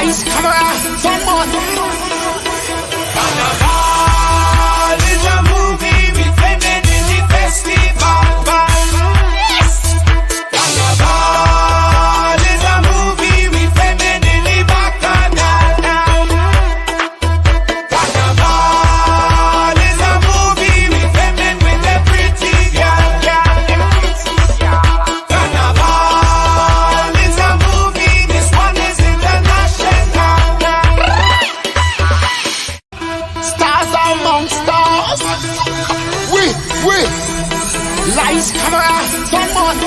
Lights, camera, someone. Carnival is a movie with women in the festival. Yes. Carnival is a movie with women in the bacchanal. Carnival is a movie with women with the pretty girl. Carnival is a movie. This one is international. Stars among stars. We. Lights, camera, someone.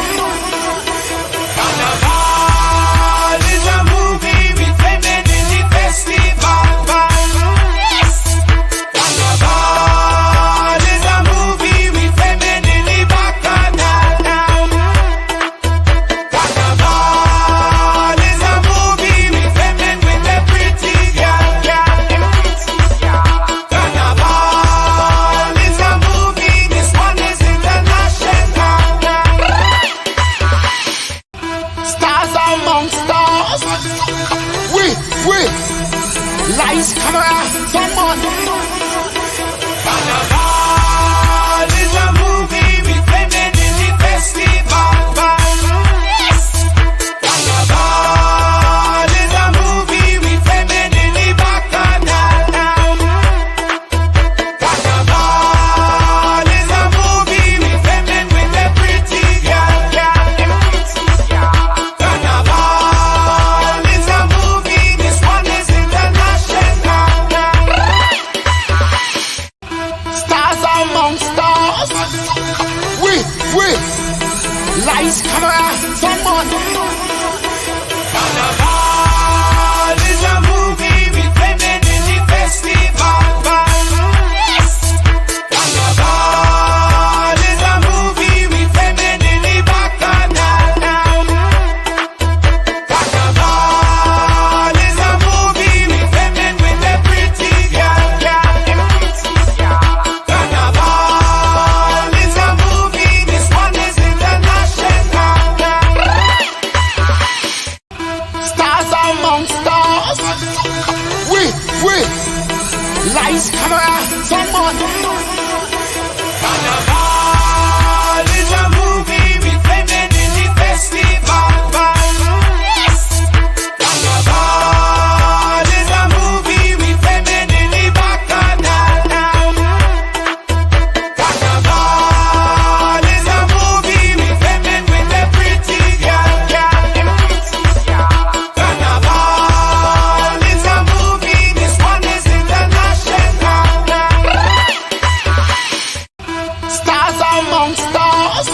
Carnival is a movie with women in the festival. Yes. Carnival is a movie with women in the bacchanal. Carnival is a movie with women with the pretty girl. Carnival is a movie. This one is international. Stars among stars. We. Lights, camera, someone. Carnival is a movie with women in the festival. Yes. Carnival is a movie with women in the bacchanal. Carnival is a movie with women with the pretty girl. Carnival is a movie. This one is international. Stars among stars. We. Lights, camera, someone. Carnival is a movie with women in the festival. Yes. Carnival is a movie with women in the bacchanal. Carnival is a movie with women with the pretty girl. Carnival is a movie. This one is international. Stars among stars. We. Lights, camera, someone. Carnival is a movie with women in the festival. Yes. Carnival is a movie with women in the bacchanal. Carnival is a movie with women with the pretty girl. Carnival is a movie. This one is international. Stars among stars.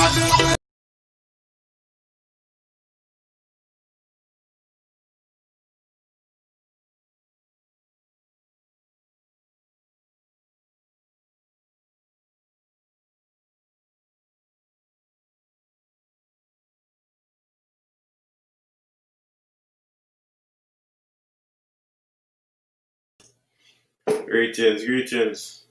Greetings.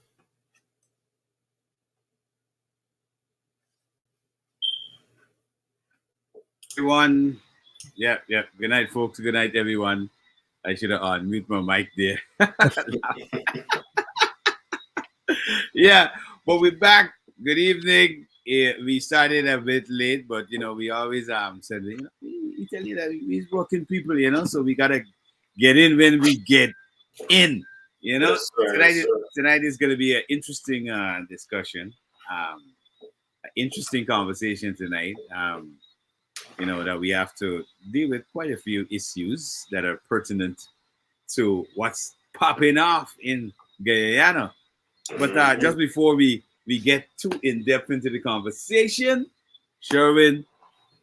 Everyone, yep. Good night, folks. Good night, everyone. I should have unmute my mic there. Yeah, but we're back. Good evening. We started a bit late, but we always said we tell you that we're working people, so we gotta get in when we get in. Yes, sir, Tonight is gonna be an interesting discussion, interesting conversation tonight. That we have to deal with quite a few issues that are pertinent to what's popping off in Guyana. But just before we get too in-depth into the conversation, Sherwin,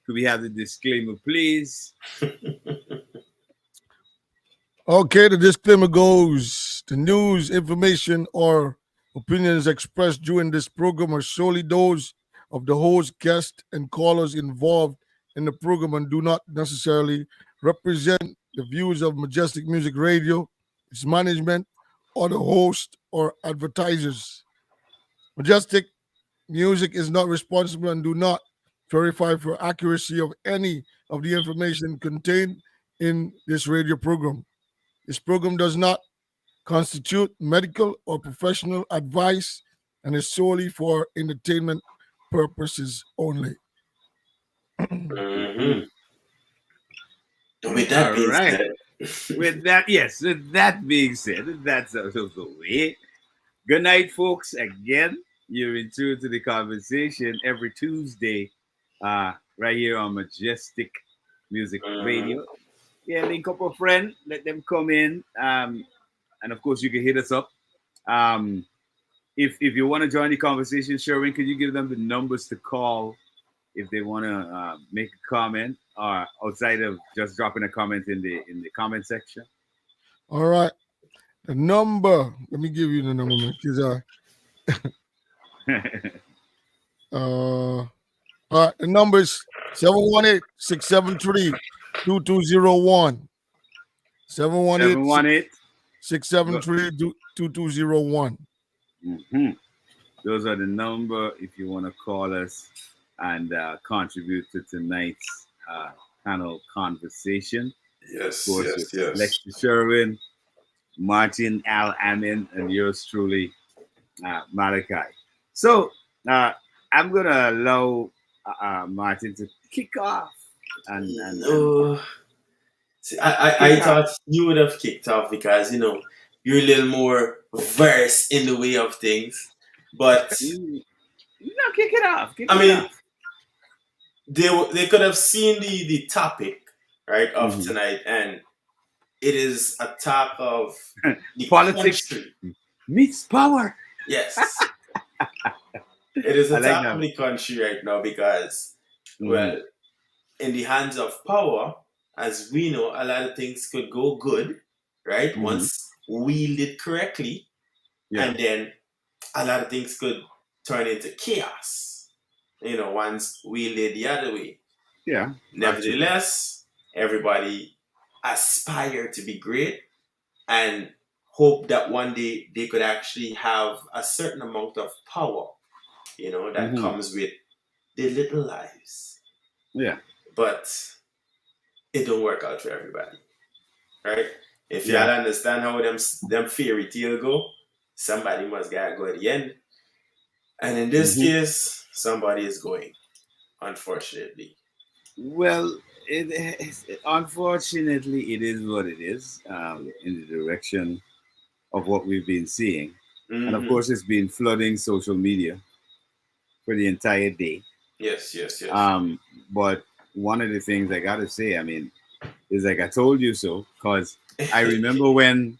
could we have the disclaimer, please? Okay, the disclaimer goes: the news, information, or opinions expressed during this program are solely those of the host, guest, and callers involved in the program and do not necessarily represent the views of Majestic Music Radio, its management, or the host or advertisers. Majestic Music is not responsible and do not verify for accuracy of any of the information contained in this radio program. This program does not constitute medical or professional advice and is solely for entertainment purposes only. Mm-hmm. With that All being right. said, With that, yes, with that being said, that's out of the way. Good night, folks. Again, you're in tune to the conversation every Tuesday, right here on Majestic Music Mhm. Radio. Yeah, link up a friend, let them come in, and of course, you can hit us up. Um, if you want to join the conversation, Sherwin, could you give them the numbers to call if they want to make a comment, or outside of just dropping a comment in the comment section? All right. The number, let me give you the number, man, because all right, the number is 718-673-2201. 718 718. 673-2201. Mm-hmm. Those are the number if you want to call us and contribute to tonight's panel conversation. Of Yes, course, with yes, yes. Lexi Sherwin, Martin Al Amin, and yours truly, Malachi. So I'm gonna allow Martin to kick off and No, see, I kick off. thought you would have kicked off because you're a little more versed in the way of things. But Mm, No, kick it off. Kick I it mean, off. they could have seen the topic right of Mhm. tonight, and it is a talk of the Politics country. meets power. Yes, it is I a like talk that. of the country right now because, Hmm. well, in the hands of power, as we know, a lot of things could go good, right? Hmm. Once wielded correctly, Yeah. and then a lot of things could turn into chaos, once wielded the other way. Yeah. Actually. Nevertheless, everybody aspire to be great and hope that one day they could actually have a certain amount of power, that Hmm. comes with their little lives. Yeah. But it don't work out for everybody, right? If y'all Yeah. understand how them fairy tale go, somebody must gotta go at the end. And in this Hmm. case, somebody is going, unfortunately. Well, unfortunately, it is what it is in the direction of what we've been seeing. And of Hmm. course, it's been flooding social media for the entire day. Yes, yes, yes. Um, but one of the things I got to say, I mean, is like I told you so, because I remember when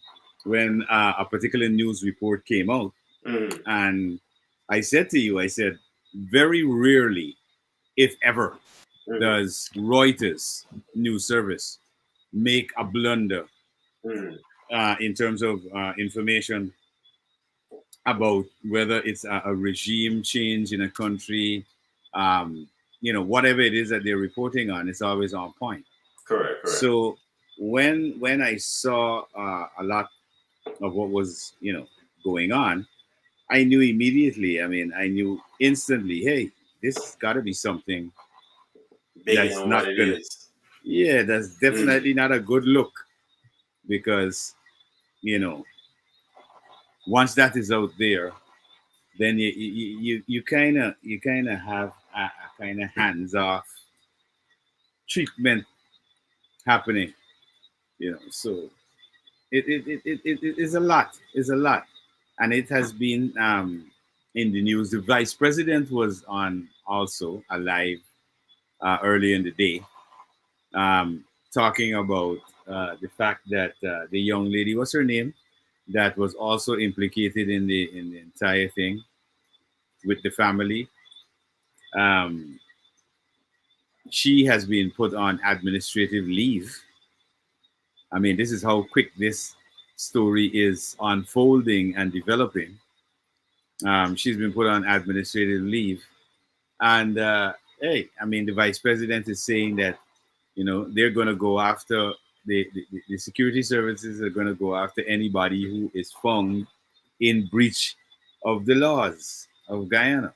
a particular news report came out, Mm, and I said to you, I said, very rarely, if ever, mhm, does Reuters news service make a blunder mm. in terms of information about whether it's a regime change in a country, um, whatever it is that they're reporting on, it's always on point. Correct, correct. So when I saw a lot of what was going on, I knew immediately. I mean, I knew instantly. Hey, this got to be something Bigger that's than what not it gonna. is. Yeah, that's Mm, definitely not a good look because you know once that is out there, then you kind of have a kind of hands off treatment happening. So it is a lot. It's a lot, and it has been in the news. The vice president was on also alive early in the day, talking about the fact that the young lady, what's her name, that was also implicated in the entire thing with the family. Um, she has been put on administrative leave. I mean, this is how quick this story is unfolding and developing. She's been put on administrative leave, and hey, I mean, the vice president is saying that they're going to go after the security services are going to go after anybody who is found in breach of the laws of Guyana.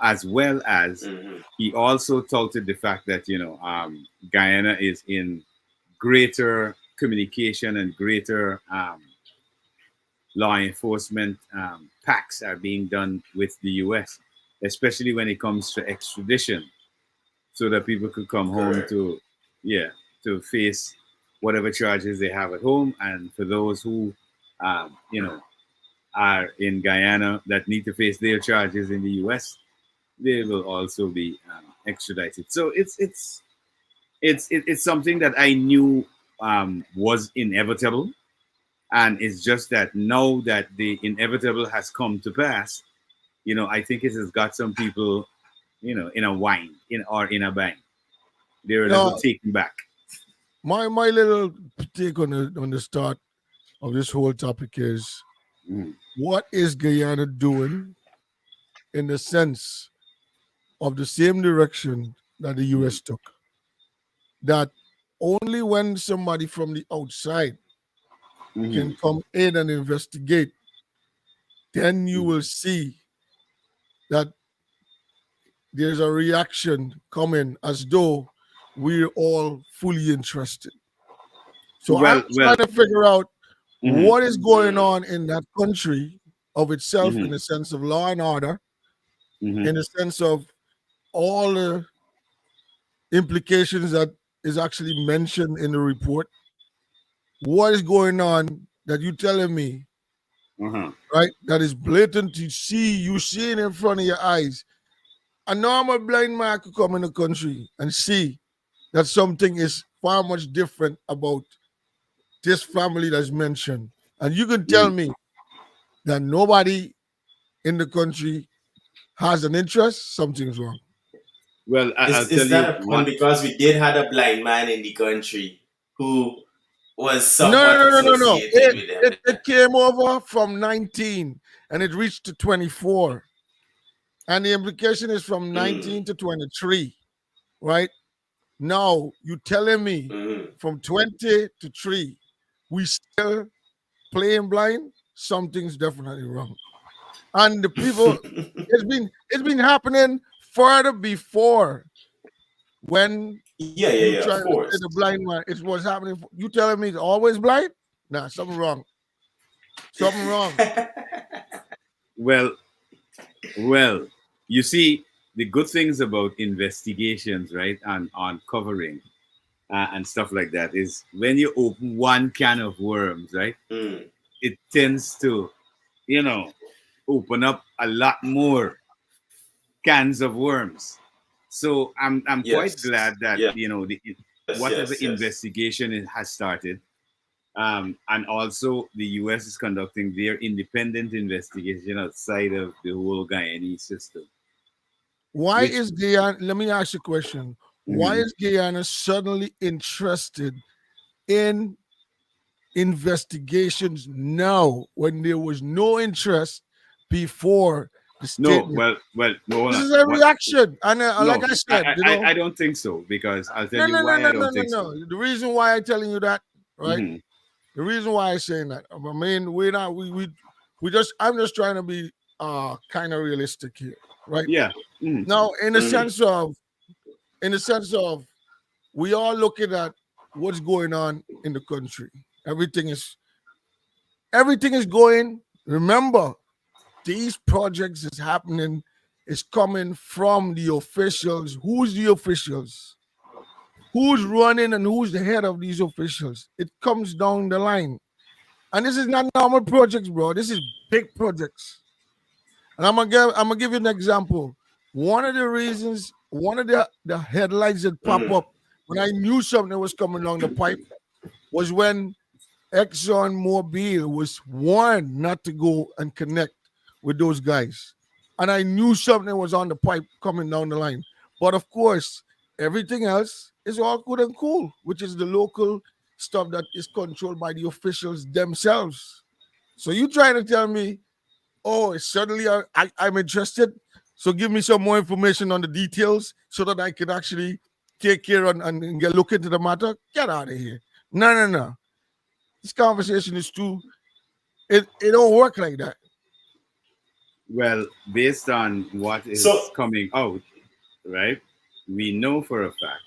As well as hmm he also touted the fact that Guyana is in greater communication and greater law enforcement pacts are being done with the U.S., especially when it comes to extradition, so that people could come home Correct. to, yeah, to face whatever charges they have at home, and for those who, you know, are in Guyana that need to face their charges in the U.S., they will also be extradited. So it's something that I knew was inevitable, and it's just that now that the inevitable has come to pass, I think it has got some people, in a whine, in a bind. They're a little Now, taken back. my little take on the start of this whole topic is, Mhm. what is Guyana doing in the sense of the same direction that the Mhm. US took? That only when somebody from the outside can Mhm. come in and investigate, then you Mhm. will see that there's a reaction coming as though we're all fully interested. So I'm Well. trying to figure out Mhm. what is going Mm. on in that country of itself in Mhm. the sense of law and order, Mhm. in the sense of all the implications that is actually mentioned in the report. What is going on that you telling me, Uh-huh. right? That is blatant to see, you seeing in front of your eyes. A normal blind man could come in the country and see that something is far much different about this family that's mentioned. And you can tell Mhm. me that nobody in the country has an interest, something's wrong. Well, I'll tell Is you that a pun? what. Because we did have a blind man in the country who was No, no, somewhat no, no, no, no. associated with them. It came over from 19 and it reached to 24. And the implication is from Mm, 19 to 23, right? Now, you telling me mm. from 20 to 3, we still playing blind? Something's definitely wrong. And the people, it's been happening further before when Yeah, yeah, you yeah. try Of to say course. the blind man, it was happening. You telling me it's always blind? Nah, something wrong. Something wrong. Well, well. You see, the good things about investigations, right, and uncovering and stuff like that is when you open one can of worms, right, Mm, it tends to, you know, open up a lot more cans of worms. So I'm quite yes. glad that Yes, whatever yes, yes. investigation it has started, and also the U.S. is conducting their independent investigation outside of the whole Guyanese system, Why which is Guyana, let me ask you a question. Why Mhm. is Guyana suddenly interested in investigations now when there was no interest before the No, statement? well, no, hold This on. is a What? reaction. And like No, I said, I don't think so, because I'll tell no, you no, no, why no, I no, don't no, think so. no. The reason why I'm telling you that, right? Hmm. The reason why I'm saying that, I mean, we're not, we just, I'm just trying to be kind of realistic here, right? Yeah. Hmm. Now, Mm, in the sense of, we are looking at what's going on in the country. Everything is, everything is going. Remember, these projects is happening, is coming from the officials. Who's the officials? Who's running and who's the head of these officials? It comes down the line. And this is not normal projects, bro. This is big projects. And I'm gonna give you an example. One of the reasons, one of the headlines that pop mm, up when I knew something was coming along the pipe was when Exxon Mobil was warned not to go and connect with those guys. And I knew something was on the pipe coming down the line. But of course, everything else is all good and cool, which is the local stuff that is controlled by the officials themselves. So you trying to tell me, oh, suddenly I'm interested. So give me some more information on the details so that I can actually take care and get look into the matter. Get out of here. No, no, no. This conversation is too. It don't work like that. Well, based on what is so, coming out, right, we know for a fact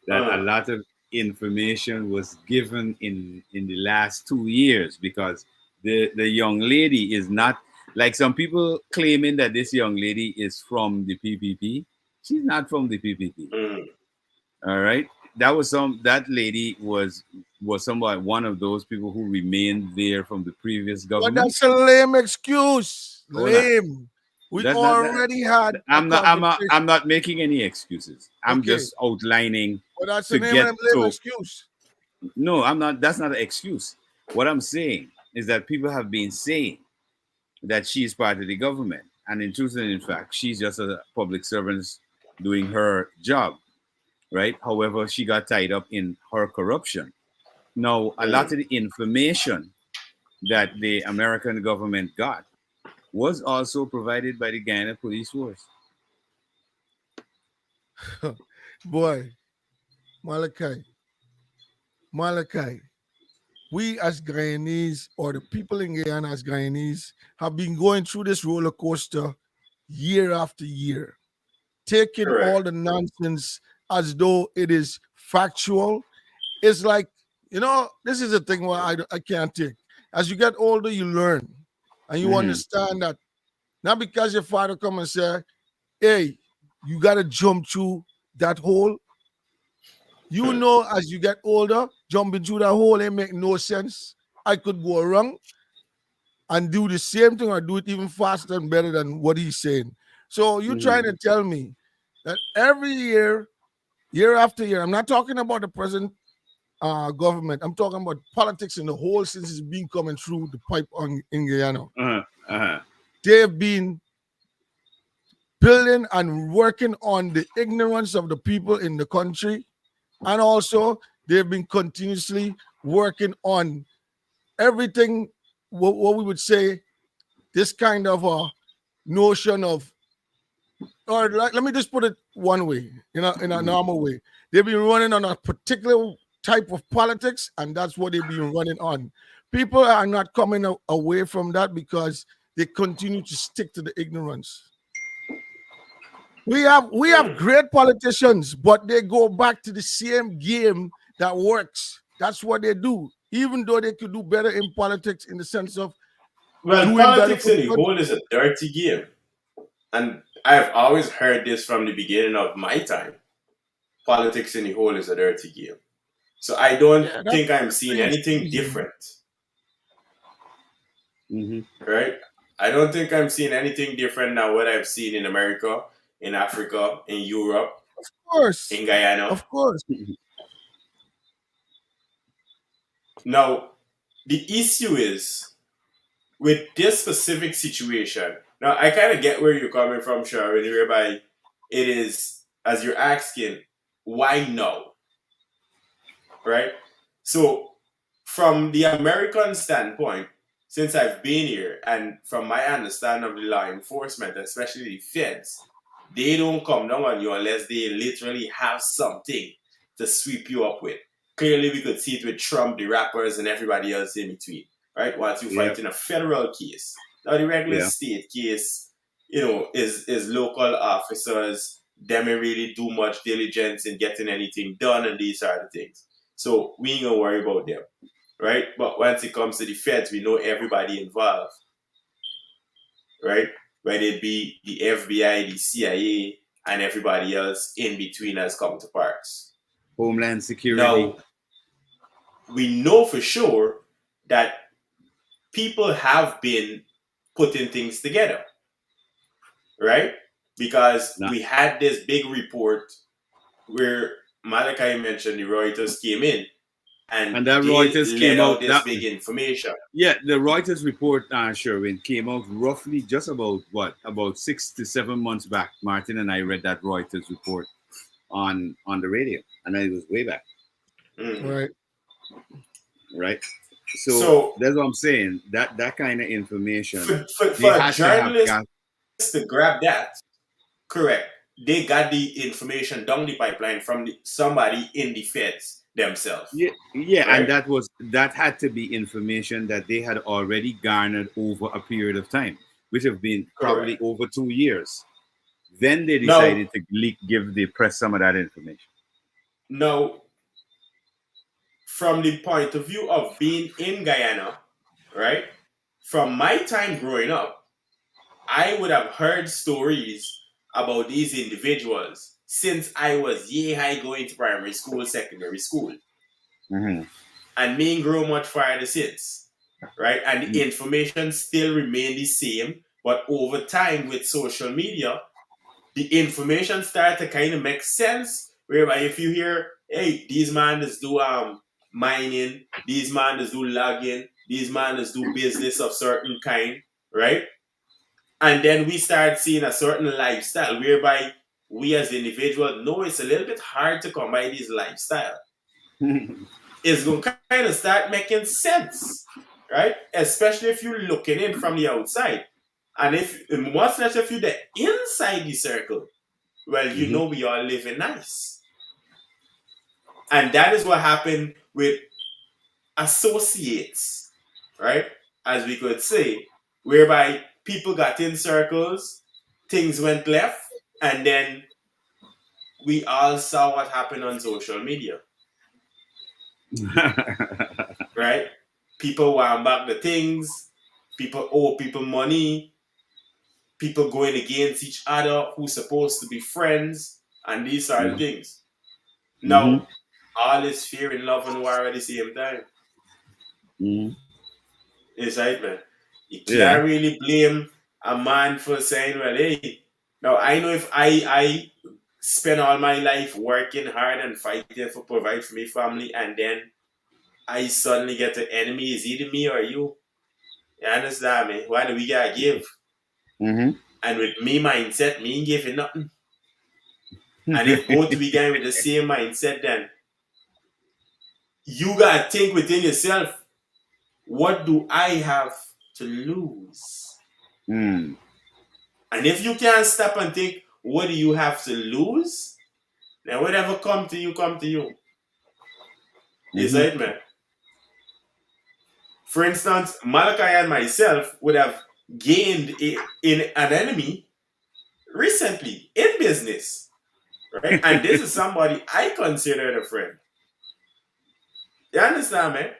that a uh, lot of information was given in the last 2 years, because the young lady is not like some people claiming that this young lady is from the PPP. She's not from the PPP. Mm. All right. That lady was somewhat one of those people who remained there from the previous But government. that's a lame excuse. Hold on. Lame. We That's not that. already had a I'm conversation. not making any excuses. I'm Okay. just outlining But that's the to name of get them lame to. excuse. No, I'm not. That's not an excuse. What I'm saying is that people have been saying that she is part of the government, and in truth and in fact, she's just a public servant doing her job, right? However, she got tied up in her corruption. Now, a lot Mm. of the information that the American government got was also provided by the Guyana Police Force. Boy, Malachi, Malachi, we as Guyanese, or the people in Guyana as Guyanese, have been going through this roller coaster year after year, taking all Correct. the nonsense as though it is factual. It's like, this is a thing where I can't take. As you get older, you learn and you Mhm. understand that not because your father come and say, hey, you got to jump through that hole. You know, as you get older, jumping through that hole ain't make no sense. I could go wrong and do the same thing or do it even faster and better than what he's saying. So you Mhm. trying to tell me that every year, year after year, I'm not talking about the present government. I'm talking about politics in the whole since it's been coming through the pipe in Guyana. Uh-huh. Uh-huh. They've been building and working on the ignorance of the people in the country. And also, they've been continuously working on everything, what we would say, this kind of a notion of, or like, let me just put it one way, in a normal way. They've been running on a particular type of politics, and that's what they've been running on. People are not coming away from that because they continue to stick to the ignorance. We have Mm. great politicians, but they go back to the same game that works. That's what they do, even though they could do better in politics in the sense of Well, doing better politics for in the the whole country. is a dirty game. And I've always heard this from the beginning of my time. Politics in the whole is a dirty game. So I don't Yeah, that's think I'm seeing pretty anything excusing. different, Mhm. right? I don't think I'm seeing anything different than what I've seen in America, in Africa, in Europe, Of course, in Guyana. of course. Now, the issue is with this specific situation. Now, I kind of get where you're coming from, Sharon, whereby it is, as you're asking, why no? Right? So, from the American standpoint, since I've been here, and from my understanding of the law enforcement, especially the feds, they don't come down on you unless they literally have something to sweep you up with. Clearly, we could see it with Trump, the rappers, and everybody else in between, right? Once you Yeah. fight in a federal case. Now, the regular Yeah. state case, is local officers. Them ain't really do much diligence in getting anything done, and these are the things. So we ain't gonna worry about them, right? But once it comes to the feds, we know everybody involved, right? Whether it be the FBI, the CIA, and everybody else in between as counterparts. Homeland Security. Now, we know for sure that people have been putting things together, right? Because Nah. we had this big report where Malachi mentioned the Reuters came in and And that they Reuters let came out out this that big information. yeah, the Reuters report, Sherwin, came out roughly just about 6 to 7 months back. Martin and I read that Reuters report on the radio, and it was way back, Mhm. Right. right? So So that's what I'm saying. That kind of information for they a had to have journalist got. to grab that, correct, they got the information down the pipeline from somebody in the feds themselves, Yeah, yeah, and right? that had to be information that they had already garnered over a period of time, which have been probably Correct. over 2 years. Then they Now, decided to give the press some of that information. now from the point of view of being in Guyana, right? From my time growing up, I would have heard stories about these individuals since I was yay high going to primary school, secondary school, Mm-hmm. and me grow much farther since, right? And the information still remain the same, but over time with social media, the information start to kind of make sense. Whereby if you hear, hey, these man is do mining, these man is do logging, these man is do business of certain kind, right? And then we start seeing a certain lifestyle whereby we as individuals know it's a little bit hard to combine this lifestyle. It's going to kind of start making sense, right? Especially if you're looking in from the outside. And if much less if you're the inside the circle, well, you know we all living nice. And that is what happened with associates, right? As we could say, whereby people got in circles, things went left, and then we all saw what happened on social media, right? People want back the things, people owe people money, people going against each other who's supposed to be friends, and these are the things. Mm-hmm. Now, all is fear and love and war at the same time. Mm-hmm. It's right, man. You can't Yeah. really blame a man for saying, well, hey, now I know if I spend all my life working hard and fighting for provide for my family, and then I suddenly get an enemy, is either me or you. You understand me? Why do we gotta give? Mm-hmm. And with me mindset, me ain't giving nothing. And if both we going with the same mindset, then you gotta think within yourself, what do I have to lose? Mm. And if you can't stop and think, what do you have to lose? Then whatever come to you, come to you. Is Mhm. it, man? For instance, Malachi and myself would have gained in an enemy recently in business, right? And this is somebody I considered a friend. You understand, man?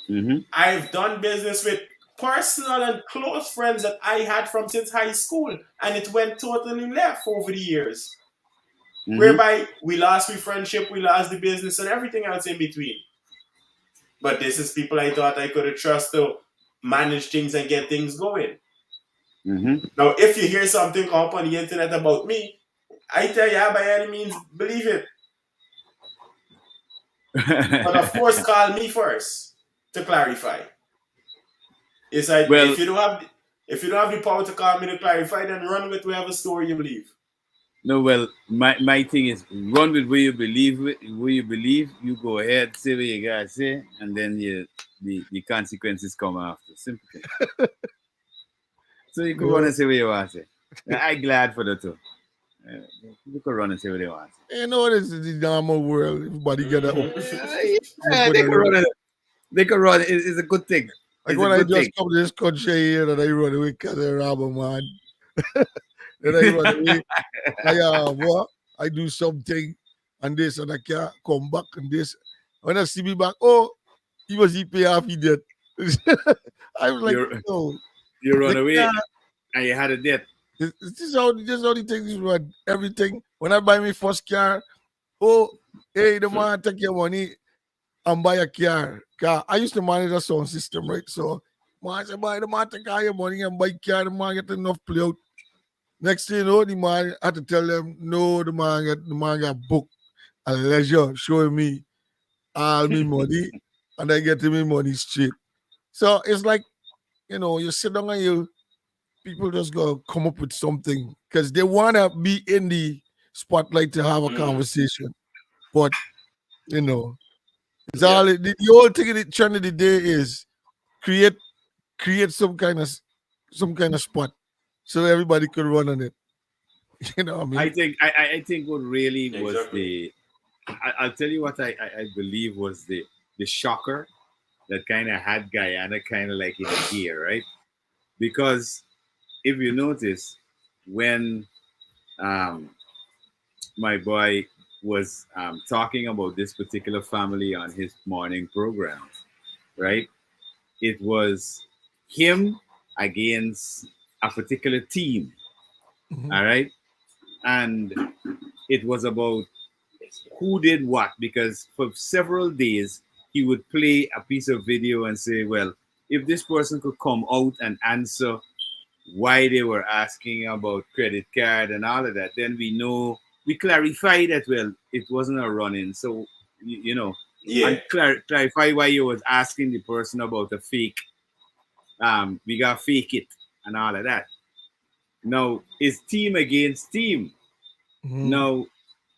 Mm-hmm. I've done business with personal and close friends that I had from since high school, and it went totally left over the years. Mm-hmm. Whereby we lost the friendship, we lost the business, and everything else in between. But this is people I thought I could have trusted to manage things and get things going. Mm-hmm. Now, if you hear something come up on the internet about me, I tell you, by any means, believe it. But of course, call me first to clarify. It's like Well, if you don't have the power to call me to clarify, then run with whatever story you believe. no, well, my thing is run with where you believe, you go ahead, say what you gotta say, and then the consequences come after. Simple thing. So you can run and say what you want to say. I'm glad for that too. You can run and say what you want to You know, this is the normal world. Everybody get a say. Yeah, they can run it. They can run it. It's a good thing. Like It's when a I good just thing. come to this country here and I run away because I rob a man. Then I run away. What? I do something and this and I can't come back and this. When I see me back, oh, he was EPS, he did. I was like, You no. you run Like, away nah, and you had a debt. this is how the things run. Everything. When I buy my first car, oh, hey, the man take your money and buy a car. Car. I used to manage a sound system, right? So man say, buy the man take all your money and buy car, the man get enough play out. Next thing you know, the man had to tell them, no, the man got booked a leisure showing me all me money and I get me money straight. So it's like, you sit down and people just go come up with something because they wanna be in the spotlight to have a Mm, conversation. But you know, it's yeah. all the whole thing in the trend of the day is create create some kind of spot so everybody could run on it. You know what I I mean? think I think what really was Exactly. I'll tell you what I believe was the shocker that kind of had Guyana kind of like in a gear, right? Because if you notice, when um, my boy was talking about this particular family on his morning program, right? It was him against a particular team, Mhm. all right? And it was about who did what because for several days he would play a piece of video and say, well, if this person could come out and answer why they were asking about credit card and all of that, then we know we clarify that well it wasn't a run-in. So you know, Yeah. and clarify why you was asking the person about a fake. We got fake it and all of that. Now it's team against team. Mhm. Now,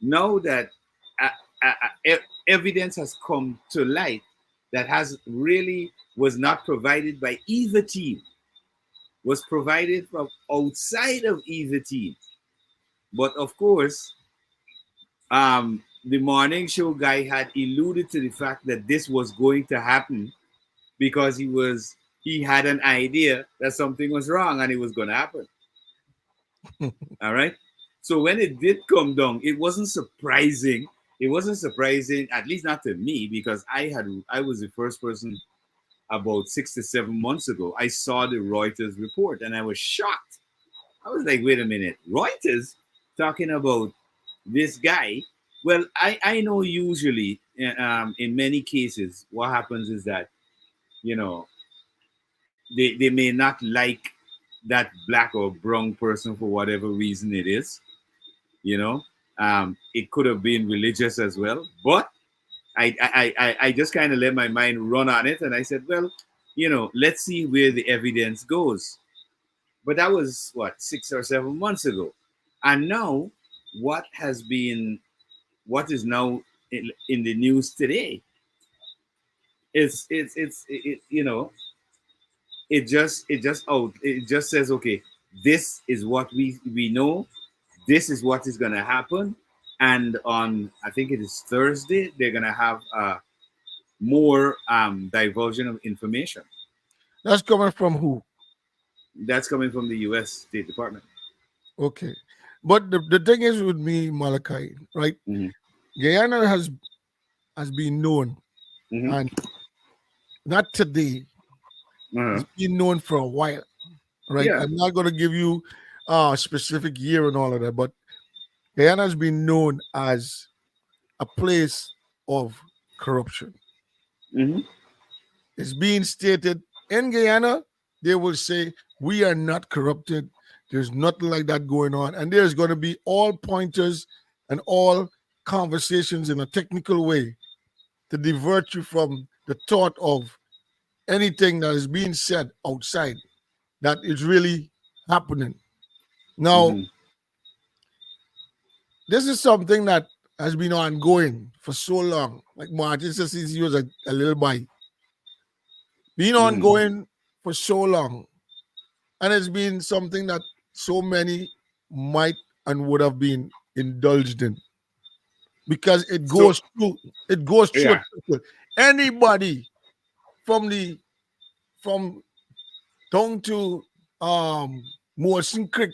now that uh, evidence has come to light that has really was not provided by either team, was provided from outside of either team. But of course, the morning show guy had alluded to the fact that this was going to happen because he had an idea that something was wrong and it was going to happen. All right. So when it did come down, it wasn't surprising. It wasn't surprising, at least not to me, because I was the first person about 6 to 7 months ago. I saw the Reuters report and I was shocked. I was like, wait a minute, Reuters talking about this guy. Well, I know usually in many cases what happens is that, you know, they may not like that black or brown person for whatever reason it is, you know. It could have been religious as well, but I just kind of let my mind run on it and I said, well, you know, let's see where the evidence goes. But that was what 6 or 7 months ago, and now what has been what is now in the news today you know, it just says okay, this is what we know, this is what is going to happen, and on I think it is Thursday they're going to have more divulsion of information That's coming from who? that's coming from the U.S. State Department. Okay. But the thing is with me, Malachi, right? Hmm. Guyana has been known, Hmm. and not today, it's Uh-huh. been known for a while, right? Yeah. I'm not going to give you a specific year and all of that, but Guyana has been known as a place of corruption. Hmm. It's being stated in Guyana, they will say, we are not corrupted. There's nothing like that going on. And there's going to be all pointers and all conversations in a technical way to divert you from the thought of anything that is being said outside that is really happening. Now, Hmm. this is something that has been ongoing for so long. Like Martin says, since he was a little boy, been Hmm. ongoing for so long. And it's been something that so many might and would have been indulged in because So it goes through yeah. anybody from the from down to Morrison Creek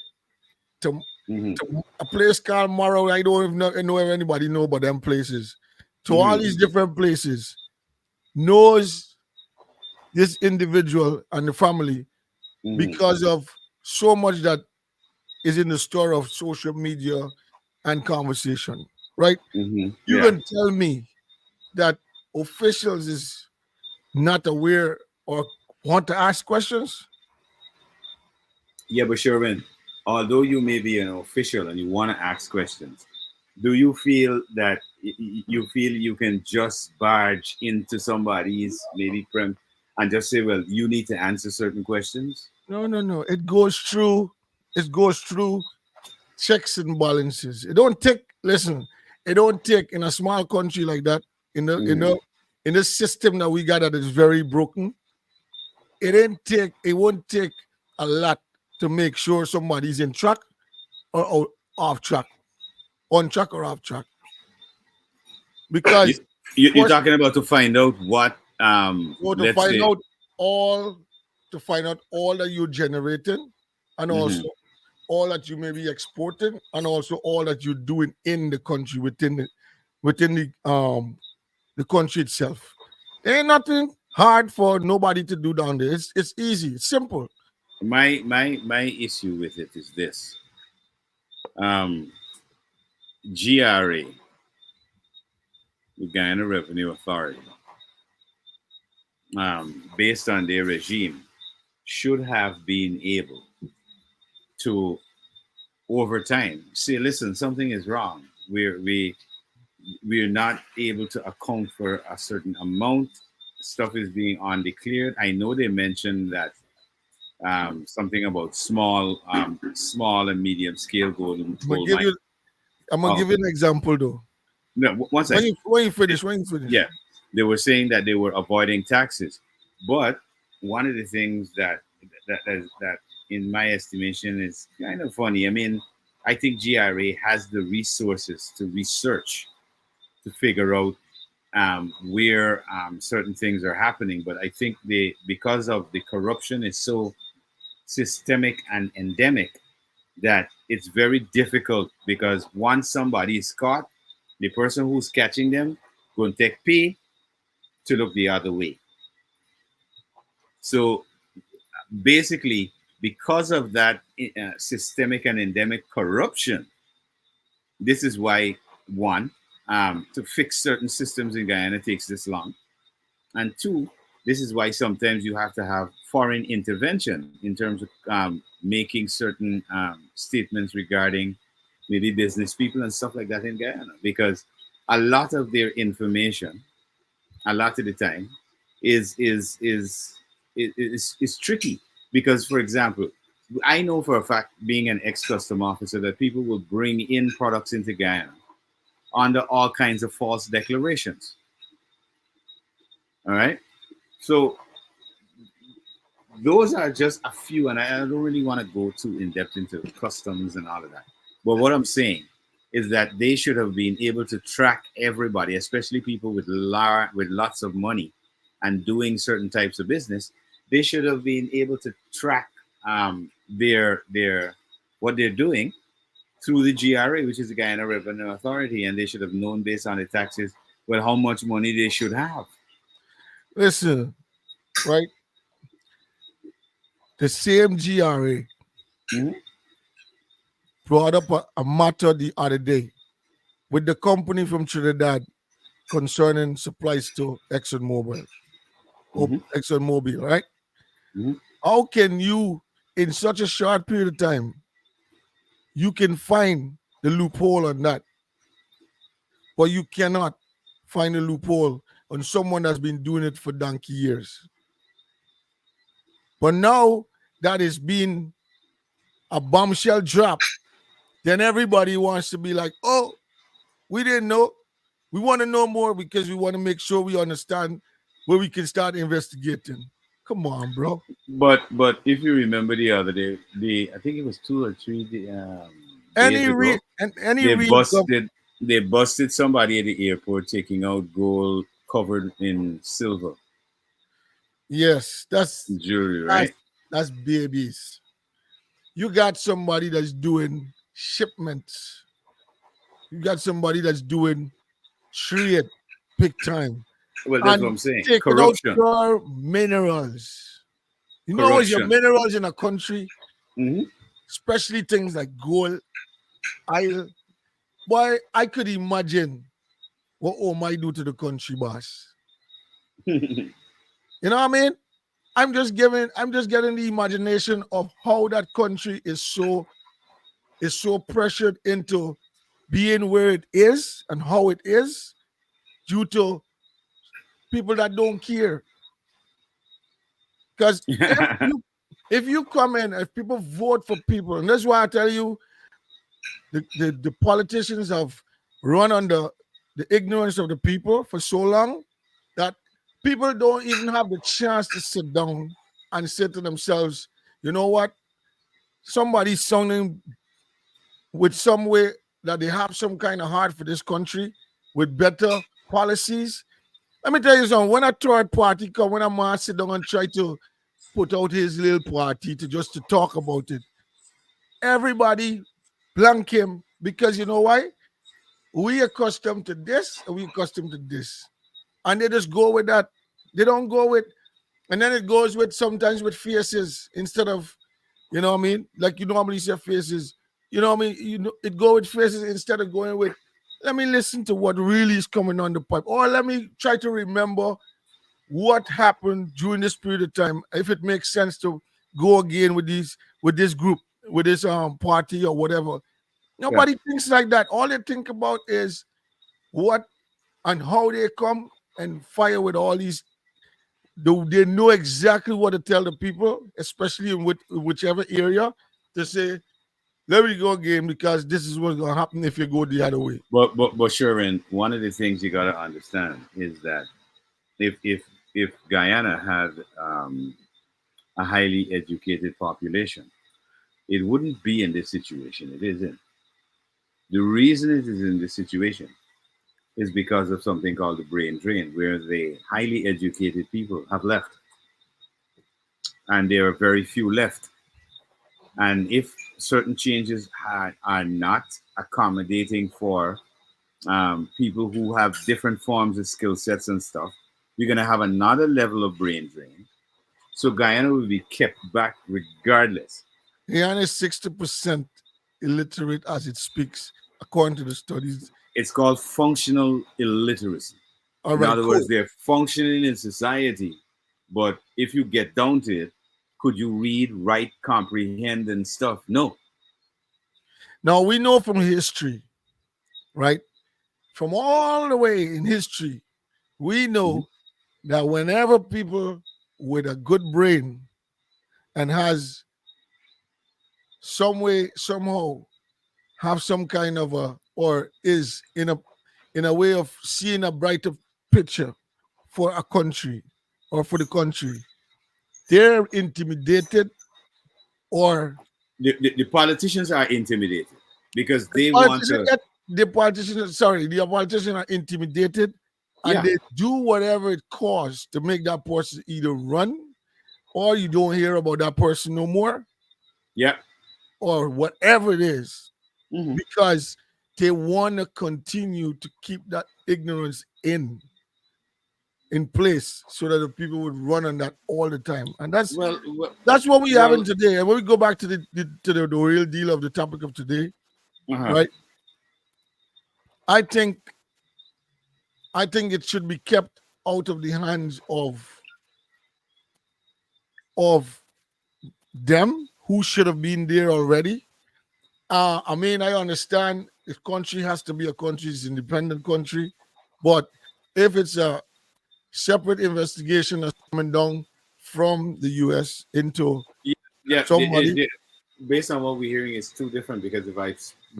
to, Hmm. to a place called Morrow. I don't even know if anybody know about them places. To all Hmm. these different places, knows this individual and the family Hmm. because of so much that is in the store of social media and conversation, right? Hmm. You Yeah. can tell me that officials is not aware or want to ask questions. Yeah, but Sherwin, although you may be an official and you want to ask questions, do you feel that you feel you can just barge into somebody's maybe and just say, well, you need to answer certain questions? No, no, no. It goes through checks and balances. It don't take, listen, it don't take in a small country like that, in the in Hmm. the in the system that we got that is very broken, it won't take a lot to make sure somebody's in track or off track, on track or off track. You, Because you're first, talking about to find out what, you to let's find say, out all that you're generating, and hmm also all that you may be exporting, and also all that you're doing in the country within it. within the country itself. There ain't nothing hard for nobody to do down there. It's easy. It's simple. My issue with it is this. Um, GRA, the Guyana Revenue Authority, based on their regime, should have been able to, over time, say, listen, something is wrong. We're not able to account for a certain amount. Stuff is being undeclared. I know they mentioned that something about small and medium scale I'm gonna gold give mine. you. I'm gonna Oh, give you an example though. no, one When second. you finish, when you finish. Yeah, they were saying that they were avoiding taxes, but one of the things that in my estimation is kind of funny. I mean, I think GRA has the resources to research to figure out where certain things are happening, but I think they, because of the corruption is so systemic and endemic, that it's very difficult, because once somebody is caught, the person who's catching them going to take pay to look the other way. So basically, because of that systemic and endemic corruption, this is why, one, to fix certain systems in Guyana takes this long, and two, this is why sometimes you have to have foreign intervention in terms of making certain statements regarding maybe business people and stuff like that in Guyana, because a lot of their information, a lot of the time, is tricky. Because, for example, I know for a fact, being an ex-custom officer, that people will bring in products into Guyana under all kinds of false declarations. All right, so those are just a few, and I don't really want to go too in depth into customs and all of that. But what I'm saying is that they should have been able to track everybody, especially people with lots of money and doing certain types of business. They should have been able to track their what they're doing through the GRA, which is the Guyana Revenue Authority, and they should have known based on the taxes, well, how much money they should have. Listen, right? The same GRA Mhm. brought up a matter the other day with the company from Trinidad concerning supplies to ExxonMobil. Mhm. ExxonMobil, right? Mhm. How can you, in such a short period of time, you can find the loophole on that, but you cannot find a loophole on someone that's been doing it for donkey years? But now that is being a bombshell drop, then everybody wants to be like, oh, we didn't know. We want to know more because we want to make sure we understand where we can start investigating. Come on, bro. But if you remember the other day, I think it was 2 or 3 days ago, Any they real busted they busted somebody at the airport taking out gold covered in silver yes, jewelry, that's right? that's babies. You got somebody that's doing shipments. You got somebody that's doing trade big time Well, that's what and I'm saying. taking out Corruption, your minerals. You know what's your corruption. minerals in a country, Hmm. especially things like gold, oil. Boy, I could imagine what O might do to the country, boss. You know what I mean? I'm just getting the imagination of how that country is so pressured into being where it is and how it is due to people that don't care. Because if you come in, if people vote for people, and that's why I tell you the politicians have run on the ignorance of the people for so long that people don't even have the chance to sit down and say to themselves, you know what? Somebody's sounding with some way that they have some kind of heart for this country with better policies. Let me tell you something. When a third party come, when a man sit down and try to put out his little party to just to talk about it, everybody blank him because you know why? We accustomed to this, and we accustomed to this, and they just go with that. They don't go with, and then it goes with sometimes with faces instead of, you know what I mean? Like you normally say faces, you know what I mean? You know, it go with faces instead of going with. Let me listen to what really is coming on the pipe, or let me try to remember what happened during this period of time. If it makes sense to go again with this group, with this party or whatever. Yeah. Nobody thinks like that. All they think about is what and how they come and fire with all these. They know exactly what to tell the people, especially in whichever area, to say, "Let me go again because this is what's gonna happen if you go the other way." But Sherwin, one of the things you gotta understand is that if Guyana had a highly educated population, it wouldn't be in this situation it is in. The reason it is in this situation is because of something called the brain drain, where the highly educated people have left, and there are very few left. And if certain changes are not accommodating for people who have different forms of skill sets and stuff, you're going to have another level of brain drain. So Guyana will be kept back regardless. Guyana is 60% illiterate as it speaks, according to the studies. It's called functional illiteracy. All In right, other words, cool. they're functioning in society, but if you get down to it, could you read, write, comprehend, and stuff? No. Now we know from history, right? From all the way in history, we Mhm. know that whenever people with a good brain and has some way, somehow have some kind of a or is in a way of seeing a brighter picture for a country or for the country, they're intimidated or The politicians are intimidated because the they want politicians, to. the politicians are intimidated and Yeah, they do whatever it costs to make that person either run or you don't hear about that person no more yeah. or whatever it is Hmm. because they want to continue to keep that ignorance in place so that the people would run on that all the time. And Well, well, that's what we have in well. today. And when we go back to the real deal of the topic of today, Uh-huh. right? I think I think it should be kept out of the hands of them who should have been there already. I mean, I understand the country has to be a country, it's an independent country, but if it's a separate investigation that's coming down from the US into Yeah, yeah. somebody, Based on what we're hearing, it's too different because the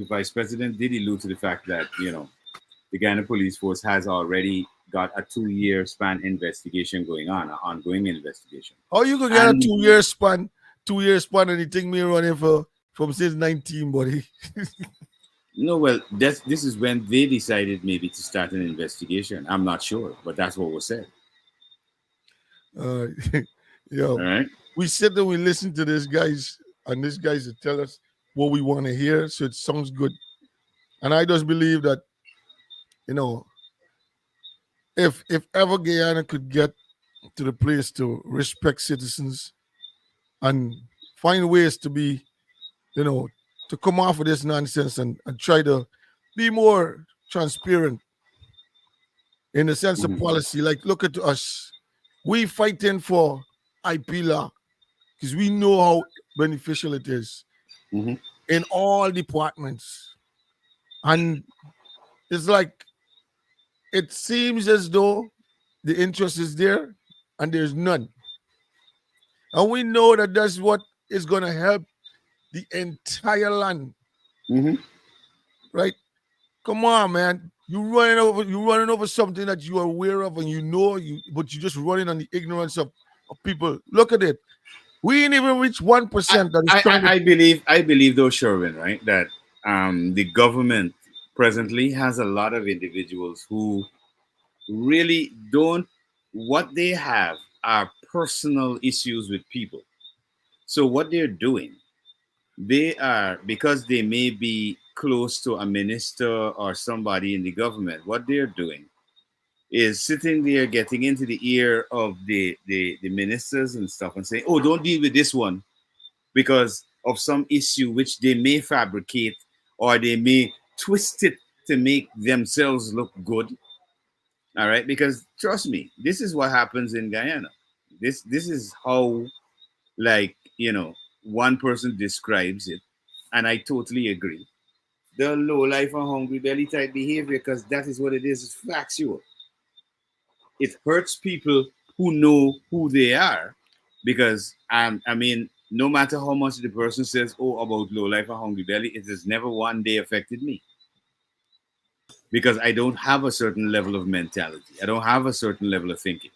vice president did allude to the fact that the Ghana police force has already got a 2 year span investigation going on, an ongoing investigation. how you could get a And 2 year span and you think me running for from since 19, buddy. no, well, this is when they decided maybe to start an investigation. I'm not sure, but that's what was said. Uh, All yo, right. we sit and we listen to this guys, and these guys will tell us what we want to hear, so it sounds good. And I just believe that you know, if ever Guyana could get to the place to respect citizens and find ways to be, you know, to come off of this nonsense and try to be more transparent in the sense of Hmm. policy. Like, look at us. We fighting for IP law because we know how beneficial it is Hmm. in all departments. And it's like it seems as though the interest is there and there's none. And we know that that's what is going to help the entire land, Hmm. right? Come on, man. You running over something that you are aware of and you know you but you're just running on the ignorance of people. Look at it. We ain't even reached 1% that is trying to I believe though, Sherwin, right, that the government presently has a lot of individuals who really don't. What they have are personal issues with people. So what they're doing, they are, because they may be close to a minister or somebody in the government, what they're doing is sitting there getting into the ear of the ministers and stuff and saying, oh, don't deal with this one because of some issue which they may fabricate or they may twist it to make themselves look good. All right, because trust me, this is what happens in Guyana. This is how, like, one person describes it, and I totally agree. The low life and hungry belly type behavior, because that is what it is. It's factual. It hurts people who know who they are, because I mean, no matter how much the person says, oh, about low life and hungry belly, it has never one day affected me, because I don't have a certain level of mentality. I don't have a certain level of thinking.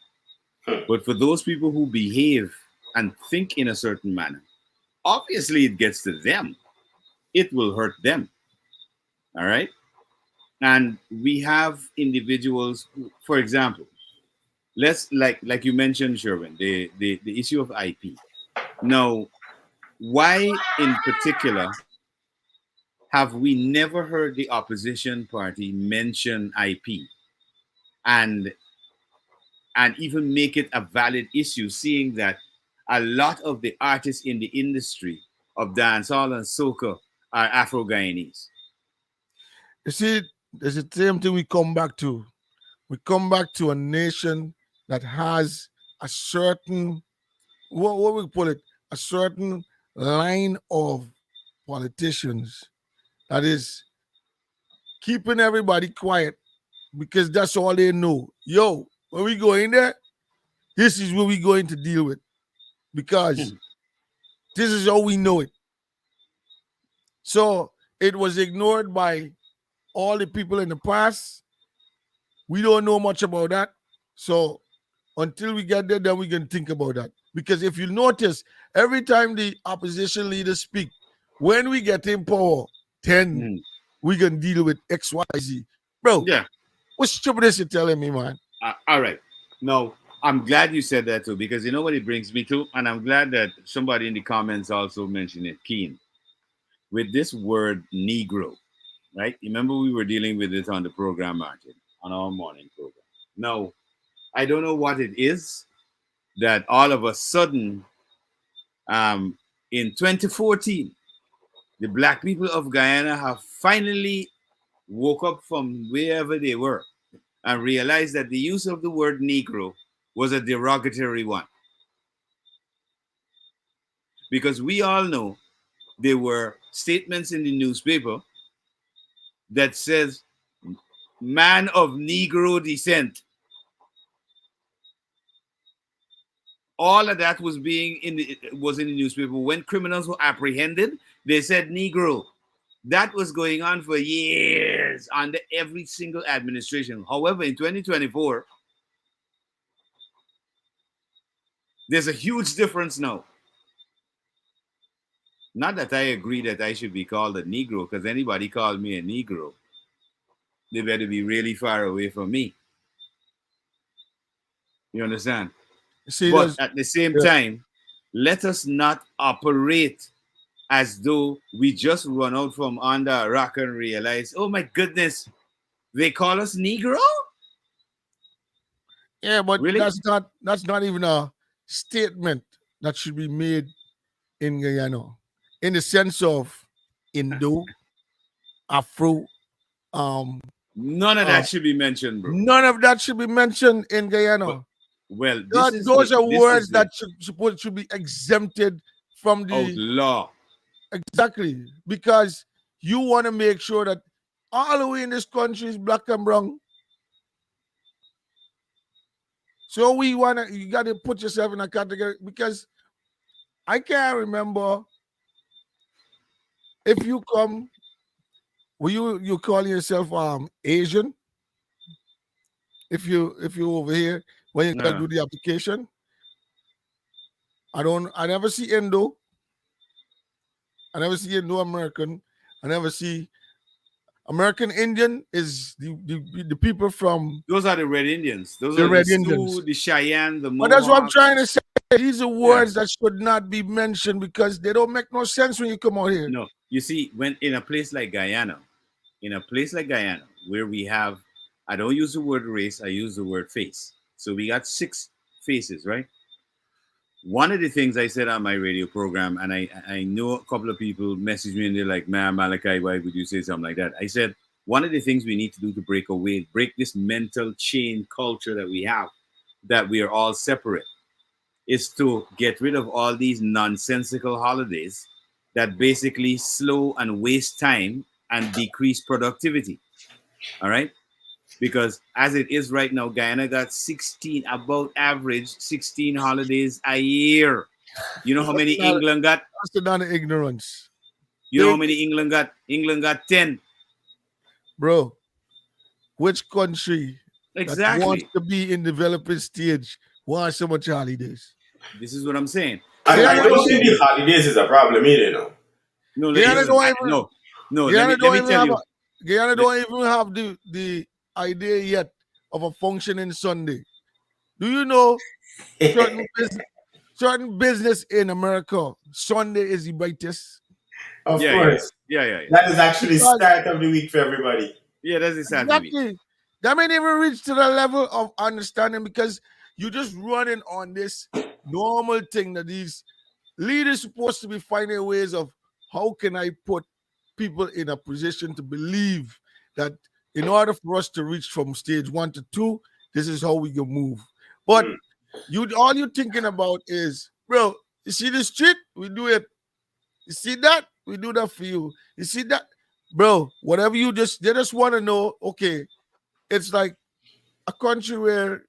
But for those people who behave and think in a certain manner, obviously it gets to them. It will hurt them. All right. And we have individuals who, for example, let's like you mentioned, Sherwin, the issue of IP. Now, why in particular have we never heard the opposition party mention IP and even make it a valid issue, seeing that a lot of the artists in the industry of dancehall and soca are Afro-Guyanese? You see, there's the same thing we come back to. We come back to a nation that has a certain, what we call it, a certain line of politicians that is keeping everybody quiet because that's all they know. Yo, when we go in there, this is what we're going to deal with because this is how we know it. So it was ignored by all the people in the past. We don't know much about that. So until we get there, then we can think about that. Because if you notice, every time the opposition leaders speak, when we get in power, then we can deal with XYZ. Bro, Yeah. what stupidness you telling me, man? All right. No, I'm glad you said that too, because you know what it brings me to? And I'm glad that somebody in the comments also mentioned it, Keen. With this word Negro, right? Remember we were dealing with it on the program, Martin, on our morning program. Now, I don't know what it is that all of a sudden, in 2014, the black people of Guyana have finally woke up from wherever they were and realized that the use of the word Negro was a derogatory one. Because we all know there were statements in the newspaper that says man of Negro descent. All of that was in the newspaper. When criminals were apprehended, they said Negro. That was going on for years under every single administration. However, in 2024, there's a huge difference now. Not that I agree that I should be called a Negro, because anybody called me a Negro, they better be really far away from me. You understand? See, but at the same time, let us not operate as though we just run out from under a rock and realize, oh my goodness, they call us Negro? Yeah, but Really? that's not even a statement that should be made in Guyana, in the sense of Indo, Afro. None of that should be mentioned, bro. None of that should be mentioned in Guyana. Well, those are words that should be exempted from the law. Exactly, because you want to make sure that all the way in this country is black and brown. So you got to put yourself in a category, because I can't remember if you come, you call yourself Asian. If you over here when you can do the application, I never see Indo. I never see Indo American. I never see American Indian is the people from. Those are the Red Indians. Those the are Red the Indians. Sioux, the Cheyenne, the Mohawk. But that's what I'm trying to say. These are words that should not be mentioned because they don't make no sense when you come out here. No, you see, when in a place like Guyana, where we have, I don't use the word race, I use the word face. So we got six faces, right? One of the things I said on my radio program, and I know a couple of people message me and they're like, man, Malachi, why would you say something like that? I said, one of the things we need to do to break this mental chain culture that we have, that we are all separate, is to get rid of all these nonsensical holidays that basically slow and waste time and decrease productivity. All right. Because as it is right now, Guyana got 16, about average 16 holidays a year. You know how many Not, England got? that's not ignorance. You know how They, many England got? England got 10. bro, which country that wants Exactly. to be in developing stage wants so much holidays? This is what I'm saying. And So Guyana I don't don't think even, the holidays is a problem either, no, Guyana listen, don't even, no. Guyana Let don't me even tell have you. Guyana don't even have the idea yet of a functioning Sunday. Do you know certain certain business in America, Sunday is the brightest? Of Yeah. course. Yeah. That is actually Because start of the week for everybody. Yeah, that's the Saturday week. exactly. That may never reach to the level of understanding because you're just running on this normal thing that these leaders supposed to be finding ways of how can I put people in a position to believe that in order for us to reach from stage 1 to 2, this is how we can move. But Mm. you all you're thinking about is, bro, you see the street, we do it. You see that? We do that for you. You see that? Bro, whatever they just want to know, okay, it's like a country where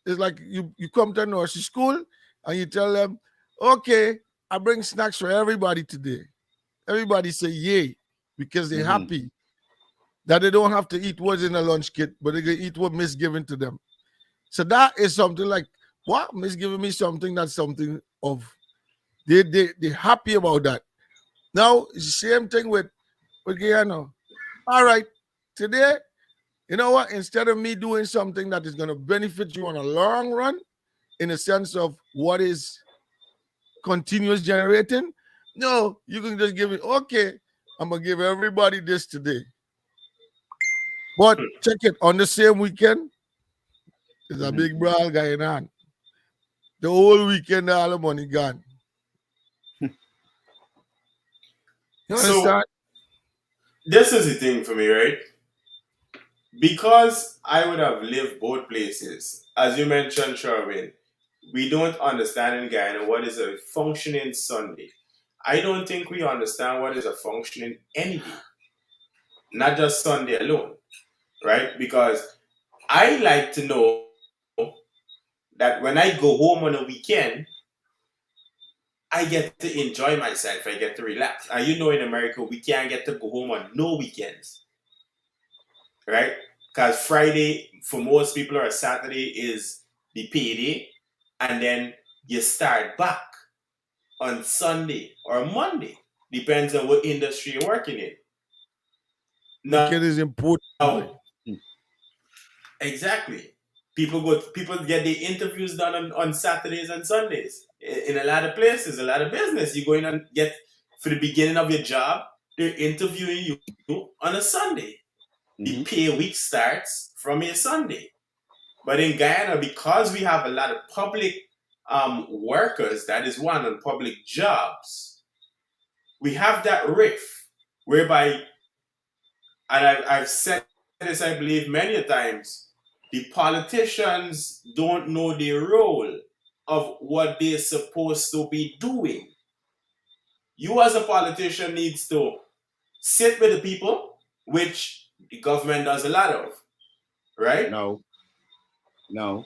it's like you come to nursery school and you tell them, okay, I bring snacks for everybody today. Everybody say yay because they're Mhm. happy that they don't have to eat what's in a lunch kit, but they can eat what Miss given to them. So that is something like, what? Miss giving me something that's something of they're happy about that. Now it's the same thing with Guyana. All right, today, you know what? Instead of me doing something that is going to benefit you on a long run, in a sense of what is continuous generating, no, you can just give it, okay, I'm going to give everybody this today. But check it, on the same weekend, there's a Mhm. big brawl going on. The whole weekend, all the money gone. You So understand? this is the thing for me, right? Because I would have lived both places, as you mentioned, Sherwin, we don't understand in Guyana what is a functioning Sunday. I don't think we understand what is a functioning any day, not just Sunday alone, right? Because I like to know that when I go home on a weekend, I get to enjoy myself, I get to relax. And you know, in America, we can't get to go home on no weekends, right? Because Friday, for most people, or Saturday is the payday, and then you start back on Sunday or Monday, depends on what industry you're working in. Weekend Now, is important, boy. exactly. People get their interviews done on Saturdays and Sundays. In a lot of places, a lot of business. You go in and get for the beginning of your job, they're interviewing you on a Sunday. The Mhm. pay week starts from a Sunday. But in Guyana, because we have a lot of public workers, that is one, on public jobs, we have that rift whereby, and I've said this, I believe, many a times, the politicians don't know the role of what they're supposed to be doing. You as a politician needs to sit with the people, which the government does a lot of, right? No, no.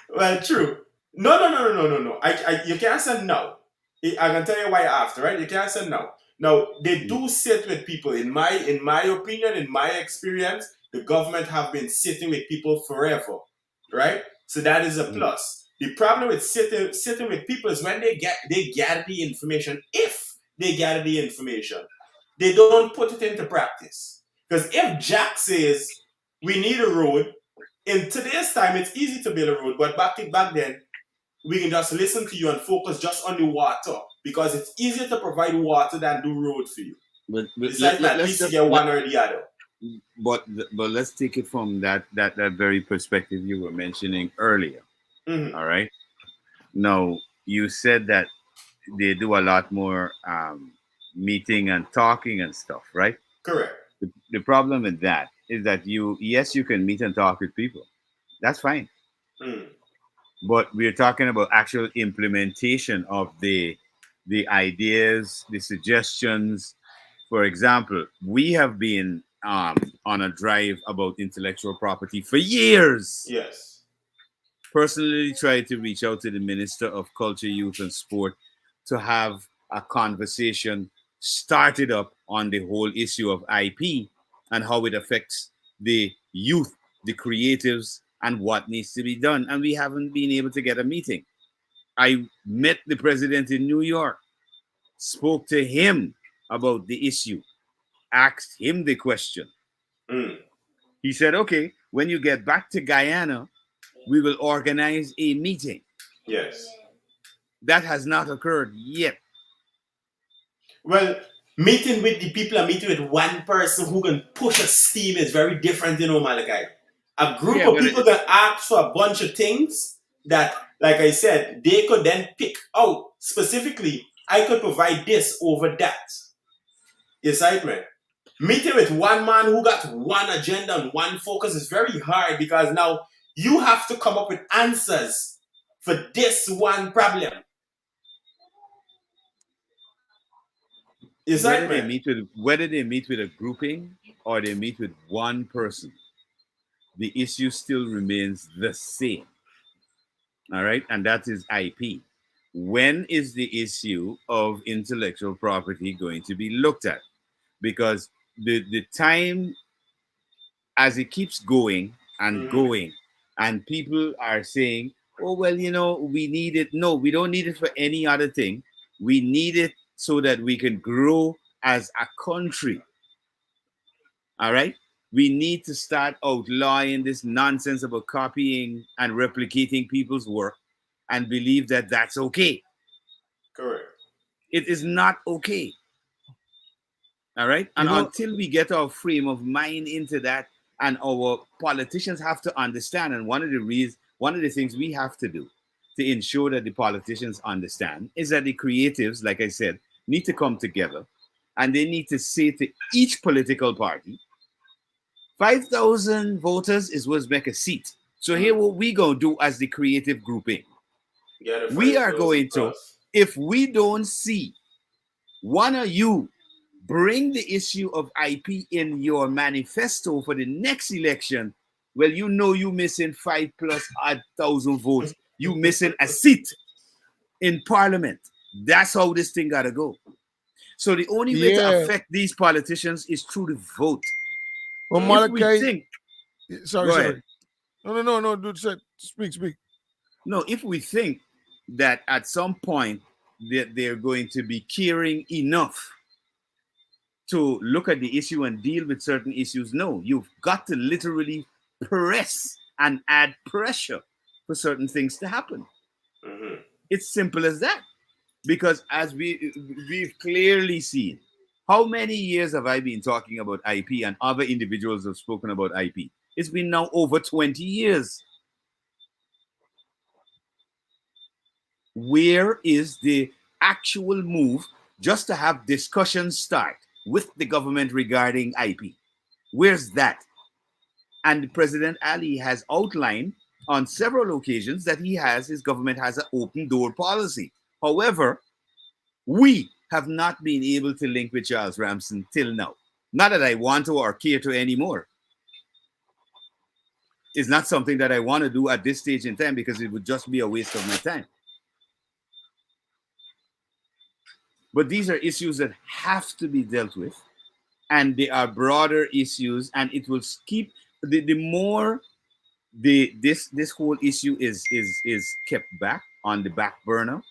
Well, true. No. You can't say no. I can tell you why after, right? You can't say no. Now, they Mm. do sit with people. In my opinion, in my experience, the government have been sitting with people forever, right? So that is a Mhm. plus. The problem with sitting with people is when they gather the information. If they gather the information, they don't put it into practice. Because if Jack says we need a road, in today's time, it's easy to build a road, but back then, we can just listen to you and focus just on the water because it's easier to provide water than do road for you. But Besides, at let's least you just get one or the other. but let's take it from that very perspective you were mentioning earlier. Mhm. All right. Now you said that they do a lot more meeting and talking and stuff, right? Correct. The problem with that is that you can meet and talk with people. That's fine. Mm. But we're talking about actual implementation of the ideas, the suggestions. For example, we have been on a drive about intellectual property for years. Yes. Personally, tried to reach out to the Minister of Culture, Youth, and Sport to have a conversation started up on the whole issue of IP and how it affects the youth, the creatives, and what needs to be done. And we haven't been able to get a meeting. I met the president in New York, spoke to him about the issue, asked him the question. Mm. He said, okay, when you get back to Guyana, we will organize a meeting. Yes. That has not occurred yet. Well, meeting with the people and meeting with one person who can push a steam is very different, Malachi. A group Yeah, of but people can ask for a bunch of things that, like I said, they could then pick out specifically. I could provide this over that. Excitement. Meeting with one man who got one agenda and one focus is very hard because now you have to come up with answers for this one problem. Excitement. Whether they meet with a grouping or they meet with one person, the issue still remains the same. All right, and that is IP. When is the issue of intellectual property going to be looked at? Because the time as it keeps going and Mhm. going, and people are saying, oh, well, we need it. No, we don't need it for any other thing. We need it so that we can grow as a country. All right. We need to start outlawing this nonsense about copying and replicating people's work and believe that that's okay. Correct. It is not okay. All right. You And know, until we get our frame of mind into that, and our politicians have to understand, and one of the things we have to do to ensure that the politicians understand is that the creatives, like I said, need to come together and they need to say to each political party, 5,000 voters is what's make a seat. So here what we gonna do as the creative grouping. Get a We are 5,000 going to, plus. if we don't see one of you bring the issue of IP in your manifesto for the next election, well, you missing 5,000+ votes. You missing a seat in parliament. That's how this thing gotta go. So the only way to yeah. affect these politicians is through the vote. Well, Mm. If we Malachi, think, sorry, go ahead. sorry. No, dude, said, speak. No, if we think that at some point that they're going to be caring enough to look at the issue and deal with certain issues, no, you've got to literally press and add pressure for certain things to happen. Mhm. It's simple as that. Because as we've clearly seen, how many years have I been talking about IP and other individuals have spoken about IP? It's been now over 20 years. Where is the actual move just to have discussions start with the government regarding IP? Where's that? And President Ali has outlined on several occasions that his government has an open door policy. However, we have not been able to link with Charles Ramson till now. Not that I want to or care to anymore. It's not something that I want to do at this stage in time because it would just be a waste of my time. But these are issues that have to be dealt with, and they are broader issues, and it will keep the more this whole issue is kept back on the back burner.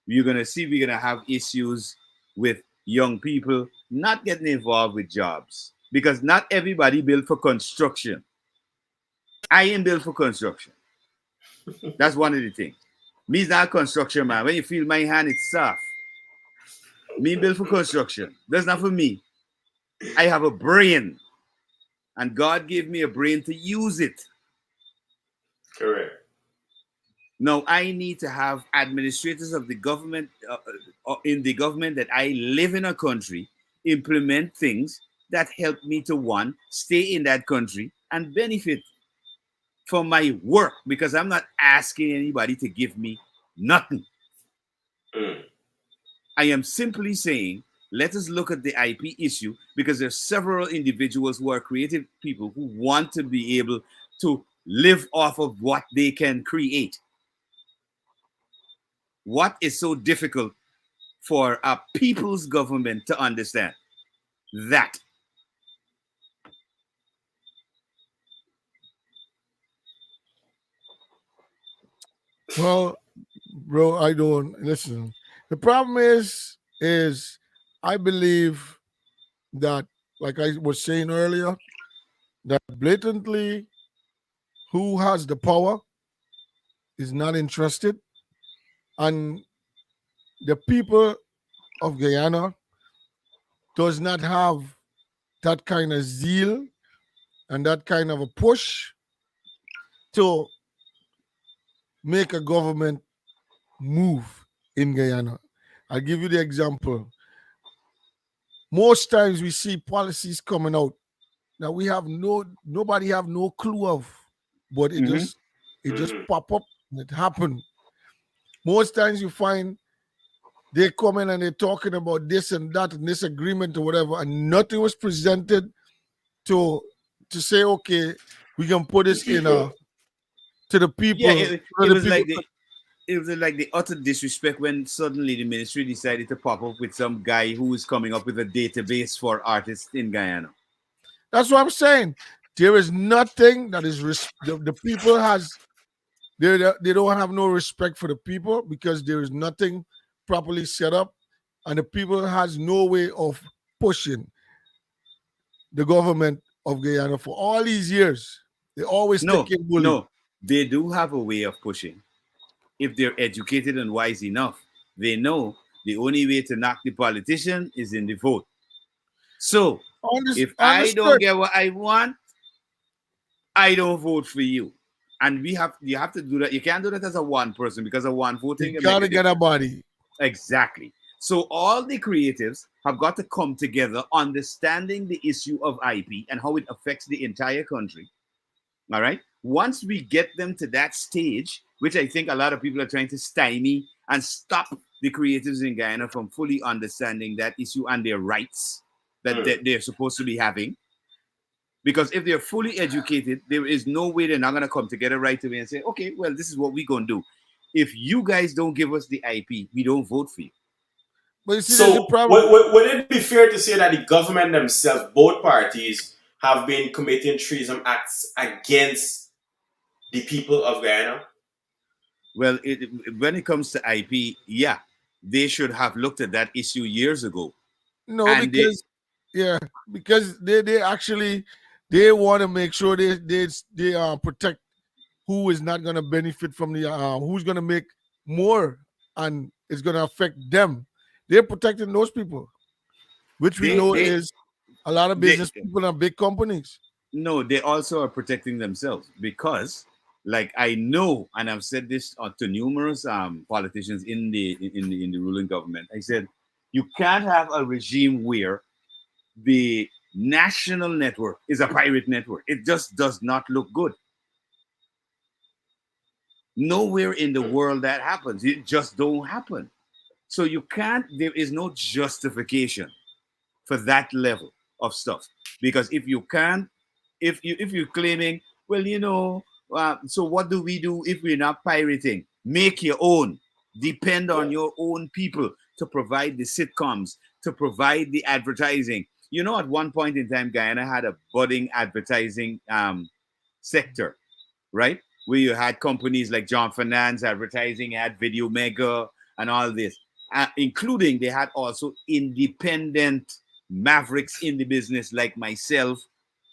We're gonna have issues with young people not getting involved with jobs because not everybody built for construction. I ain't built for construction. That's one of the things. Me's not construction man. When you feel my hand, it's soft. Me built for construction. That's not for me. I have a brain, and God gave me a brain to use it. Correct. Now I need to have administrators of the government in the government that I live in a country implement things that help me to one stay in that country and benefit from my work because I'm not asking anybody to give me nothing. Mm. I am simply saying let us look at the IP issue because there's several individuals who are creative people who want to be able to live off of what they can create. What is so difficult for a people's government to understand that? Well, bro, I don't listen. The problem is I believe that, like I was saying earlier, that blatantly who has the power is not interested, and the people of Guyana does not have that kind of zeal and that kind of a push to make a government move in Guyana. I'll give you the example. Most times we see policies coming out that we have nobody have no clue of, but it just Mhm. pop up and it happen. Most times you find they come in and they're talking about this and that and this agreement or whatever, and nothing was presented to say, okay, we can put The this in people. to the Yeah, people, so it the was people. like the utter disrespect when suddenly the ministry decided to pop up with some guy who is coming up with a database for artists in Guyana. That's what I'm saying. There is nothing that is the people has they don't have no respect for the people because there is nothing properly set up, and the people has no way of pushing the government of Guyana for all these years. They always No, taking bully. no, they do have a way of pushing. If they're educated and wise enough, they know the only way to knock the politician is in the vote. So if I don't Understood. get what I want, I don't vote for you. And you have to do that. You can't do that as a one person because a one You voting can make a gotta get a difference. body. Exactly. So all the creatives have got to come together, understanding the issue of IP and how it affects the entire country. All right. Once we get them to that stage, which I think a lot of people are trying to stymie and stop the creatives in Guyana from fully understanding that issue and their rights that Mm. they're supposed to be having. Because if they're fully educated, there is no way they're not going to come together right away and say, okay, well, this is what we're going to do. If you guys don't give us the IP, we don't vote for you. But you see, there's a So, problem. would it be fair to say that the government themselves, both parties, have been committing treason acts against the people of Guyana? Well, when it comes to IP, yeah, they should have looked at that issue years ago. No, And they, because yeah, because they actually they want to make sure they protect who is not going to benefit from the who's going to make more and it's going to affect them. They're protecting those people, which we they, know they, is a lot of they, business people and big companies. no, they also are protecting themselves because, like I know, and I've said this to numerous politicians in the ruling government. I said, you can't have a regime where the national network is a pirate network. It just does not look good. Nowhere in the world that happens. It just don't happen. So you can't. There is no justification for that level of stuff because if you can't, if you're claiming, well, so what do we do if we're not pirating? Make your own. Depend on your own people to provide the sitcoms, to provide the advertising. At one point in time, Guyana had a budding advertising sector, right? Where you had companies like John Finance advertising, had Video Mega, and all this, including they had also independent mavericks in the business like myself.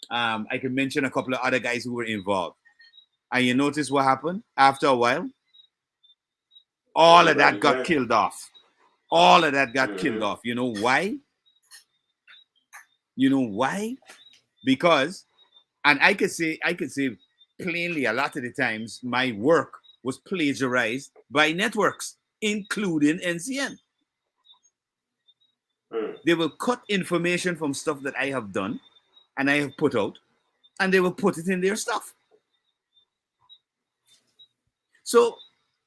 I can mention a couple of other guys who were involved. And you notice what happened after a while? All of that Everybody got went. killed off. All of that got killed off. You know why? You know why? Because, and I could say plainly, a lot of the times my work was plagiarized by networks, including NCN. They will cut information from stuff that I have done and I have put out, and they will put it in their stuff. So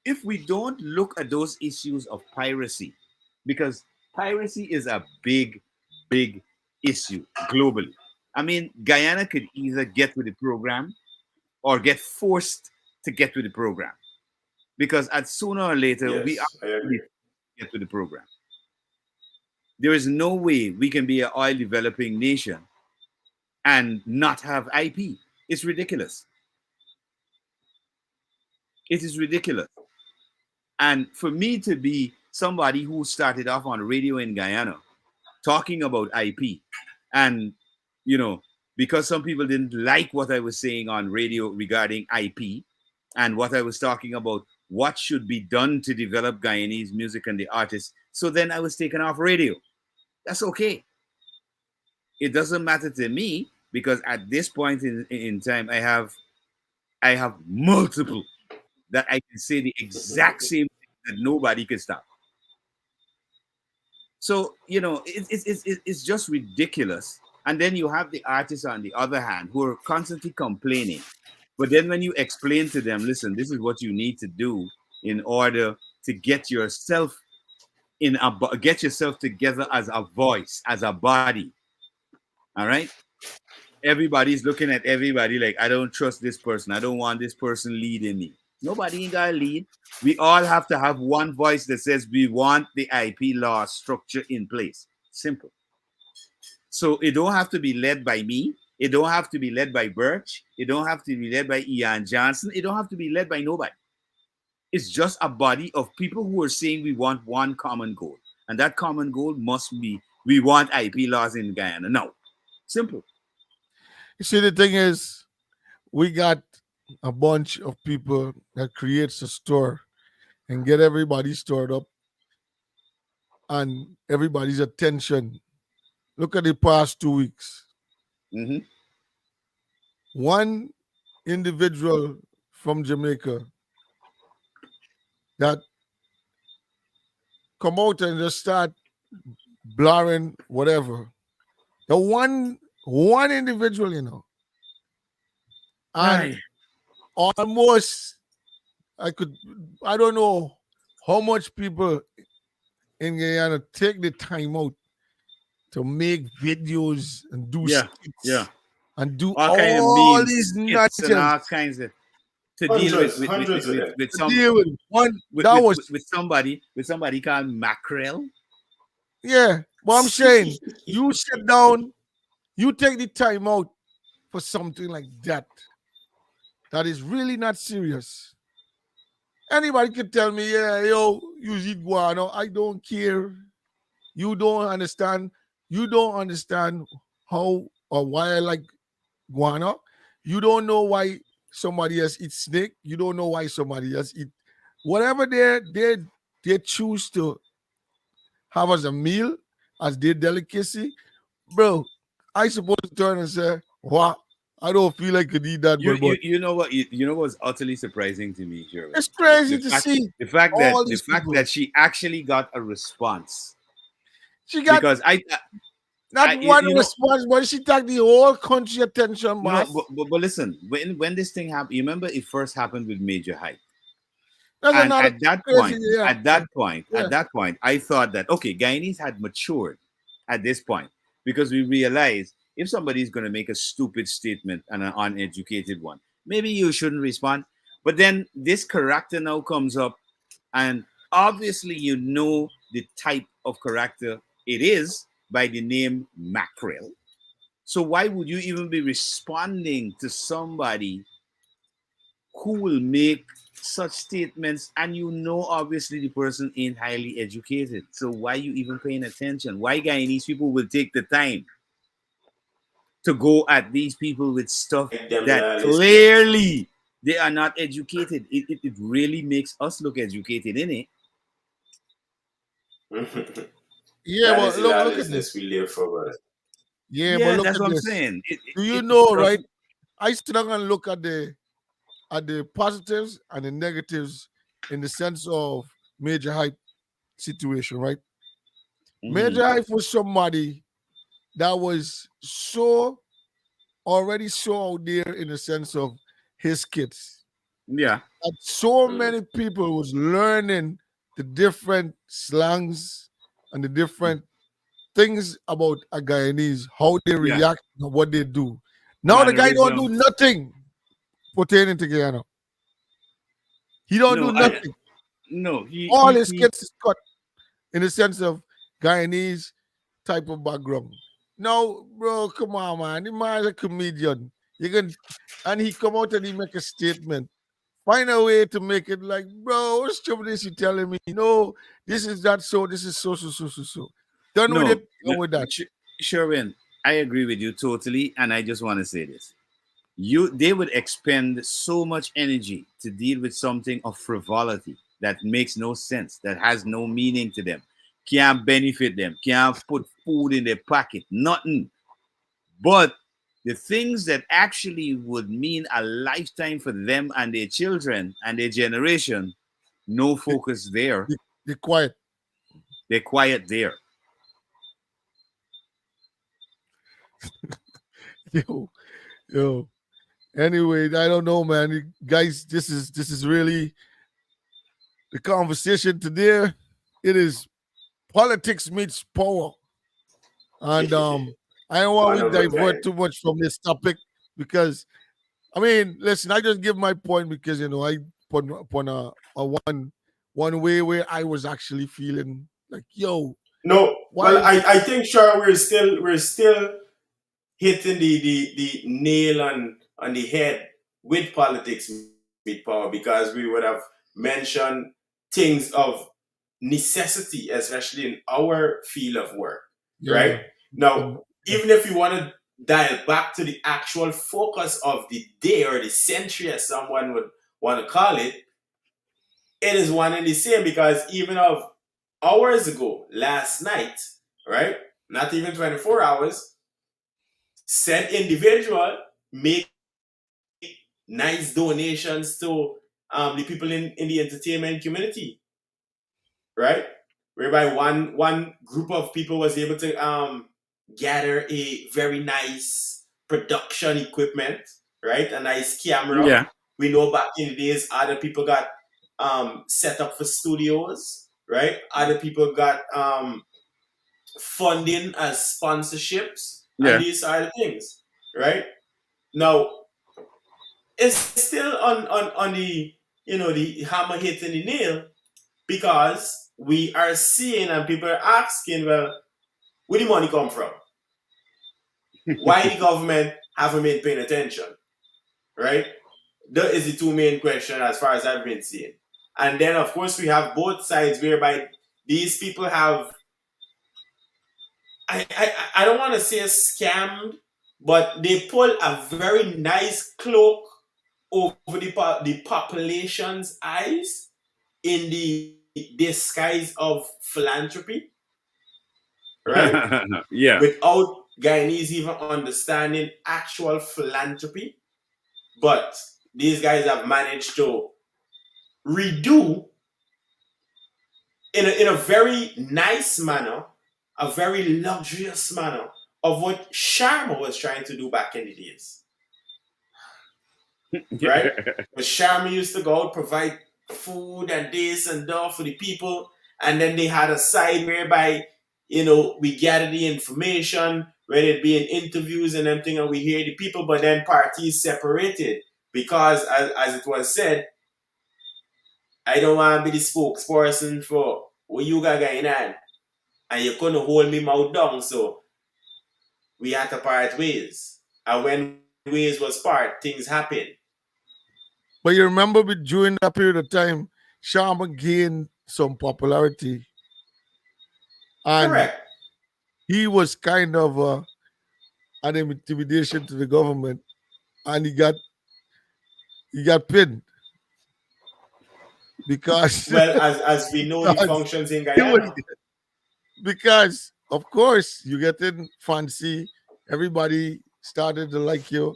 if we don't look at those issues of piracy, because piracy is a big, big issue globally. I mean, Guyana could either get with the program or get forced to get with the program. Because at sooner or later, we are Yes, I agree. get with the program. There is no way we can be an oil developing nation and not have IP. It's ridiculous. It is ridiculous. And for me to be somebody who started off on radio in Guyana talking about IP, and you know, because some people didn't like what I was saying on radio regarding IP and what I was talking about, what should be done to develop Guyanese music and the artists. So then I was taken off radio. That's okay. It doesn't matter to me because at this point in time, I have multiple that I can say the exact same thing that nobody can stop. So, you know, it's just ridiculous. And then you have the artists on the other hand who are constantly complaining. But then when you explain to them, listen, this is what you need to do in order to get yourself get yourself together as a voice, as a body. All right. Everybody's looking at everybody like, I don't trust this person. I don't want this person leading me. Nobody ain't got to lead. We all have to have one voice that says we want the IP law structure in place. Simple. So it don't have to be led by me. It don't have to be led by Birch. It don't have to be led by Ian Johnson. It don't have to be led by nobody. It's just a body of people who are saying we want one common goal. And that common goal must be we want IP laws in Guyana. No. Simple. You see, the thing is, we got a bunch of people that creates a store and get everybody stored up and everybody's attention. Look at the past 2 weeks. Mm-hmm. One individual from Jamaica that come out and just start blaring whatever. The one individual, you know. And almost I don't know how much people in Guyana take the time out to make videos and do skits and do All kind of all memes, these skits, nonsense and all kinds of to deal Hundreds of them. with some deal with one that was with somebody called Mackerel. yeah. But I'm saying you sit down, you take the time out for something like that. That is really not serious. Anybody can tell me, yeah, yo, you eat guano. I don't care. You don't understand. You don't understand how or why I like guano. You don't know why somebody else eats snake. You don't know why somebody else eat whatever they choose to have as a meal, as their delicacy. Bro, I supposed to turn and say, what? I don't feel like I could eat that. You know what? You know what's utterly surprising to me, Sherwin? It's crazy to see the fact all these that people. she actually got a response. She got Because one response, but she took the whole country attention. No, but listen, when this thing happened, you remember it first happened with Major Hype. And at that point, I thought that okay, Guyanese had matured at this point because we realized if somebody is going to make a stupid statement and an uneducated one, maybe you shouldn't respond. But then this character now comes up, and obviously you know the type of character it is by the name Mackerel. So why would you even be responding to somebody who will make such statements and you know obviously the person ain't highly educated? So why you even paying attention? Why Guyanese people will take the time to go at these people with stuff that clearly they are not educated? It really makes us look educated, innit? Yeah, That but is the look at this. lawlessness we live for, brother. Yeah, but Yeah, look that's at what I'm this. saying. Do you It know, right? doesn't. I sit down and look at the positives and the negatives in the sense of Major Hype situation, right? Major Mhm. Hype was somebody that was so already so out there in the sense of his kids. Yeah, That so Mm. many people was learning the different slangs and the different things about a Guyanese, how they yeah. react and what they do. Now the guy don't do Mannerism. nothing pertaining to Guyana. He don't do No, I nothing. no. All his skits is cut in the sense of Guyanese type of background. No, bro, come on, man. The man's a comedian. You can, and he come out and he make a statement. Find a way to make it like, bro, what stupid is you telling me? No, this is that so, this is so. Done with no, it, no. done with that. Sherwin, I agree with you totally, and I just want to say this: they would expend so much energy to deal with something of frivolity that makes no sense, that has no meaning to them, can't benefit them, can't put food in their pocket, nothing. But the things that actually would mean a lifetime for them and their children and their generation, no They, focus there. they quiet. They're quiet there. Yo, yo. Anyway, I don't know, man. Guys, this is really the conversation today. It is politics meets power. And I don't want One we of a divert kind. too much from this topic because I mean, listen, I just give my point because I put upon a one way where I was actually feeling like, yo, No, why well, is I think sure we're still hitting the nail on the head with politics with power because we would have mentioned things of necessity, especially in our field of work, yeah right? Now, and even if you want to dial back to the actual focus of the day or the century, as someone would want to call it, it is one and the same because even of hours ago, last night, right? Not even 24 hours, said individual make nice donations to the people in the entertainment community, right? Whereby one group of people was able to gather a very nice production equipment, right? A nice camera. Yeah. We know back in the days, other people got set up for studios, right? Other people got funding as sponsorships and Yeah. these sort of things, right? Now, it's still on the the hammer hitting the nail because we are seeing and people are asking, well, where the money come from? Why the government haven't been paying attention, right? That is the two main question as far as I've been seeing. And then of course we have both sides whereby these people have I don't want to say scammed, but they pull a very nice cloak over the population's eyes in the disguise of philanthropy, right? Yeah. Without Guyanese even understanding actual philanthropy. But these guys have managed to redo in a very nice manner, a very luxurious manner of what Sharma was trying to do back in the days, right? But Sharma used to go out, provide food and this and that for the people, and then they had a side whereby we gather the information, whether it be in interviews and everything, and we hear the people, but then parties separated because, as it was said, I don't want to be the spokesperson for what you got going on, and you couldn't hold me mouth down, so we had to part ways. And when ways was part, things happen. but you remember during that period of time, Sharma gained some popularity and Correct. he was kind of an intimidation to the government and he got pinned because Well, as we know the because functions in he was Guyana. because of course you getting fancy. Everybody started to like you.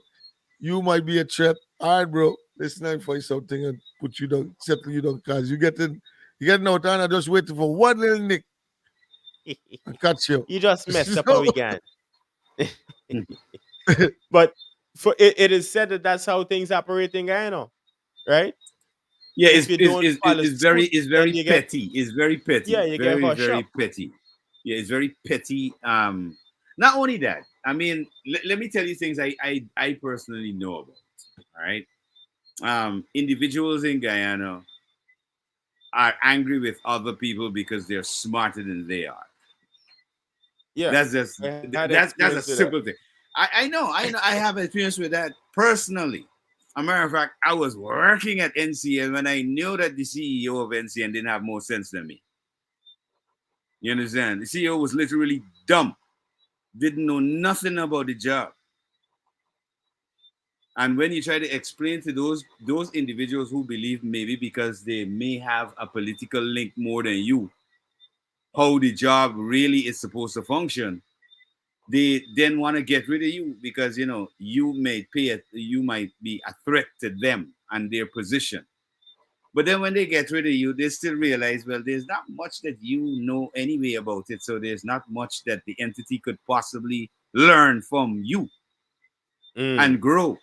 You might be a threat. All right, bro. Let's not find something and put you down, settle you down, cause you getting out and I just waiting for one little nick and catch you. You just messed up So, how we can. Hmm. But for it is said that that's how things operate in Guyana, right? Yeah, If you don't follow suit, it's then very you get, petty. It's very petty. yeah, you get Very, for a shock. very petty. Yeah, it's very petty. Not only that, I mean, let me tell you things I personally know about. All right. Individuals in Guyana are angry with other people because they're smarter than they are. Yeah, That's just I had that's a experience with that. simple thing. I know I have experience with that personally. A matter of fact, I was working at NCN when I knew that the CEO of NCN didn't have more sense than me. You understand? The CEO was literally dumb, didn't know nothing about the job. And when you try to explain to those individuals who believe maybe because they may have a political link more than you, how the job really is supposed to function, they then want to get rid of you because you might be a threat to them and their position. But then when they get rid of you, they still realize, well, there's not much that you know anyway about it, so there's not much that the entity could possibly learn from you Mm. and grow.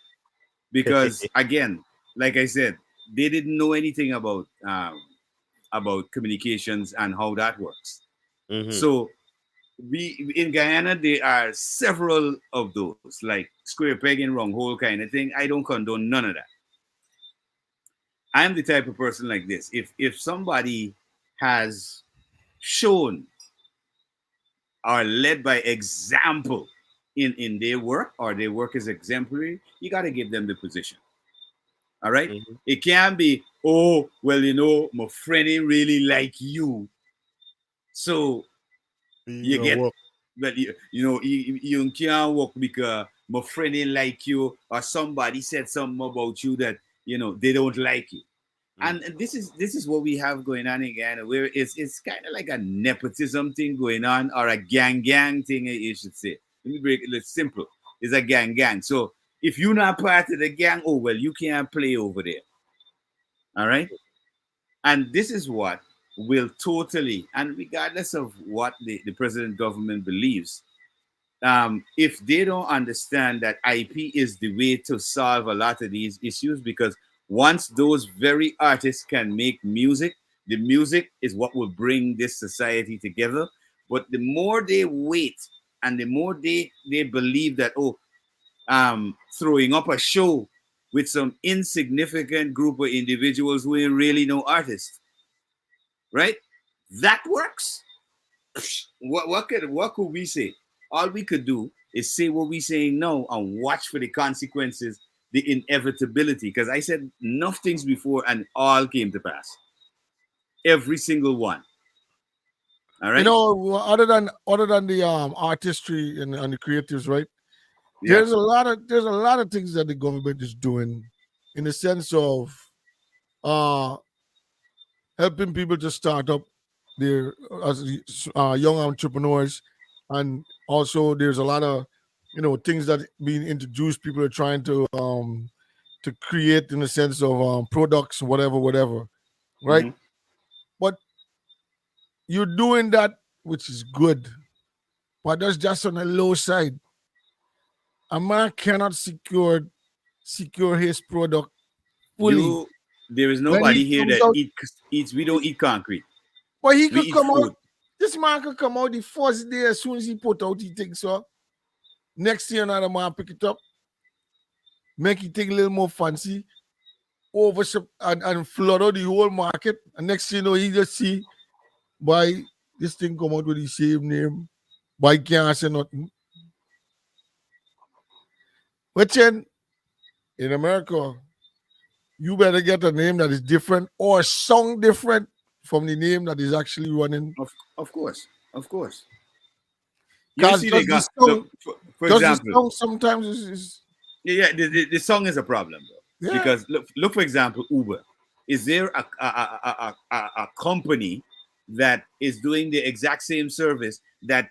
Because again, like I said, they didn't know anything about communications and how that works. Hmm. So we in Guyana there are several of those, like square peg in wrong hole kind of thing. I don't condone none of that. I'm the type of person like this. If somebody has shown or led by example in their work or their work is exemplary, you got to give them the position. All right. Hmm. It can't be, oh, well, my friend ain't really like you. So you you get, work. but you can't work because my friend ain't like you or somebody said something about you that, they don't like you. Mm. And this is what we have going on again, where it's kind of like a nepotism thing going on or a gang thing, you should say. Let me break it. It's simple. It's a gang. So if you're not part of the gang, oh well, you can't play over there. All right. And this is what will totally, and regardless of what the president government believes, if they don't understand that IP is the way to solve a lot of these issues, because once those very artists can make music, the music is what will bring this society together. But the more they wait and the more they believe that, throwing up a show with some insignificant group of individuals who ain't really no artists, right? That works. What could we say? All we could do is say what we saying now and watch for the consequences, the inevitability. Because I said enough things before and all came to pass. Every single one. All You right? know, other than the artistry and the creatives, right? Yeah. There's a lot of things that the government is doing in the sense of uh helping people to start up their as young entrepreneurs, and also there's a lot of things that being introduced. People are trying to create in the sense of products, whatever, right? Hmm. But you're doing that, which is good, but that's just on the low side. A man cannot secure his product fully There is when he nobody here comes that out. eats. We don't eat concrete. But he We could eat come out. food. This man could come out the first day as soon as he put out. He thinks so. Next year, another man pick it up, make it take a little more fancy, and flood out the whole market. And next thing you know, he just see why this thing come out with the same name. Why can't say nothing? But then in America, you better get a name that is different or sound different from the name that is actually running. Of course. Of course. You Because see, they got look for just the example. song sometimes is Yeah, the song is a problem though, yeah. because look for example, Uber. Is there a company that is doing the exact same service that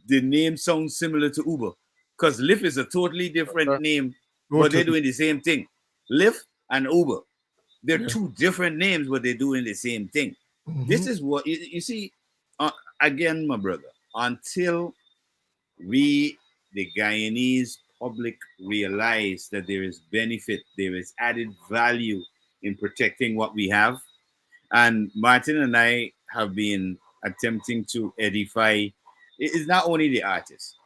the name sounds similar to Uber. Because Lyft is a totally different Uh, name, but they're Totally. doing the same thing. Lyft and Uber. They're Yeah. two different names, but they're doing the same thing. This Hmm. is what you see. Again, my brother, until we, the Guyanese public, realize that there is benefit, there is added value in protecting what we have. And Martin and I have been attempting to edify. It's not only the artists,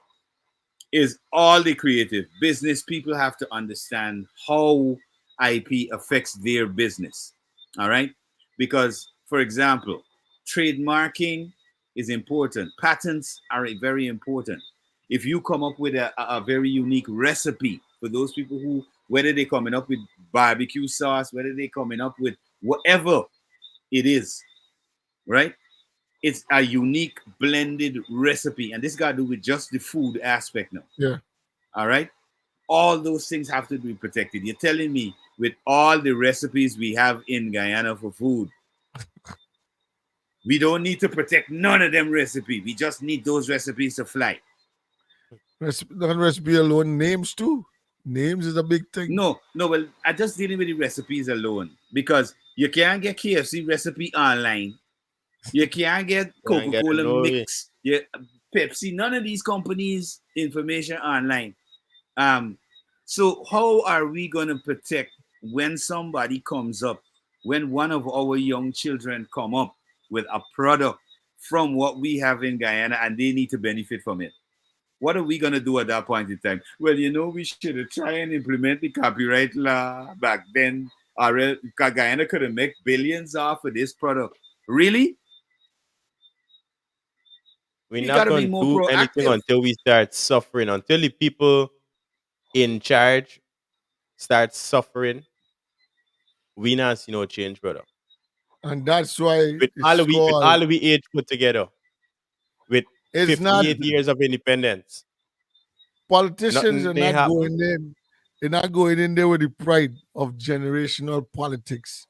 is all the creative business people have to understand how IP affects their business. All right. Because, for example, trademarking is important, patents are very important. If you come up with a very unique recipe for those people who, whether they're coming up with barbecue sauce, whether they're coming up with whatever it is, right? It's a unique blended recipe, and this got to do with just the food aspect now. Yeah. All right, all those things have to be protected. You're telling me with all the recipes we have in Guyana for food, we don't need to protect none of them recipes. We just need those recipes to fly. Not recipe alone, names too. Names is a big thing. No, no, well, I just dealing with the recipes alone because you can't get KFC recipe online. You can't get Can't get it Coca-Cola no way. mix, Pepsi, none of these companies' information online. Um, so how are we going to protect when somebody comes up, when one of our young children come up with a product from what we have in Guyana and they need to benefit from it? What are we going to do at that point in time? Well, we should have tried and implement the copyright law back then. Guyana could have made billions off of this product. Really? We're We got not to be gonna more do anything proactive. until we start suffering, until the people in charge start suffering. We not see no change, brother. And that's why With it's called, all we age put together, with it's not, 58 years of independence, politicians are nothing not happen. going in. They're not going in there with the pride of generational politics.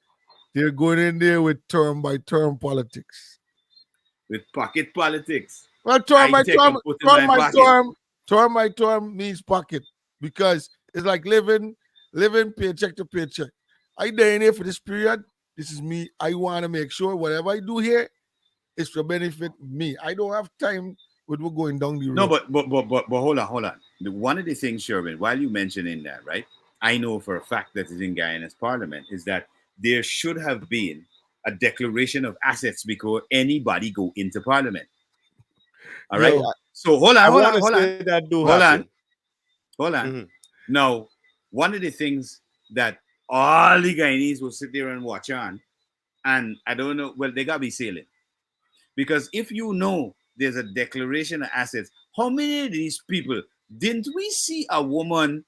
They're going in there with term by term politics. With pocket politics. Well, I take and put in my pocket. term by term means pocket because it's like living paycheck to paycheck. I there in here for this period. This is me. I want to make sure whatever I do here is to benefit me. I don't have time with what going down the No, road. but hold on. One of the things, Sherwin, while you mentioning that, right? I know for a fact that is in Guyana's parliament is that there should have been a declaration of assets before anybody go into parliament. All right. Yo, So I want to say that do hold happen. on, hold on. Mhm. Now, one of the things that all the Guyanese will sit there and watch on, and I don't know, well, they gotta be sailing. Because if you know there's a declaration of assets, how many of these people didn't we see a woman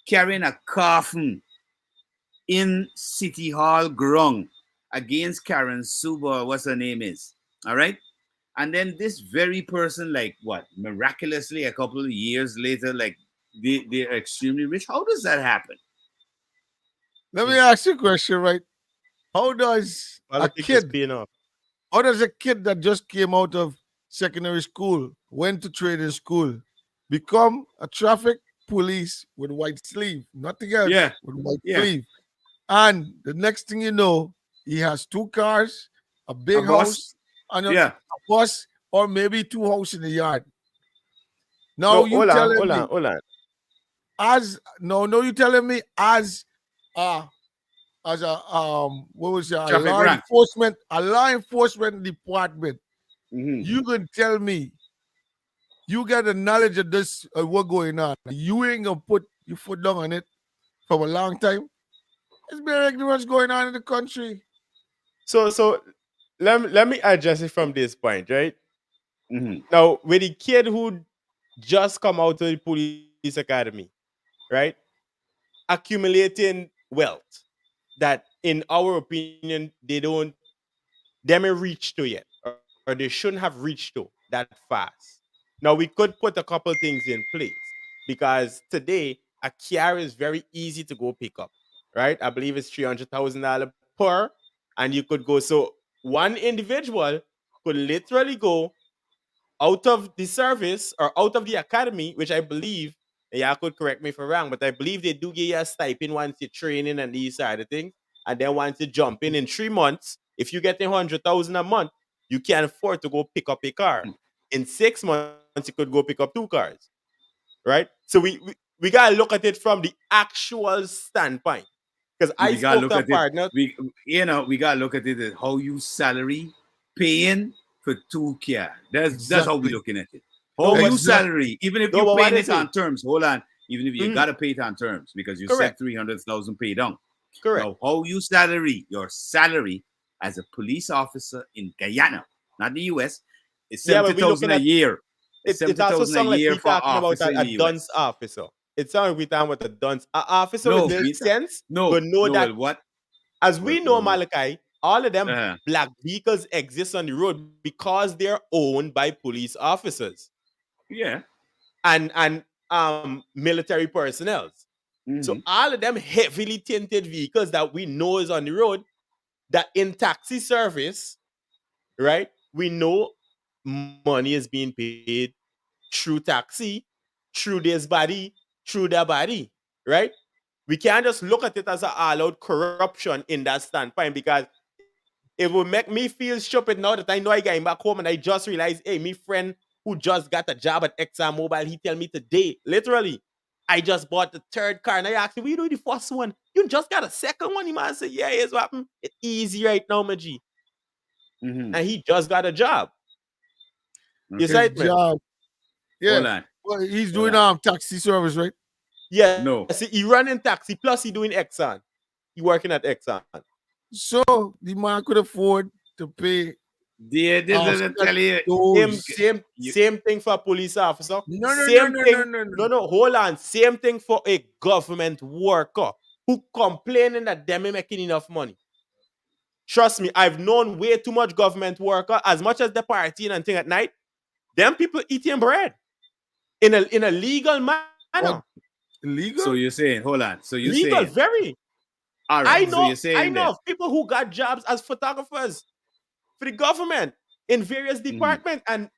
carrying a coffin in City Hall ground against Karen Suba, what's her name is? All right. And then this very person, like what, miraculously a couple of years later, like they're extremely rich. How does that happen? let me ask you a question, right? How does a Politics is kid, paying off. how does a kid that just came out of secondary school, went to training school, become a traffic police with white sleeve, nothing else Yeah, with white yeah. sleeve? And the next thing you know, he has two cars, a A big boss. house, and a Yeah. bus, or maybe two houses in the yard. Now No, you hold on, telling hold me on, hold on. no, you telling me uh as a what was it, Traffic rank. a law enforcement department, Mm-hmm. you can tell me you got the knowledge of this what going on. You ain't gonna put your foot down on it from a long time. It's been like what's going on in the country. So let me address it from this point, right? Mm-hmm. Now, with the kid who just come out of the police academy, right? Accumulating wealth that, in our opinion, them ain't reach to yet, or they shouldn't have reached to that fast. Now, we could put a couple things in place because today a car is very easy to go pick up, right? I believe it's $300,000 per, and you could go. So one individual could literally go out of the service or out of the academy, which I believe, and y'all could correct me if I'm wrong, but I believe they do give you a stipend once you're training and these side of things. And then once you jump in 3 months, if you get 100,000 a month, you can afford to go pick up a car. In 6 months, you could go pick up 2 cars. Right? So we gotta look at it from the actual standpoint. Because I We gotta spoke look to a at it. partner. We gotta look at it as how you salary paying for 2 car. That's how we Exactly. looking at it. No, How you Exactly. salary, even if No, you but what paying they it on say? terms. Hold on, even if you Mhm. gotta pay it on terms because you said Correct. 300,000 paid down. Correct. Now, how you salary your salary as a police officer in Guyana, not the US, is Yeah, but we 70,000 looking a at year. It's it also 70,000 a sounds like year we for talking about officer in a the dunce US. officer. It sounds like we talking about a dunce officer with No, little sense, no, but know no. that Well, what? as Well, we know, well, well, Malachi, all of them uh, black vehicles exist on the road because they're owned by police officers yeah. and military personnel. So Mhm. all of them heavily tinted vehicles that we know is on the road that in taxi service, right? We know money is being paid through taxi, through this body, through that body, right? We can't just look at it as an all-out corruption in that standpoint because it will make me feel stupid now that I know I got back home and I just realized, hey, my friend who just got a job at Exxon Mobil, he tell me today, literally, I just bought the third car. And I asked him, what you doing the first one? You just got a second one? He man said, yeah, here's what happened. It's easy right now, my G. Mhm. And he just got a job. Yes, His right, man. job. Hold Yeah. on. Well, he's Hold doing on. taxi service, right? Yeah, No. see, he running taxi, plus he doing Exxon. He working at Exxon. So the man could afford to pay They offset tell you. Same, those. same, You, same thing for a police officer. No, no, no, Same no, no, thing. no, no. No, no, hold on. Same thing for a government worker who complaining that them ain't making enough money. Trust me, I've known way too much government worker. As much as the partying and thing at night, them people eating bread in a legal What, manner. so illegal? you're saying, hold on. So you're Legal, saying, very. all I right. So know, you're I saying know that. of people who got jobs as photographers for the government in various Mhm. departments and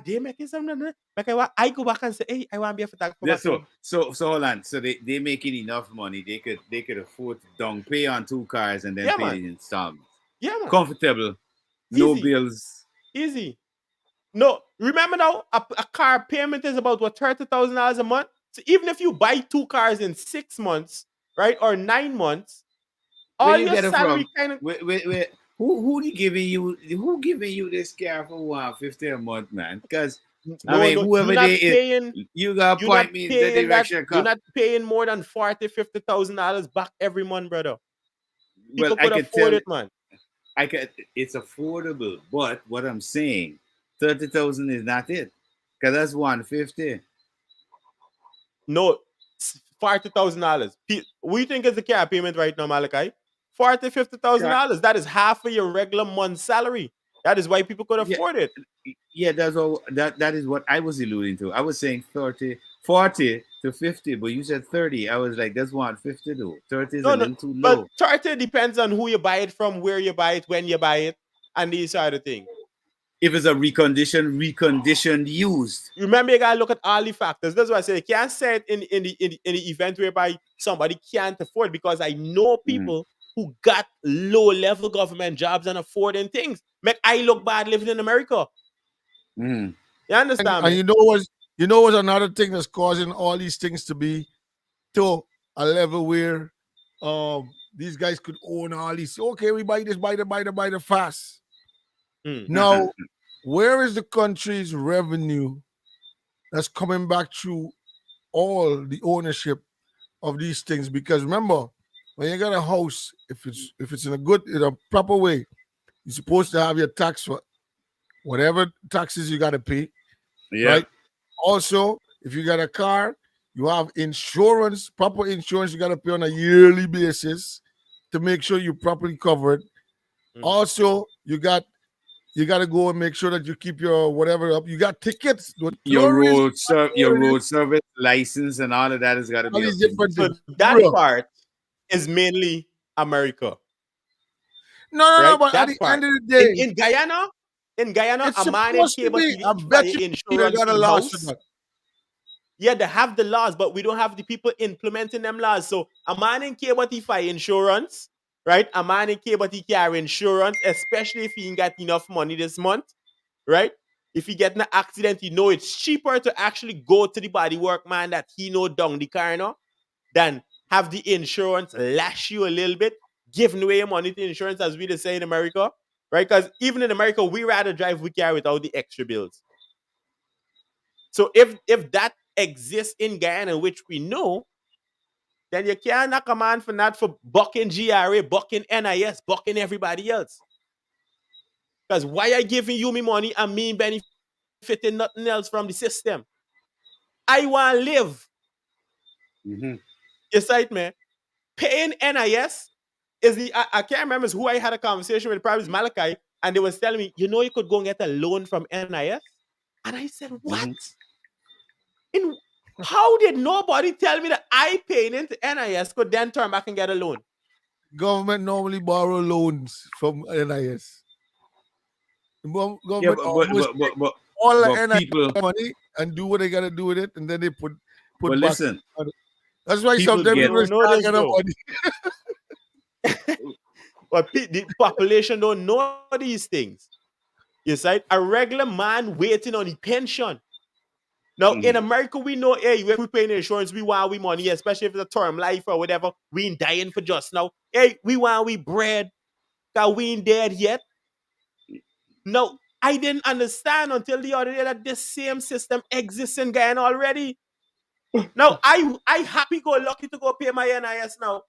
they making some money. Like I go back and say, hey, I want to be a photographer Yeah, back so home. so hold on. So they making enough money. They could afford to down pay on 2 cars and then Yeah, pay man. the installments. Yeah, man. Comfortable, no Easy. bills. Easy. No, remember now, a car payment is about what, $30,000 a month. So even if you buy 2 cars in 6 months, right, or 9 months, Where all you your get it from? salary kind of Who giving you this car for 150 a month, man? Because I no, mean, no, whoever they is, you gotta you're not point me in the paying that, direction. you're not paying more than $40,000-$50,000 back every month, brother. Well, People I could could afford tell it, man. it's affordable, but what I'm saying, 30,000 is not it, because that's 150. No, $40,000. We think it's the car payment right now, Malachi. $40,000-$50,000. That is half of your regular month's salary. That is why people could Yeah, afford it. yeah, that's all. That is what I was alluding to. I was saying 30, 40 to 50, but you said 30. I was like, that's 150 though. 30 is a No, no, little too but low. 30 depends on who you buy it from, where you buy it, when you buy it, and these sort of things. If it's a reconditioned used. Remember, you gotta look at all the factors. That's why I say you can't say it in the event whereby somebody can't afford, because I know Mhm. people who got low level government jobs and affording things. Make I look bad living in America. Mhm. You understand And me? you know what's another thing that's causing all these things to be to a level where these guys could own all these. Okay, we buy this, buy the fast. Hmm. Now, where is the country's revenue that's coming back through all the ownership of these things? Because remember, when you got a house, if it's in a proper way, you're supposed to have your tax for whatever taxes you got to pay, Yeah. right? Also, if you got a car, you have insurance, proper insurance you got to pay on a yearly basis to make sure you're properly covered. Hmm. Also, you got to go and make sure that you keep your whatever up. You got tickets, the Your tourists, your road service license and all of that has got to all be these up to different date. So things. that Bro, part is mainly America, no, right? but at That the part. end of the In day, in Guyana, In Guyana, It's a man in supposed to cable be. TV I buy bet you they insurance got a in loss for house. that. Yeah, they have the laws, but we don't have the people implementing them laws. So a man in cable TV insurance, right? A man in cable TV carry insurance, especially if he ain't got enough money this month, right? If he get in an accident, you know it's cheaper to actually go to the body work man that he know down the car now than have the insurance lash you a little bit, giving away your money to insurance, as we just say in America, right? Because even in America, we rather drive with car without the extra bills. So if that exists in Guyana, which we know, then you can't knock a man for not for bucking GRA, bucking NIS, bucking everybody else. Because why I giving you me money and me benefiting nothing else from the system? I want to live. Mm-hmm. You sight man. Paying NIS is I can't remember who I had a conversation with, probably Malachi, and they was telling me, you know, you could go and get a loan from NIS. And I said, what? In how did nobody tell me that I paying into NIS could then turn back and get a loan? Government normally borrow loans from NIS. Yeah, Government almost take but all the but NIS people. money and do what they gotta do with it, and then they put But back. listen, That's why people sometimes get. people You know start this getting though. money. But the population don't know these things. Yes, right? A regular man waiting on the pension. Now, in Mhm. America, we know, hey, if we paying insurance, we want we money, especially if it's a term life or whatever. We ain't dying for just now. Hey, we want we bread, because we ain't dead yet. No, I didn't understand until the other day that this same system exists in Guyana already. Now, I happy go lucky to go pay my NIS now.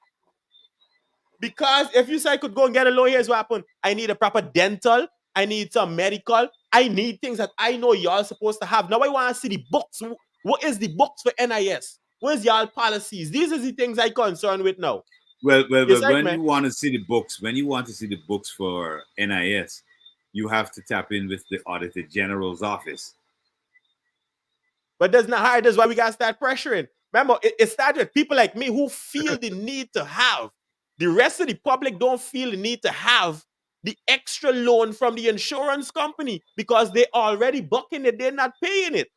Because if you say I could go and get a loan, here's what happened. I need a proper dental. I need some medical. I need things that I know y'all supposed to have. Now I want to see the books. What is the books for NIS? Where's y'all policies? These are the things I concerned with now. Yes, right, When man. you want to see the books, when you want to see the books for NIS, you have to tap in with the Auditor General's office. But that's not hard. That's why we got to start pressuring. Remember, it started with people like me who feel the need to have. The rest of the public don't feel the need to have the extra loan from the insurance company because they already bucking it. They're not paying it.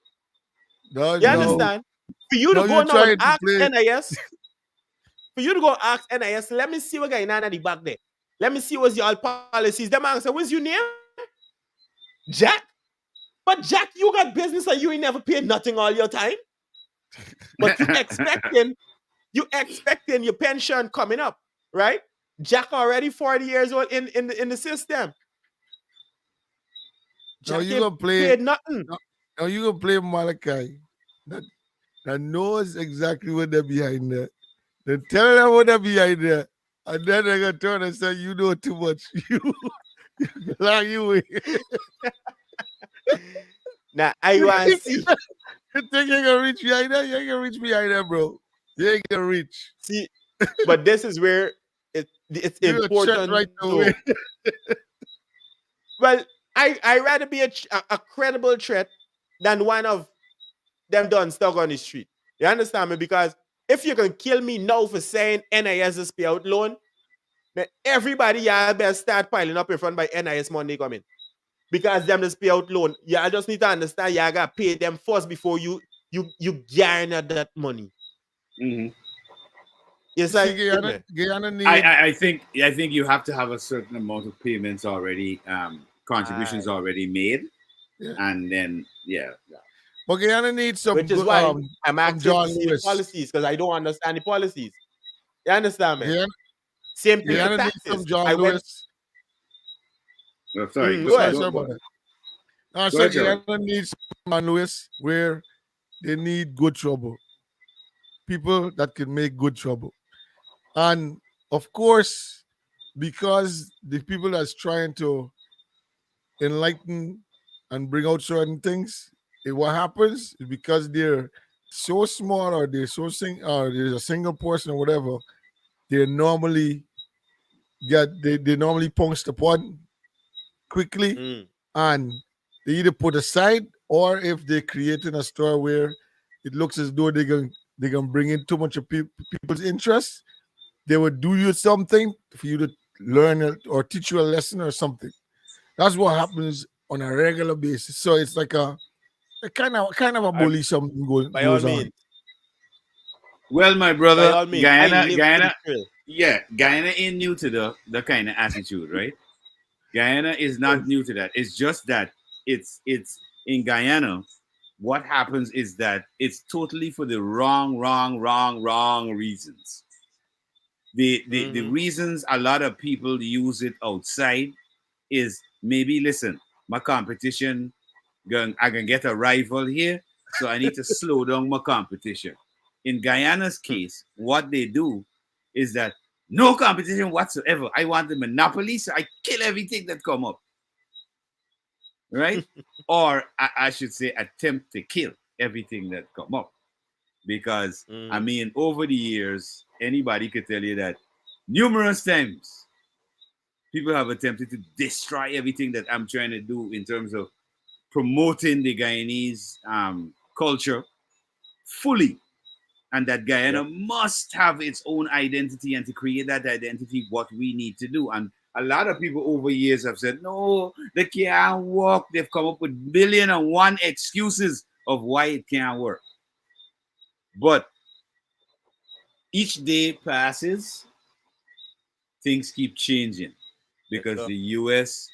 No, You no. understand? For you to No, go you're now and trying to ask play. NIS, for you to go and ask NIS, let me see what going on at the back there. Let me see what's your policies. Them man say, what's your name? Jack? But Jack, you got business and you ain't never paid nothing all your time. But you expecting your pension coming up, right? Jack already 40 years old in the system. No, Jack you ain't gonna play. paid nothing. No, you gonna play Malachi. That knows exactly what they're behind there. Then tell them what they're behind there. And then they're gonna turn and say, you know too much. You like you. Now I want to see. You think you're gonna reach behind there? You ain't gonna reach behind there, bro. You ain't gonna reach. See, but this is where it's You're a check important right to. away. Well, I rather be a credible threat than one of them done stuck on the street. You understand me? Because if you can kill me now for saying NIS is payout loan, then everybody y'all better start piling up in front by NIS money coming. Because them just payout loan. Y'all just need to understand y'all gotta pay them first before you garner that money. Mm-hmm. Yes, See, I Guyana need. I think you have to have a certain amount of payments already, contributions already made, Yeah. and then But Guyana needs some which is good, why I'm some asking John to see the Lewis. policies because I don't understand the policies. You understand me? Guyana, Same thing for Guyana needs some taxes. John I went. Lewis. sorry, Go ahead. Sorry about that. No, I Go said ahead, Joey. Guyana needs some John Lewis where they need good trouble. People that can make good trouble. And of course, because the people that's trying to enlighten and bring out certain things, what happens is because they're so small or they're so or there's a single person or whatever, they normally they normally pounce upon quickly Mm. and they either put aside or if they're creating a story where it looks as though they're gonna bring in too much of people's interest, they would do you something for you to learn or teach you a lesson or something. That's what happens on a regular basis. So it's like a kind of a I, bully something by all goes on. means, Well, my by brother, all means, I Guyana, live for the Guyana, thrill. yeah, Guyana ain't new to the kind of attitude, right? Guyana is not new to that. It's just that it's in Guyana. What happens is that it's totally for the wrong reasons. The Mm-hmm. reasons a lot of people use it outside is maybe listen, my competition I can get a rival here, so I need to slow down my competition. In Guyana's case, what they do is that no competition whatsoever. I want the monopoly, so I kill everything that come up, right? Or I should say, attempt to kill everything that come up, because I Mm-hmm. mean, over the years, anybody could tell you that numerous times people have attempted to destroy everything that I'm trying to do in terms of promoting the Guyanese culture fully, and that Guyana Yep. must have its own identity, and to create that identity, what we need to do. And a lot of people over years have said, no, they can't work. They've come up with 1,000,001 excuses of why it can't work. But each day passes, things keep changing, Yes, because sir. the US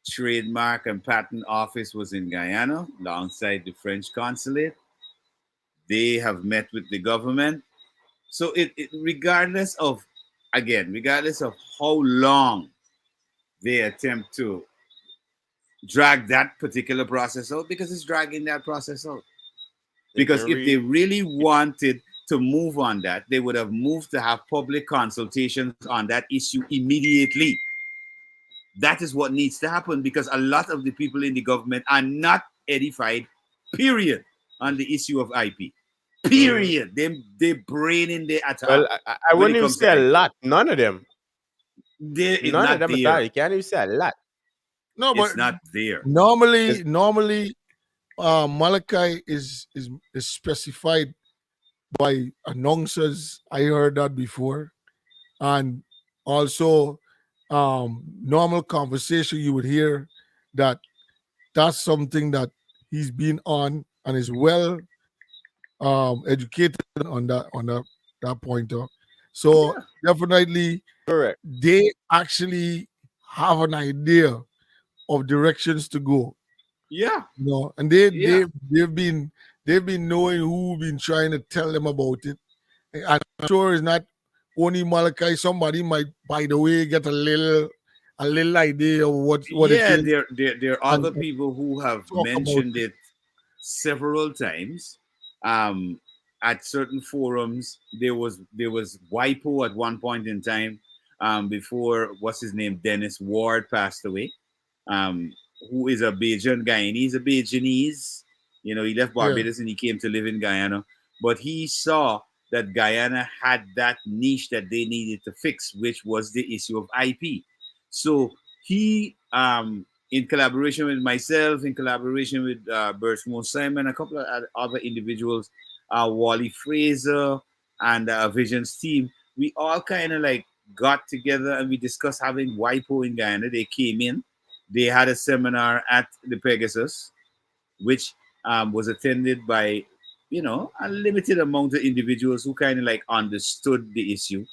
Trademark and Patent Office was in Guyana alongside the French consulate. They have met with the government. So regardless of, again, regardless of how long they attempt to drag that particular process out, because it's dragging that process out. It's Because if they very really wanted to move on that, they would have moved to have public consultations on that issue immediately. That is what needs to happen, because a lot of the people in the government are not edified, period, on the issue of IP. mm-hmm. Period. They brain in there at Well. all I when wouldn't it even comes say to a IP. lot. None of them. It's None of not them at all. there. You can't even say a lot. No, but It's not there. normally Malachi is specified by announcers. I heard that before. And also normal conversation you would hear that that's something that he's been on and is well educated on that pointer. So Yeah. definitely Correct. they actually have an idea of directions to go. Yeah. You know, and they Yeah. they've been knowing who been trying to tell them about it. And I'm sure it's not only Malachi. Somebody might, by the way, get a little idea of what it Yeah. is There are other and people who have talk about mentioned it. it several times. Um, at certain forums, there was WIPO at one point in time, before what's his name, Dennis Ward, passed away. Um, who is a Bajan Guyanese. He's a Bajanese. You know, he left Yeah, Barbados and he came to live in Guyana. But he saw that Guyana had that niche that they needed to fix, which was the issue of IP. So he, in collaboration with myself, in collaboration with Bertmo Simon, a couple of other individuals, Wally Fraser, and Vision's team, we all kind of like got together and we discussed having WIPO in Guyana. They came in, they had a seminar at the Pegasus, which was attended by, a limited amount of individuals who kind of like understood the issue.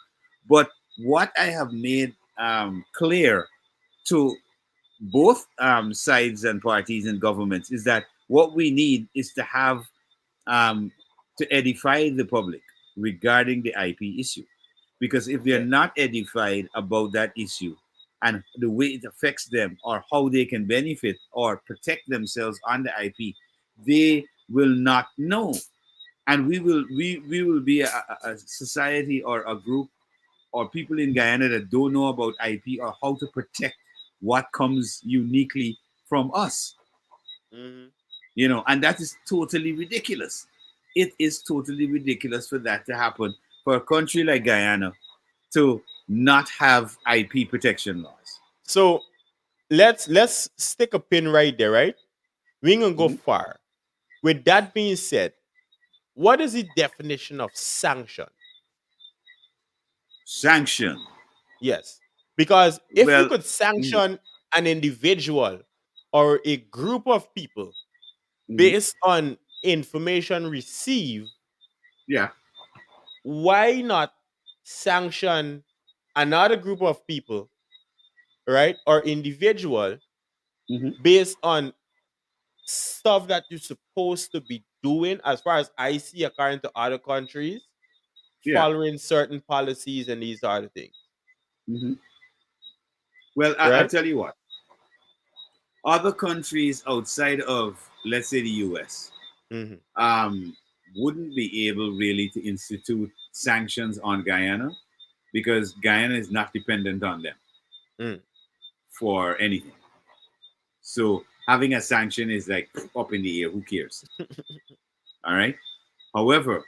But what I have made clear to both sides and parties and governments is that what we need is to have, um, to edify the public regarding the IP issue. Because if they're Yeah. not edified about that issue and the way it affects them or how they can benefit or protect themselves on the IP, they will not know. And we will be a society or a group or people in Guyana that don't know about IP or how to protect what comes uniquely from us. Mm-hmm. And that is totally ridiculous. It is totally ridiculous for that to happen for a country like Guyana to not have IP protection laws. So let's stick a pin right there, right? We ain't gonna go Mhm. far. With that being said, what is the definition of sanction? Sanction. Yes. Because if you Well, could mhm. sanction an individual or a group of people Mhm. based on information received, Yeah. why not sanction another group of people, right, or individual Mhm. based on stuff that you're supposed to be doing, as far as I see, according to other countries, Yeah. following certain policies and these other things, Mhm. Well, I'll right? tell you what. Other countries outside of, let's say, the US, Mm-hmm. um, wouldn't be able really to institute sanctions on Guyana because Guyana is not dependent on them Mm. for anything. So having a sanction is like up in the air. Who cares? All right. However,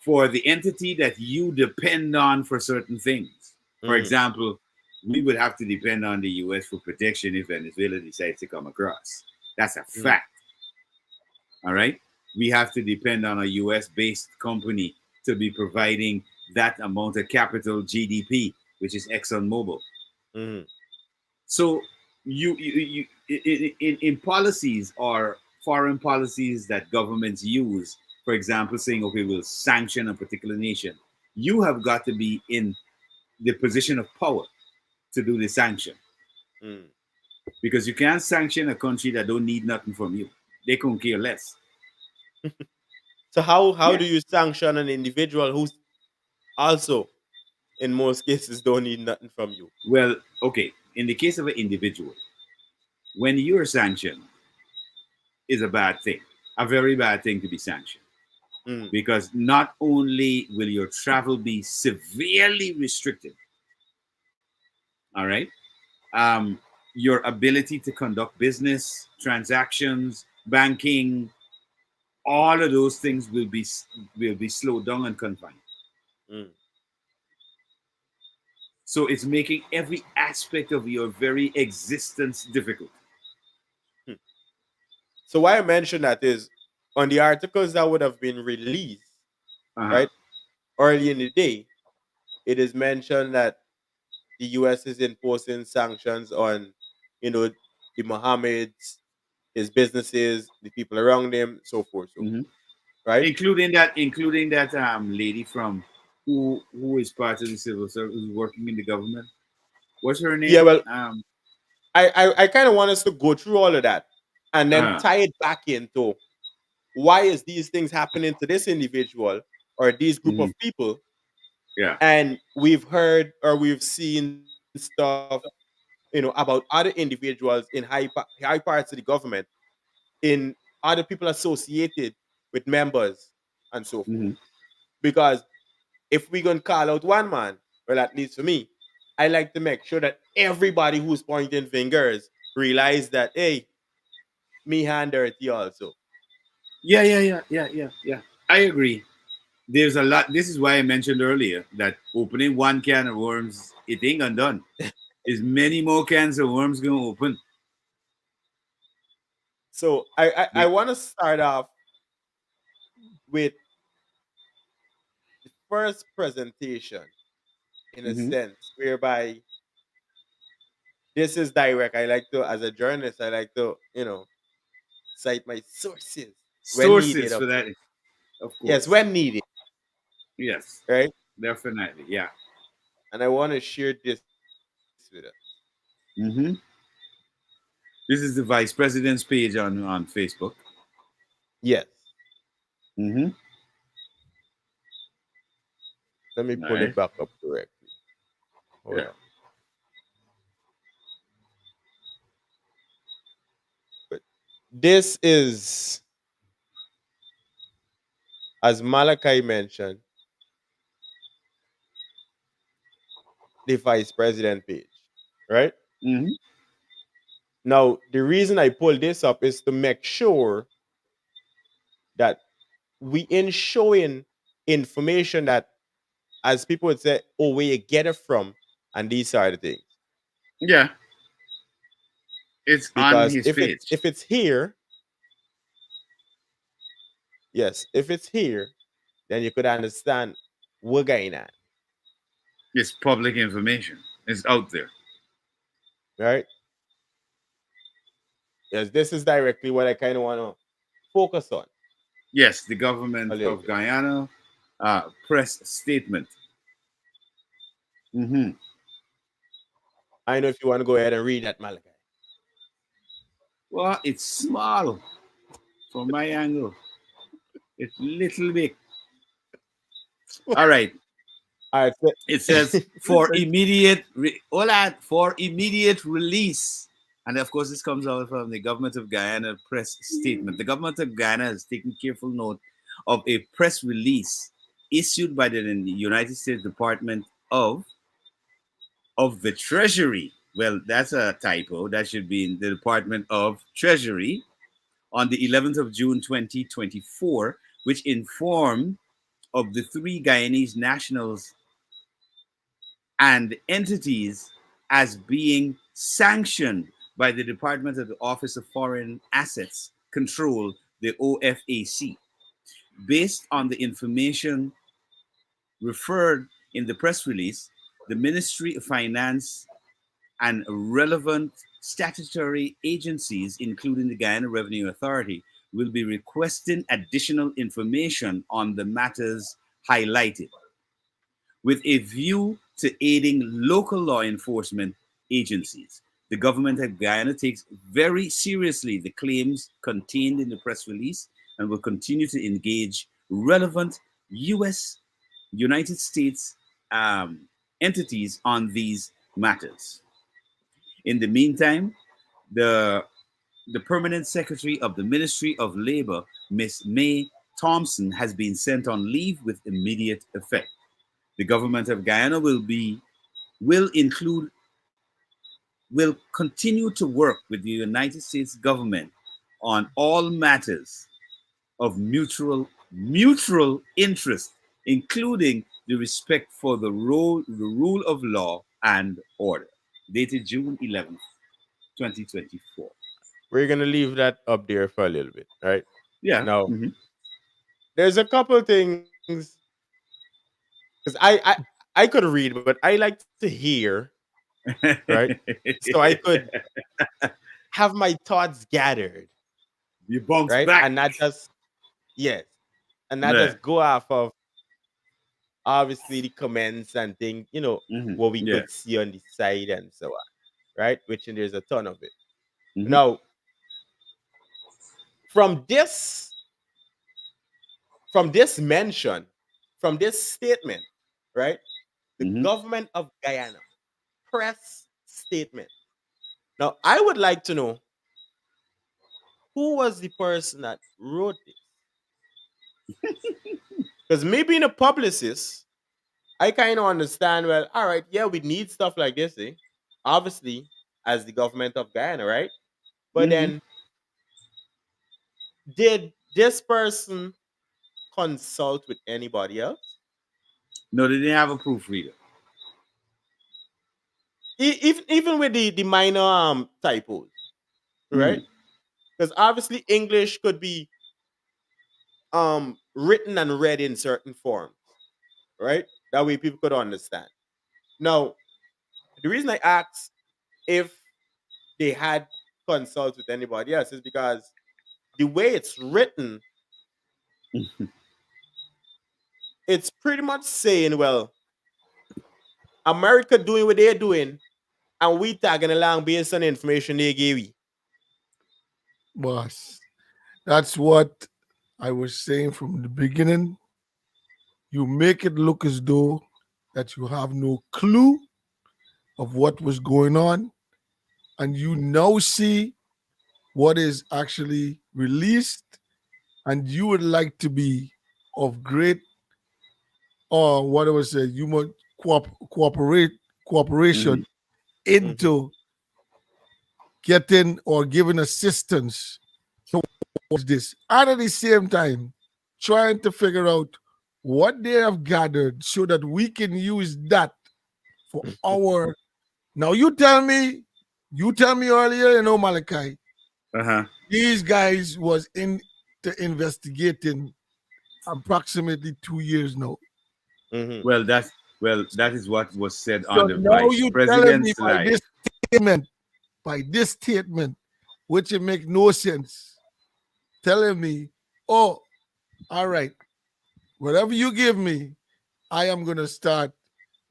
for the entity that you depend on for certain things, for Mm-hmm. example, we would have to depend on the US for protection if Venezuela decides to come across. That's a Mm. fact. All right. We have to depend on a US based company to be providing that amount of capital GDP, which is ExxonMobil. Mm-hmm. So in policies or foreign policies that governments use, for example, saying, okay, we'll sanction a particular nation, you have got to be in the position of power to do the sanction Mm. because you can't sanction a country that don't need nothing from you. They couldn't care less. So how Yeah. do you sanction an individual who's also, in most cases, don't need nothing from you? Well, okay. In the case of an individual, when you're sanctioned, is a bad thing, a very bad thing to be sanctioned. Mm. Because not only will your travel be severely restricted, all right, um, your ability to conduct business, transactions, banking, all of those things will be slowed down and confined. Mm. So it's making every aspect of your very existence difficult. Hmm. So why I mention that is on the articles that would have been released, Uh-huh. right, early in the day, it is mentioned that the US is imposing sanctions on, you know, the Mohammeds, his businesses, the people around him, so forth, so Hmm. forth, right? Including that lady from who is part of the civil service who's working in the government. What's her Yeah, name? well, I kind of want us to go through all of that and then Uh, tie it back into why is these things happening to this individual or these group mhm. of people. Yeah. And we've heard or we've seen stuff, about other individuals in high parts of the government, in other people associated with members and so forth. Hmm. Because if we're gonna call out one man, well, at least for me, I like to make sure that everybody who's pointing fingers realize that, hey, me hand dirty also. Yeah. I agree. There's a lot. This is why I mentioned earlier that opening one can of worms, it ain't undone. There's many more cans of worms gonna open. So I Be- want to start off with the first presentation, in a mhm. sense, whereby this is direct. I like to, as a journalist, I like to, cite my sources when needed, Sources of for that, course. of Yes, course. when needed, Yes, right? definitely. Yeah. And I want to share this with us. Hmm. This is the vice president's page on Facebook. Yes. Hmm. Let me All pull right. it back up correctly. Hold Yeah. on. But this is, as Malachi mentioned, the vice president page, right? Hmm. Now, the reason I pull this up is to make sure that we in showing information that, as people would say, oh, where you get it from, and these are the things. Yeah. It's on Because his page. if it's here, yes, if it's here, then you could understand we're going at, It's public information. It's out there. right? Yes, this is directly what I kind of want to focus on Yes, the a government little of bit. Guyana press statement. Hmm. I know if you want to go ahead and read that, Malachi. Well, it's small from my angle. It's little bit. All right. All right. So, It says for immediate release. And of course, this comes out from the government of Guyana press statement. The government of Guyana has taken careful note of a press release issued by the United States Department of the Treasury. Well, that's a typo. That should be in the Department of Treasury on the 11th of June 2024, which informed of the three Guyanese nationals and entities as being sanctioned by the Department of the Office of Foreign Assets Control, the OFAC. Based on the information referred in the press release, the Ministry of Finance and relevant statutory agencies, including the Guyana Revenue Authority, will be requesting additional information on the matters highlighted, with a view to aiding local law enforcement agencies. The government of Guyana takes very seriously the claims contained in the press release and will continue to engage relevant United States entities on these matters. In the meantime, the permanent secretary of the Ministry of Labor, Miss May Thompson, has been sent on leave with immediate effect. The government of Guyana will include will continue to work with the United States government on all matters of mutual interest, including the respect for the rule of law and order. Dated June 11th, 2024. we're gonna leave that up there for a little bit, right? Yeah. Now, there's a couple things because I could read, but I like to hear, right? So I could have my thoughts gathered, You bounce right? back. And not just yes, and not Yeah. just go off of obviously the comments and things, what we Yeah. could see on the side and so on, right? Which and there's a ton of it. Hmm. Now, from this from this mention, from this statement, right? The Hmm. government of Guyana press statement. Now, I would like to know who was the person that wrote this? Because me being a publicist, I kind of understand, well, all right, yeah, we need stuff like this, eh? Obviously, as the government of Guyana, right? But Hmm. then, did this person consult with anybody else? No, they didn't have a proofreader. Even with the minor typos, right? Mm. Because obviously English could be written and read in certain forms, right? That way people could understand. Now, the reason I asked if they had consult with anybody else is because the way it's written, it's pretty much saying, well, America doing what they're doing, and we tagging along based on the information they gave you. Boss, that's what I was saying from the beginning. You make it look as though that you have no clue of what was going on, and you now see what is actually released, and you would like to be of great, or what I was saying, you must Hmm. cooperation Mhm. into getting or giving assistance towards this. And at the same time, trying to figure out what they have gathered so that we can use that for our. Now you tell me earlier, Malachi, Uh-huh. these guys was in to investigating approximately 2 years now. Mhm. Well, that is what was said So on the now vice you telling me president's slide. by this statement, which it make no sense, telling me, oh, all right, whatever you give me, I am gonna start,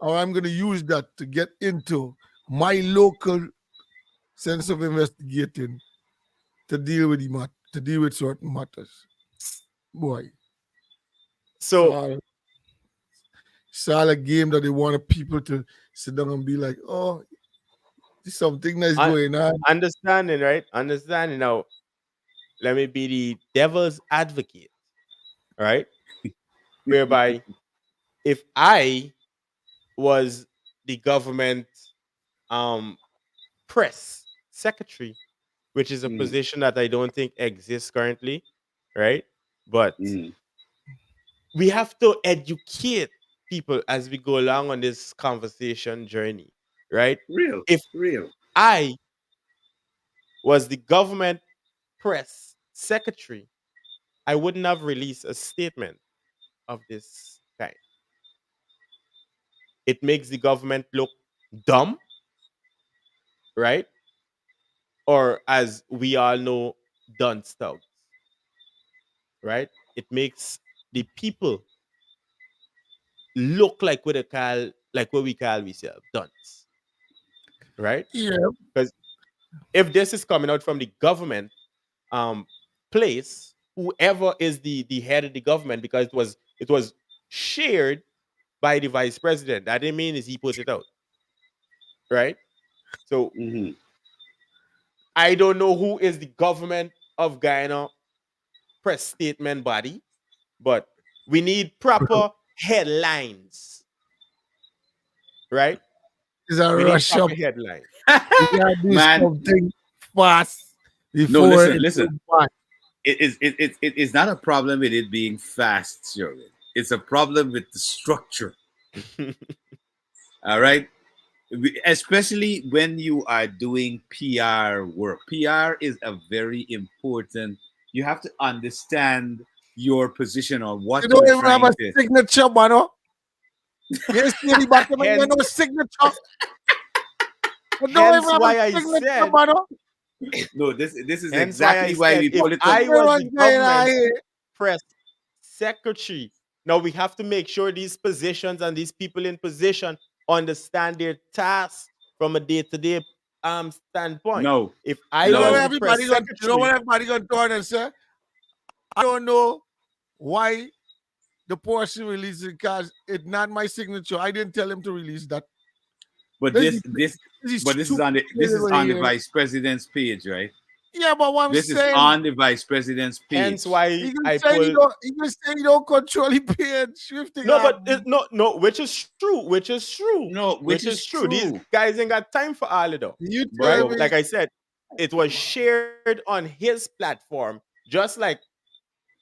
or I'm gonna use that to get into my local sense of investigating to deal with to deal with certain matters. Boy, it's So all, it's all a game that they want people to sit down and be like, oh, there's something that's un- going on. understanding, right? Understanding now. Let me be the devil's advocate, right? Whereby if I was the government um press secretary, which is a Mm, position that I don't think exists currently, right? But mm. we have to educate people as we go along on this conversation journey, right? Real, If real. I was the government press secretary, I wouldn't have released a statement of this kind. It makes the government look dumb, right? Or as we all know, dunce thugs, right? It makes the people look like what they call like what we call ourselves dunce, right? Yeah, Because if this is coming out from the government um place, whoever is the head of the government, because it was shared by the vice president. That didn't mean is he put it out, right? So Hmm. I don't know who is the government of Guyana press statement body, but we need proper headlines, right? it's a We need rush up. proper headlines. We gotta do Man, something fast no, before listen, it listen. goes bad. It's not a problem with it being fast, Sherwin. It's a problem with the structure. All right. Especially when you are doing PR work. PR is a very important. You have to understand your position on You what don't you're even have trying a to. signature, mano. You see the bottom, you hence, no signature. You don't even hence have a why I signature, said, mano. This is hence why I exactly why said, we if pull it up. I You know was what's the going on government here? press secretary, now we have to make sure these positions and these people in position understand their tasks from a day-to-day standpoint. No, If I You know was what no. the press everybody going you know what secretary, everybody gonna turn and say? I don't know why the person released it because it's not my signature. I didn't tell him to release that. But This this is this this is but stupid shit this is over on the here. vice president's page, right? Yeah, but what I'm This is saying, on the vice president's hence page. why you can I say you pull. don't you can say you don't control the page. Shifting No, up. but no, which is true, which is true, No, which which is is true. These true. guys ain't got time for all of that, You right? tell But Like me I said, it was shared on his platform, just like,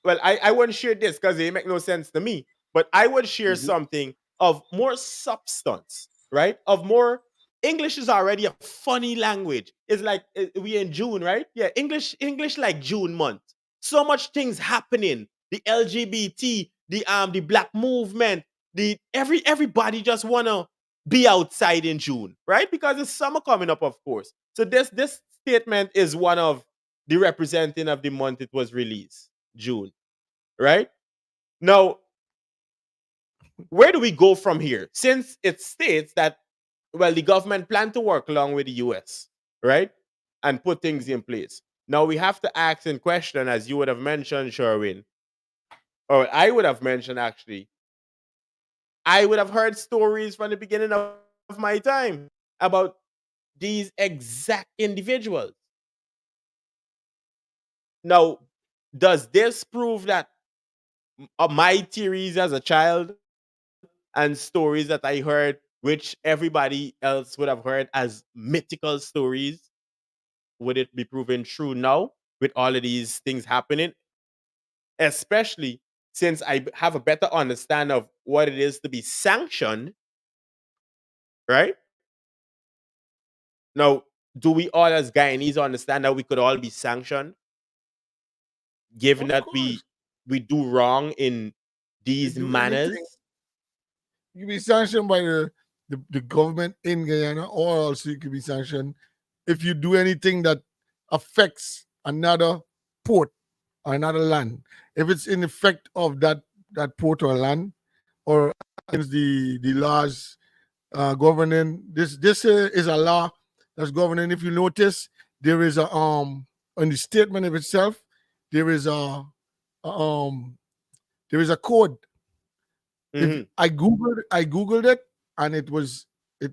well, I wouldn't share this because it make no sense to me, but I would share mhm. something of more substance, right? Of more. English is already a funny language. It's like we in June, right? Yeah, English like June month. So much things happening. The LGBT, the black movement, the everybody just wanna be outside in June, right? Because it's summer coming up, of course. So this statement is one of the representing of the month it was released, June, right? Now, where do we go from here? Since it states that, well, the government plan to work along with the US, right? And put things in place. Now we have to ask and question, as you would have mentioned, Sherwin, or I would have mentioned actually, I would have heard stories from the beginning of my time about these exact individuals. Now, does this prove that my theories as a child and stories that I heard, which everybody else would have heard as mythical stories, would it be proven true now with all of these things happening? Especially since I have a better understanding of what it is to be sanctioned, right? Now, do we all as Guyanese understand that we could all be sanctioned, given of that course. we do wrong in You these do anything, manners? you can be sanctioned by the government in Guyana, or else you could be sanctioned if you do anything that affects another port or another land, if it's in effect of that port or land, or against the laws governing this is a law that's governing. If you notice, there is a on the statement of itself, there is a there is a code. If Hmm. I googled it, and it was it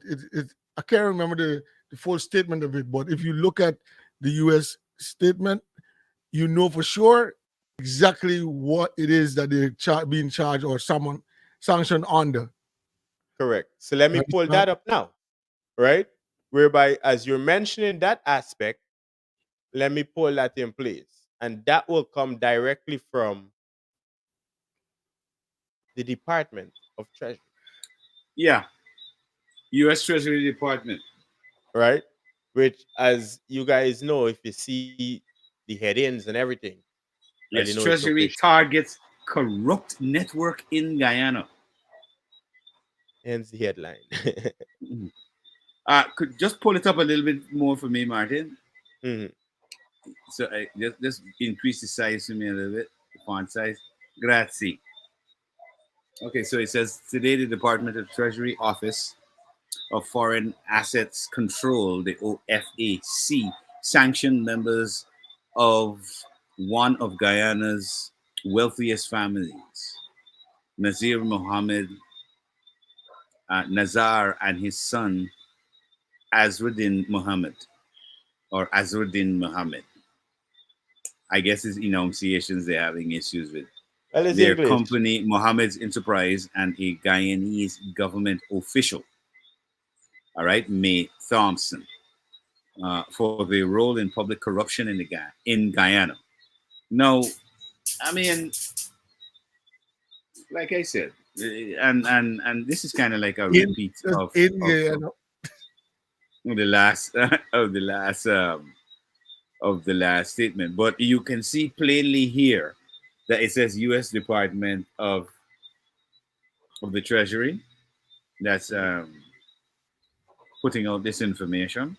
I can't remember the full statement of it, but if you look at the US statement, you know for sure exactly what it is that they're being charged or someone sanctioned under. Correct. So let me You pull understand? that up now, right? Whereby, as you're mentioning that aspect, let me pull that in place. And that will come directly from the Department of Treasury, Yeah, U.S. Treasury Department. right? Which, as you guys know, if you see the headings and everything, already Yes, know it's Treasury official. targets corrupt network in Guyana. Hence the headline. Mhm. Could just pull it up a little bit more for me, Martin. Mhm. So I just increase the size for me a little bit, the font size. Grazie. Okay, so it says today the Department of Treasury Office of Foreign Assets Control, the OFAC, sanctioned members of one of Guyana's wealthiest families, Nazir Mohammed Nazar, and his son Azruddin Mohammed, or Azruddin Mohammed. I guess his enunciations they're having issues with. Well, it's Their English. company, Mohammed's Enterprise, and a Guyanese government official, all right, May Thompson, for their role in public corruption in Guyana. No, I mean, like I said, and this is kind of like a In repeat in of the last of the last statement. But you can see plainly here that it says U.S. Department of the Treasury that's putting out this information.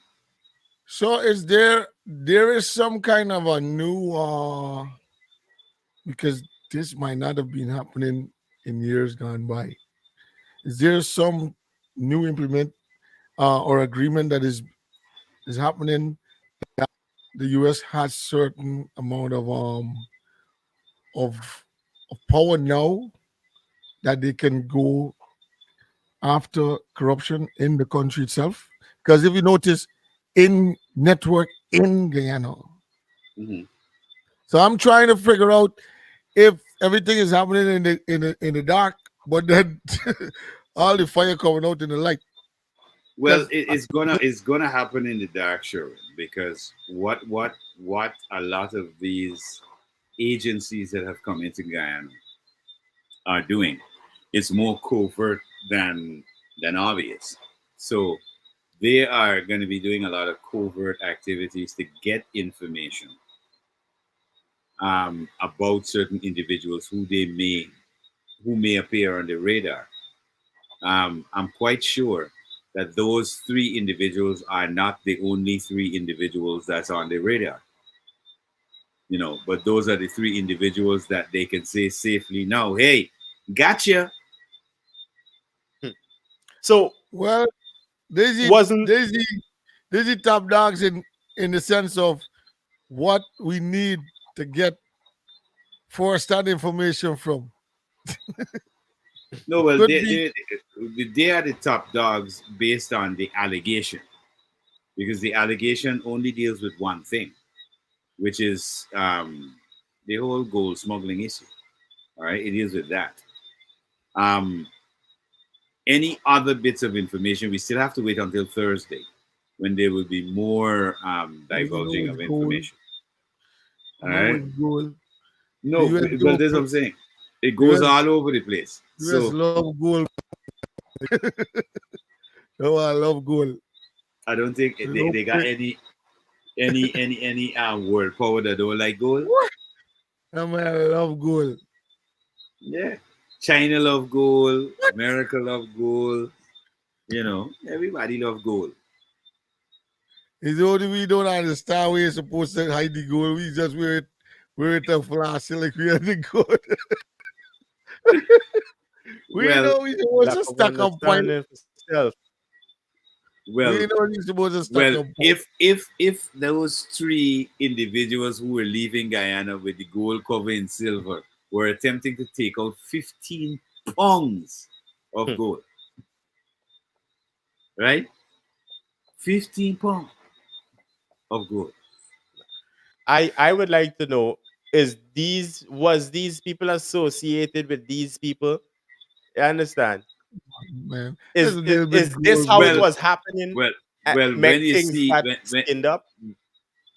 So there is some kind of a new because this might not have been happening in years gone by. Is there some new implement or agreement that is happening? The US has certain amount of of power now that they can go after corruption in the country itself. Because if you notice, in network in Guyana, Mhm. so I'm trying to figure out if everything is happening in the dark, but then all the fire coming out in the light. Well, Because it's gonna happen in the dark, sure, because what a lot of these agencies that have come into Guyana are doing is more covert than obvious. So they are going to be doing a lot of covert activities to get information about certain individuals who may appear on the radar. I'm quite sure that those three individuals are not the only three individuals that's on the radar. But those are the three individuals that they can say safely now, hey, gotcha. Hmm. So well, Daisy wasn't Daisy Daisy top dogs in the sense of what we need to get first that information from No, well, could be they are the top dogs based on the allegation, because the allegation only deals with one thing, which is the whole gold smuggling issue. All right, it deals with that. Um, any other bits of information, we still have to wait until Thursday, when there will be more you know divulging it's of gold. information. You All know right. it's gold. The No, US well, go that's what for I'm saying. It goes US all over the place. US So love gold. Oh, I love gold. I don't think They they, don't they got play. any world power that don't like gold. I mean, I love gold. Yeah. China love gold. America love gold. Everybody love gold. It's only we don't understand we're supposed to hide the gold. We just wear it a flash like we are the gold. We Well, know we supposed Lack to of stack up point. understanding for self. We well, know we supposed to stack well. up point. If those three individuals who were leaving Guyana with the gold cover in silver were attempting to take out 15 pounds of Hmm. gold, right? 15 pounds of gold. I would like to know, is these people associated with these people? You understand? Man. There's Is a is, little bit is this gold, how it man. Well, was happening? well, Make when you things see got skinned up.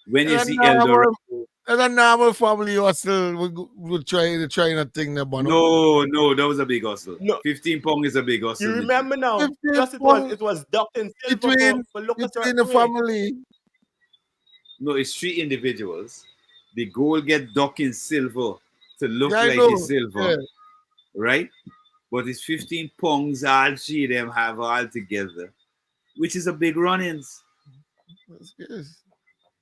when you There's a see Eldorado. normal, there's a normal family hustle. We're trying a thing there, but no. No, that was a big hustle. No, 15 pound is a big you hustle, Michi. remember now? 15 Plus, pound it was ducked in silver between for look a between certain the way. family. No, it's three individuals. The gold get docked in silver to look Yeah, I like it's know. silver, Yeah. right? But it's 15 pounds all three of them have all together, which is a big runnings. Yes.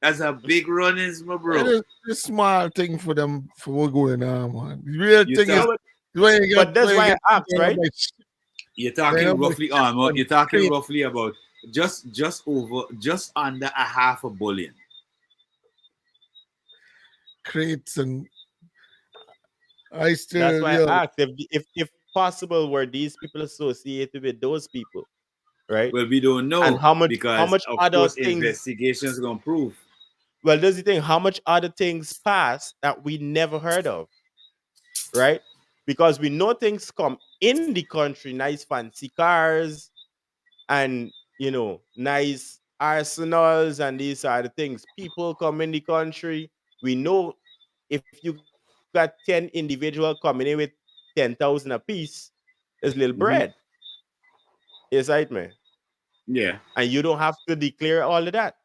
That's a big runnings, my It bro. is a small thing for them for what going on, man. The real You thing is talk No, when but you that's why get I asked, right? you're you know, talking by roughly on ship you're and talking crate, roughly about just under a half a bullion. crates and I That's still why yo I asked if possible were these people associated with those people, right? Well, we don't And know how because much of other course things? investigations gonna prove. Well, there's the thing. How much other things pass that we never heard of, right? Because we know things come in the country, nice fancy cars, and nice arsenals, and these are the things. People come in the country. We know if you got 10 individual coming in with 10,000 apiece, there's little bread. Hmm. Is right, man. Yeah. And you don't have to declare all of that.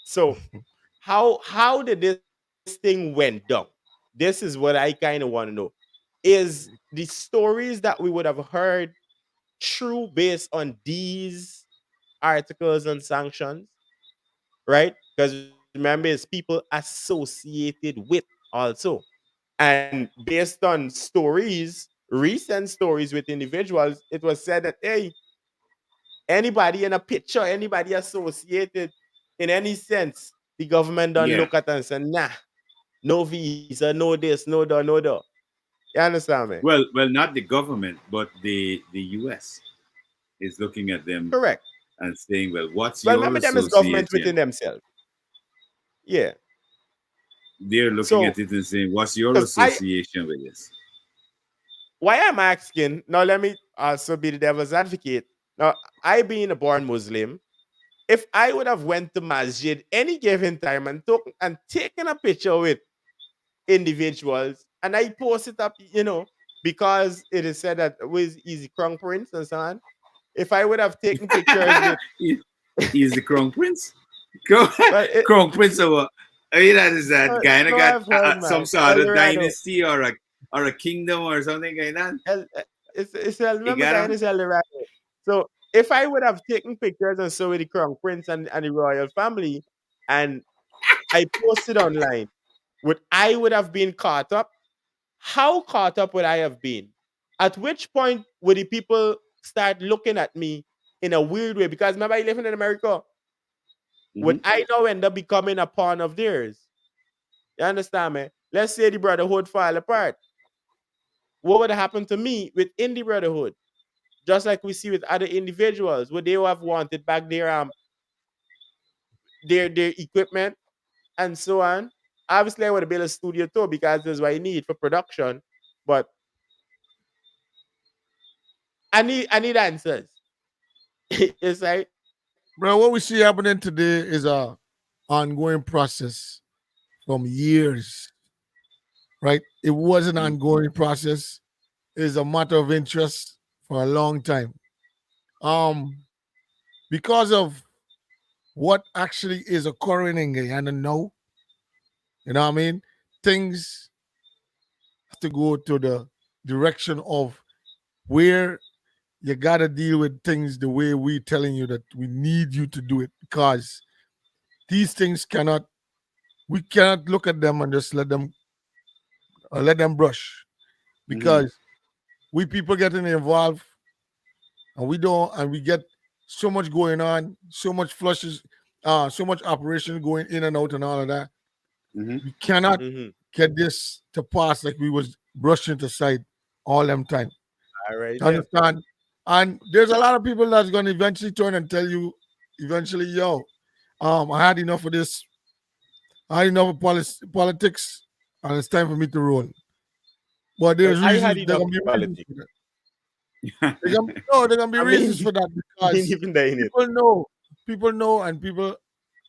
So how did this thing went down? This is what I kind of want to know. Is the stories that we would have heard true based on these articles and sanctions, right? Because remember, it's people associated with also. And based on stories, recent stories with individuals, it was said that, hey, anybody in a picture, anybody associated in any sense, the government don't Yeah. look at and say, nah, no visa, no this, no that, no that. You understand me? Well, not the government, but the US is looking at them Correct. and saying, "Well, what's Well, your remember them as governments association?" within themselves. Yeah. They're looking So, at it and saying, "What's your because association with this?" why I'm asking, now let me also be the devil's advocate. Now, I being a born Muslim, if I would have went to masjid any given time and taken a picture with individuals and I post it up, because it is said that with easy crown prince and so on. If I would have taken pictures with, He- He's the crown prince. Crown, well, crown prince of what? I mean, that is that guy and I no, got I've heard, some man, sort of Eldorado. dynasty or a kingdom or something like that. I You remember got guy him? is Eldorado. So if I would have taken pictures and so with the crown prince and the royal family, and I posted online, I would have been caught up? How caught up would I have been? At which point would the people start looking at me in a weird way? Because remember, I living in America. Would Hmm. I now end up becoming a pawn of theirs? You understand me? Let's say the brotherhood fall apart. What would happen to me within the brotherhood? Just like we see with other individuals, would they have wanted back their equipment and so on? Obviously, I would have built a studio too because that's what I need for production. But I need answers. It's like, bro. What we see happening today is a ongoing process from years, right? It was an ongoing process. It's a matter of interest for a long time. Um, because of what actually is occurring in Guyana now, you know what I mean? Things have to go to the direction of where you gotta deal with things the way we telling you that we need you to do it, because these things cannot, we cannot look at them and just let them brush, Mhm. because we people getting involved, and we don't, and we get so much going on, so much flushes, so much operation going in and out and all of that. Mhm. We cannot Mm-hmm. get this to pass like we was brushing to side all them time. All right You then. understand? And there's a lot of people that's gonna eventually turn and tell you, eventually, yo, I had enough of this. I had enough of politics, and it's time for me to roll. But Well, there's I had reasons. There enough gonna be of reasons politics. for that. No, there gonna be I mean, reasons for that, he ain't because even there in it. people know, and people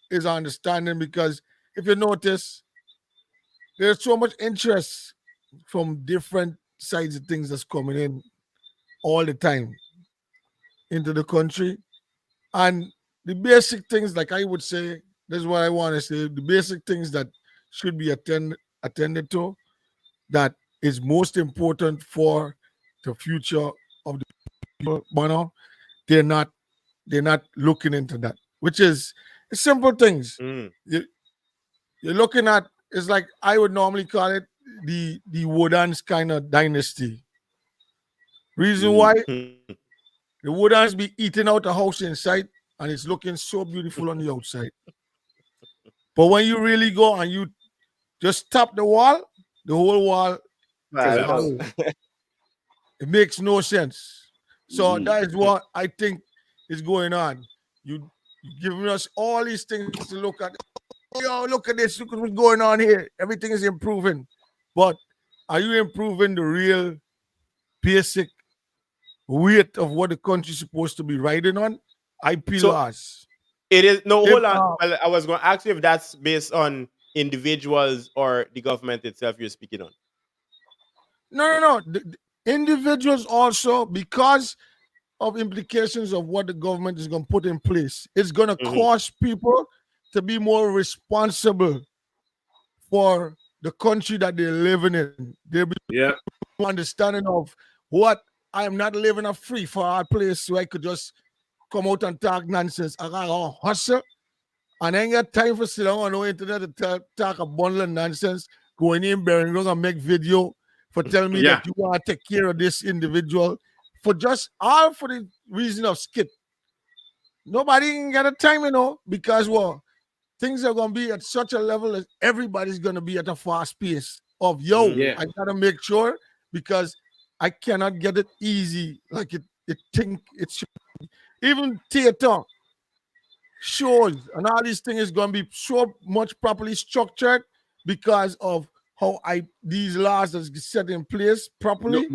is understanding, because if you notice, there's so much interest from different sides of things that's coming in all the time into the country. And the basic things, like I would say, this is what I want to say, the basic things that should be attended to, that is most important for the future of the people, but no, they're not they're not looking into that, which is simple things. Mm. You, you're looking at, it's like I would normally call it the Woodans kind of dynasty. Reason why, Mhm. the Woodans be eating out the house inside, and it's looking so beautiful on the outside. But when you really go and you just tap the wall, the whole wall is Well, Collapse. no. hollow. It makes no sense. So Mhm. that is what I think is going on. You giving us all these things to look at. Yo, look at this. Look at what's going on here. Everything is improving. But are you improving the real basic weight of what the country's supposed to be riding on? IP So laws. it is no. If Hold on. Well, I was going to ask you if that's based on individuals or the government itself you're speaking on. no. The individuals also, because of implications of what the government is going to put in place, it's going to Mm-hmm. cause people to be more responsible for the country that they're living in. They'll be Yep. more understanding of what, I am not living a free for our place where I could just come out and talk nonsense. I got to hustle, and I ain't got time for sit down on the internet to talk a bundle of nonsense, going in there and gonna make video for telling me Yeah. that you want to take care of this individual for just all for the reason of skit. Nobody can get a time, because well, things are gonna be at such a level that everybody's gonna be at a fast pace of, yo, Yeah. I gotta make sure, because I cannot get it easy like it think it should. Even theater shows and all these things is gonna be so much properly structured because of how these laws are set in place No, properly.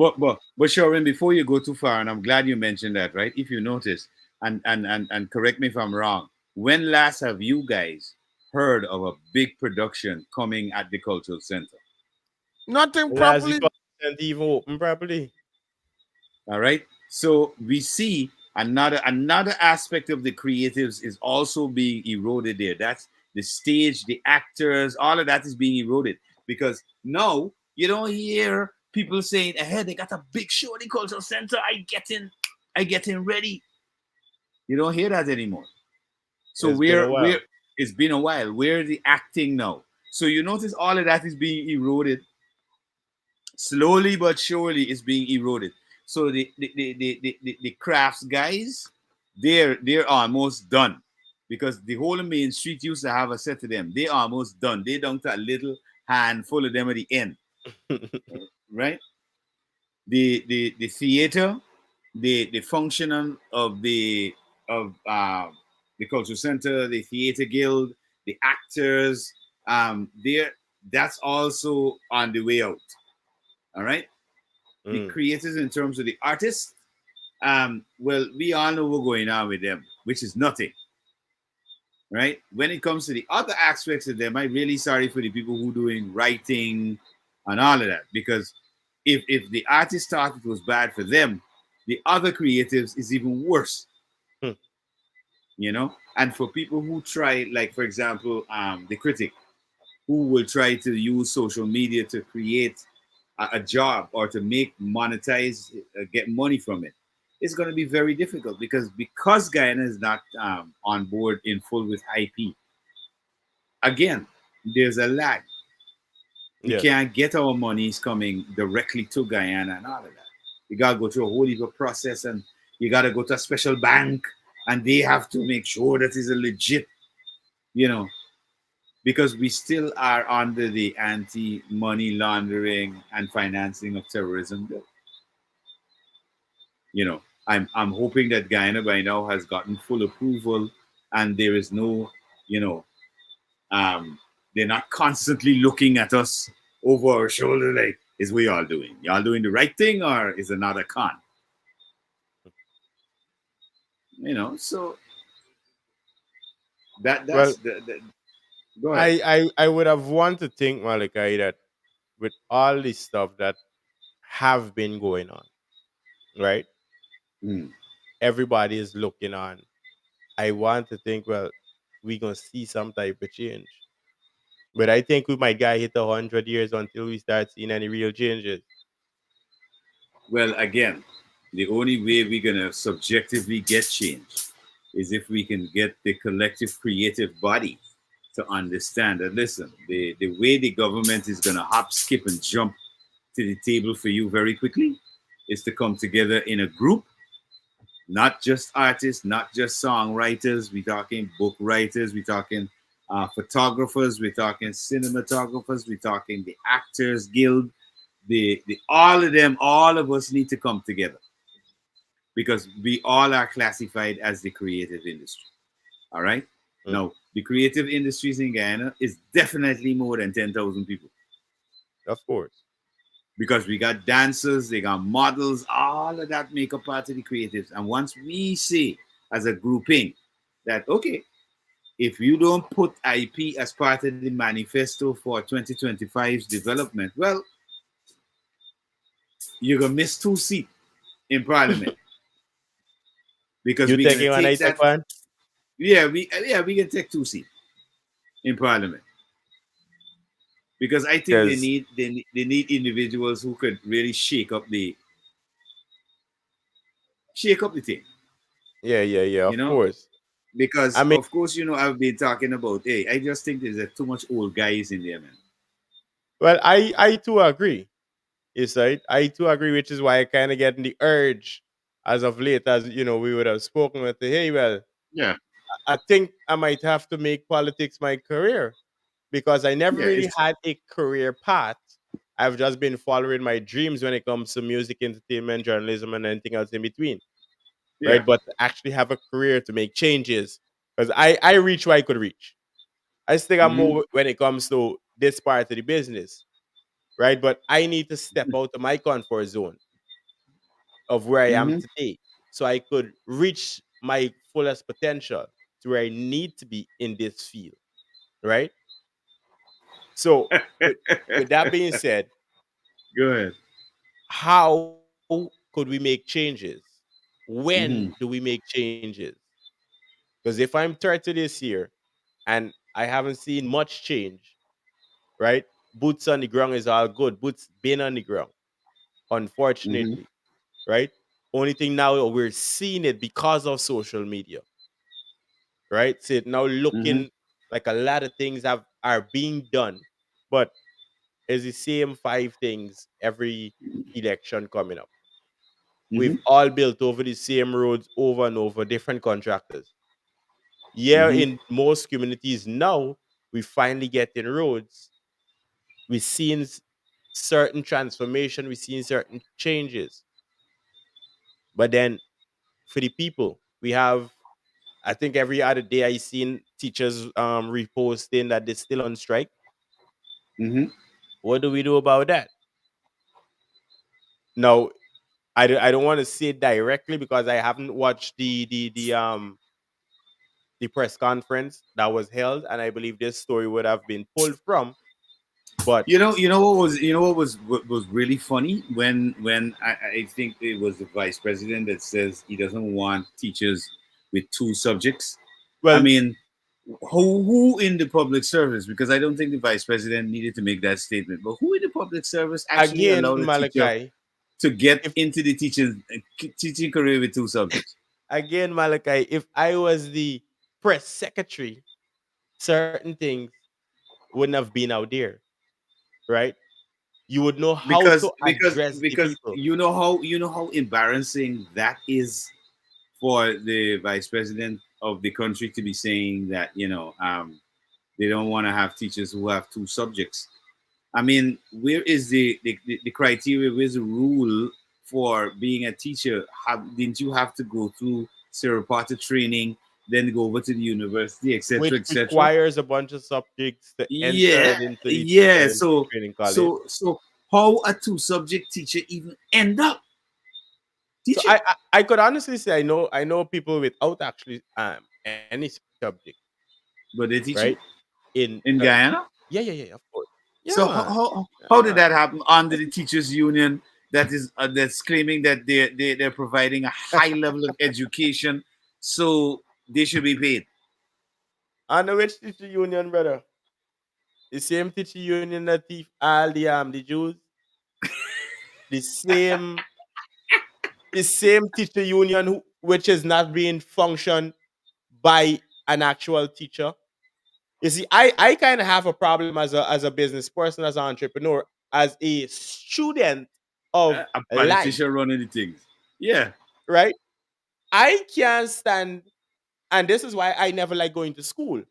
but Sharon, before you go too far, and I'm glad you mentioned that, right? If you notice, and correct me if I'm wrong, when last have you guys heard of a big production coming at the cultural center? Nothing As the properly. consent even open properly. All right. So we see another aspect of the creatives is also being eroded there. That's the stage, the actors, all of that is being eroded because now you don't hear people saying, "Hey, they got a big show at the cultural center. I getting ready." You don't hear that anymore. So It's been a we're while. it's been a while. Where's the acting now? So you notice all of that is being eroded slowly but surely. Is being eroded. So the crafts guys, they're almost done because the whole main street used to have a set of them. They almost done. They down to a little handful of them at the end, right? The theater, the functioning of the cultural center, the theater guild, the actors, there that's also on the way out. All right, the Mm. creators in terms of the artists, well, we all know what's going on with them, which is nothing, right? When it comes to the other aspects of them, I'm really sorry for the people who doing writing and all of that, because if the artist thought it was bad for them, the other creatives is even worse, Hmm. And for people who try, like for example, the critic who will try to use social media to create a job or to make monetize, get money from it. it's going to be very difficult because Guyana is not on board in full with IP. Again, there's a lag. We Yes. can't get our monies coming directly to Guyana and all of that. You gotta go through a whole heap of process, and you gotta go to a special bank, and they have to make sure that it's a legit, you know, because we still are under the anti-money laundering and financing of terrorism bill. I'm hoping that Guyana by now has gotten full approval, and there is no, you know, um, they're not constantly looking at us over our shoulder like, is we all doing? Y'all doing the right thing, or is another con? So Well, that's the go ahead. I would have wanted to think, Malachi, that with all this stuff that have been going on, right? Mm. Everybody is looking on. I want to think, well, we gonna see some type of change. But I think we might get hit 100 years until we start seeing any real changes. Well, again, the only way we're gonna subjectively get change is if we can get the collective creative body to understand that, listen, the way the government is gonna hop, skip, and jump to the table for you very quickly is to come together in a group, not just artists, not just songwriters. We're talking book writers, we're talking photographers, we're talking cinematographers, we're talking the Actors Guild, the all of them, all of us need to come together because we all are classified as the creative industry. All right. Mm, Now, the creative industries in Guyana is definitely more than 10,000 people of course. because we got dancers, they got models, all of that make up part of the creatives. And once we say as a grouping that, okay, if you don't put IP as part of the manifesto for 2025's development, well, you're going to miss 2 seats in parliament because You we're going to taking one, I take take that. one? We can take 2 seats in parliament because I think Because they need individuals who could really shake up the thing, yeah, you of know. course. I Because mean, of course, I've been talking about. Hey, I just think there's too much old guys in there, man. well, I too agree. Yes, right. I too agree, which is why I kind of getting the urge as of late, as we would have spoken with the hey, well, Yeah, I think I might have to make politics my career because I never yeah, really it's had a career path. I've just been following my dreams when it comes to music, entertainment, journalism, and anything else in between, yeah. right? But to actually have a career to make changes, because I reach where I could reach. I just think I'm Mm-hmm. more when it comes to this part of the business, right? But I need to step out of my comfort zone of where I am Mm-hmm. today so I could reach my fullest potential to where I need to be in this field, right? So, with that being said, Go ahead. how could we make changes? When Mm-hmm. do we make changes? Because if I'm 30 this year and I haven't seen much change, right? Boots on the ground is all good. Boots been on the ground, Mm-hmm. unfortunately, right? Only thing now we're seeing it because of social media, right? So now Mm-hmm. looking like a lot of things are being done, but it's the same five things every election coming up. Mm-hmm. We've all built over the same roads over and over, different contractors. Yeah, Mm-hmm. in most communities now, we finally getting roads. We're seeing certain transformation, we're seeing certain changes. But then for the people, we have, I think every other day I seen teachers reposting that they're still on strike. Mm-hmm. What do we do about that? Now, I don't want to say it directly because I haven't watched the press conference that was held, and I believe this story would have been pulled from. But You know what was really funny when I think it was the vice president that says he doesn't want teachers with 2 subjects. I well, mean, who in the public service? Because I don't think the vice president needed to make that statement. But who in the public service actually again, allowed a teacher? Malachi, to get If into the teaching career with two subjects. again, Malachi, if I was the press secretary, certain things wouldn't have been out there, right? You would know how because to because address the because people. you know how embarrassing that is for the vice president of the country to be saying that they don't want to have teachers who have two subjects. I mean, where is the criteria? Where's the rule for being a teacher? Didn't you have to go through Serapata training, then go over to the university, etc., Which etc.? requires a bunch of subjects to enter Yeah, yeah. into the So, training college. so how a two subject teacher even end up So teaching? I could honestly say I know people without actually any subject, But they're right? teaching In in Guyana. yeah, of course. Yeah, So man. how Yeah, did man. that happen under the teachers union that's claiming that they're providing a high level of education, so they should be paid? And the which teacher union, brother? The same teacher union that thief all the Jews. The same the same teacher union which is not being functioned by an actual teacher. You see, I kind of have a problem as a business person, as an entrepreneur, as a student of A life, politician running the things. Yeah. right? I can't stand, and this is why I never like going to school,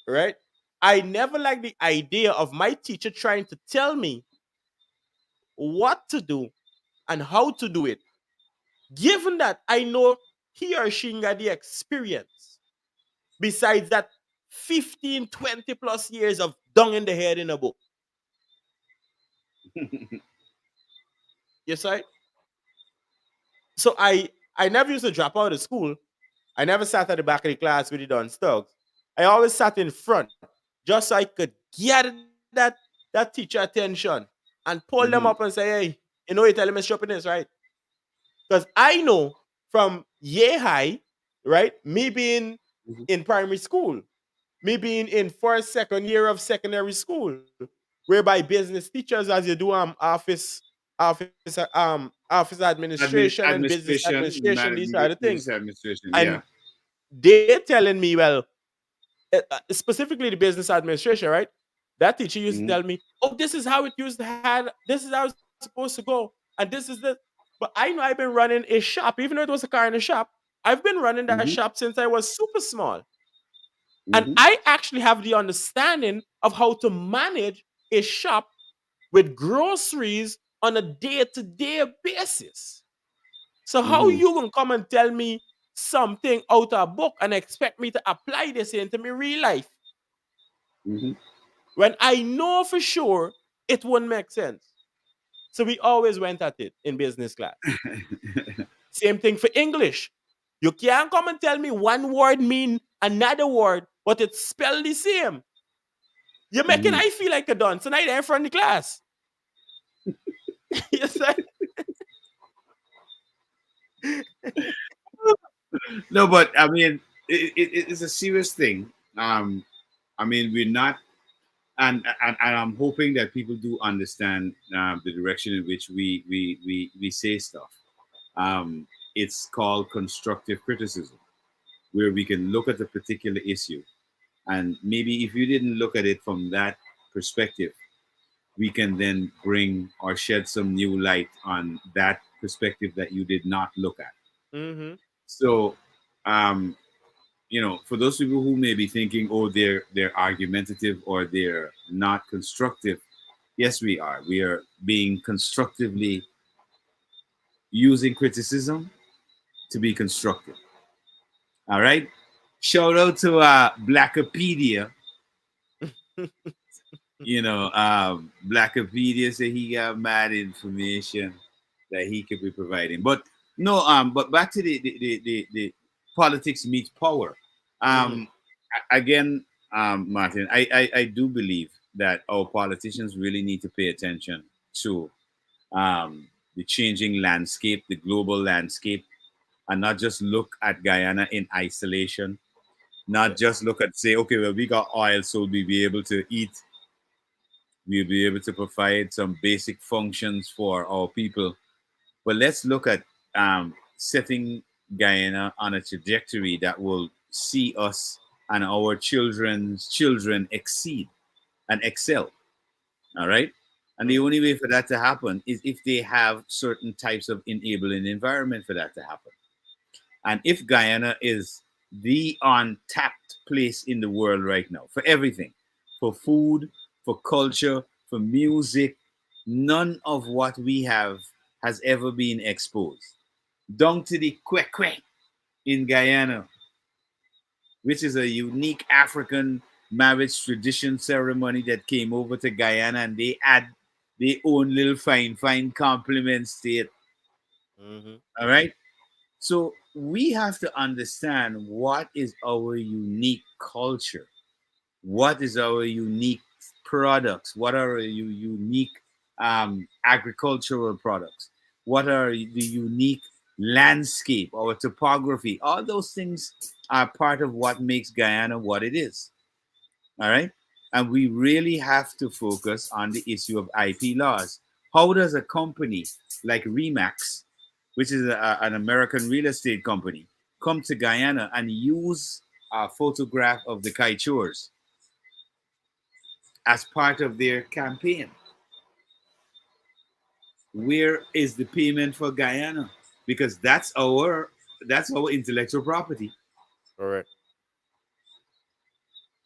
right? I never like the idea of my teacher trying to tell me what to do and how to do it, given that I know he or she got the experience. Besides that 15, 20 plus years of dung in the head in a book. Yes, I. So I never used to drop out of school. I never sat at the back of the class with the Don Stokes. I always sat in front just so I could get that teacher attention and pull them up Hmm. and say, hey, you're telling me shopping this, right? Because I know from year high, right? Me being in primary school, me being in first, second year of secondary school, whereby business teachers, as you do office administration and business administration, these are the things. Business administration. And Yeah. they're telling me, well, specifically the business administration, right? That teacher used to Hmm. tell me, oh, this is how it used to have, this is how it's supposed to go, and this is the. But I know I've been running a shop, even though it was a car in a shop. I've been running that Hmm. shop since I was super small. And Hmm. I actually have the understanding of how to manage a shop with groceries on a day-to-day basis. So how Hmm. you gonna come and tell me something out of a book and expect me to apply this into my real life Hmm. when I know for sure it wouldn't make sense? So we always went at it in business class. Same thing for English. You can't come and tell me one word mean another word, but it's spelled the same. You're making Hmm. I feel like a dunce and I there in front of the class. Yes, sir. No, but I mean, it's a serious thing. I mean, we're not, and I'm hoping that people do understand the direction in which we say stuff. It's called constructive criticism, where we can look at a particular issue, and maybe if you didn't look at it from that perspective, we can then bring or shed some new light on that perspective that you did not look at. Mm-hmm. So, um, for those people who may be thinking, oh, they're argumentative or they're not constructive, yes, we are. We are being constructively using criticism to be constructive. All right. Shout out to Blackopedia. Blackopedia said he got mad information that he could be providing. But no, but back to the politics meets power. Mm-hmm. Um, Again, Martin, I do believe that our politicians really need to pay attention to the changing landscape, the global landscape, and not just look at Guyana in isolation. Not Yes. just look at say, okay, well, we got oil, so we'll be able to eat. We'll be able to provide some basic functions for our people. But let's look at setting Guyana on a trajectory that will see us and our children's children exceed and excel. All right. And the only way for that to happen is if they have certain types of enabling environment for that to happen. And if Guyana is the untapped place in the world right now for everything, for food, for culture, for music, none of what we have has ever been exposed. Down to the kwekwe in Guyana, which is a unique African marriage tradition ceremony that came over to Guyana, and they add their own little fine compliments to it. Mm-hmm. All right. So we have to understand what is our unique culture, what is our unique products, what are our unique agricultural products, what are the unique landscape, our topography. All those things are part of what makes Guyana what it is. All right. And we really have to focus on the issue of IP laws. How does a company like Remax, which is an American real estate company, come to Guyana and use a photograph of the Kaichurs as part of their campaign? Where is the payment for Guyana? Because that's our intellectual property. Correct.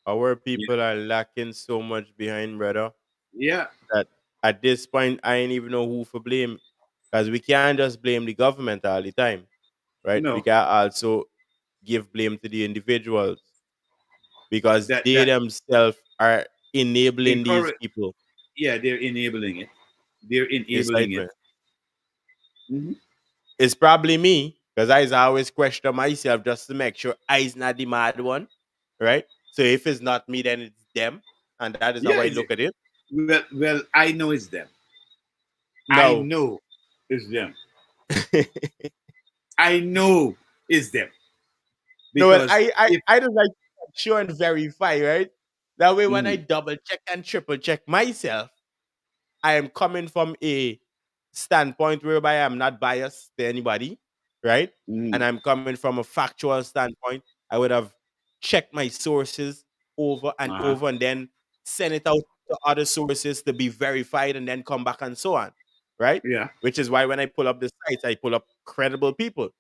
Our Yeah. people are lacking so much behind, brother, Yeah. that at this point I ain't even know who for blame. Because we can't just blame the government all the time, right? We No. can also give blame to the individuals because they That themselves are enabling these encourage. people. Yeah, they're enabling it. They're It's like, enabling it. man, Mhm. it's probably me because I always question myself just to make sure I's not the mad one, right? So if it's not me, then it's them, and that is how Yeah. I look at it. Well, I know it's them. I No, know it's them. I know it's them no, well, because if I don't like to make sure and verify, right? That way, when I mhm, double check and triple check myself, I am coming from a standpoint whereby I'm not biased to anybody, right? And mhm, I'm coming from a factual standpoint. I would have checked my sources over and uh-huh, over and then send it out to other sources to be verified and then come back and so on, right? yeah, Which is why when I pull up the sites, I pull up credible people.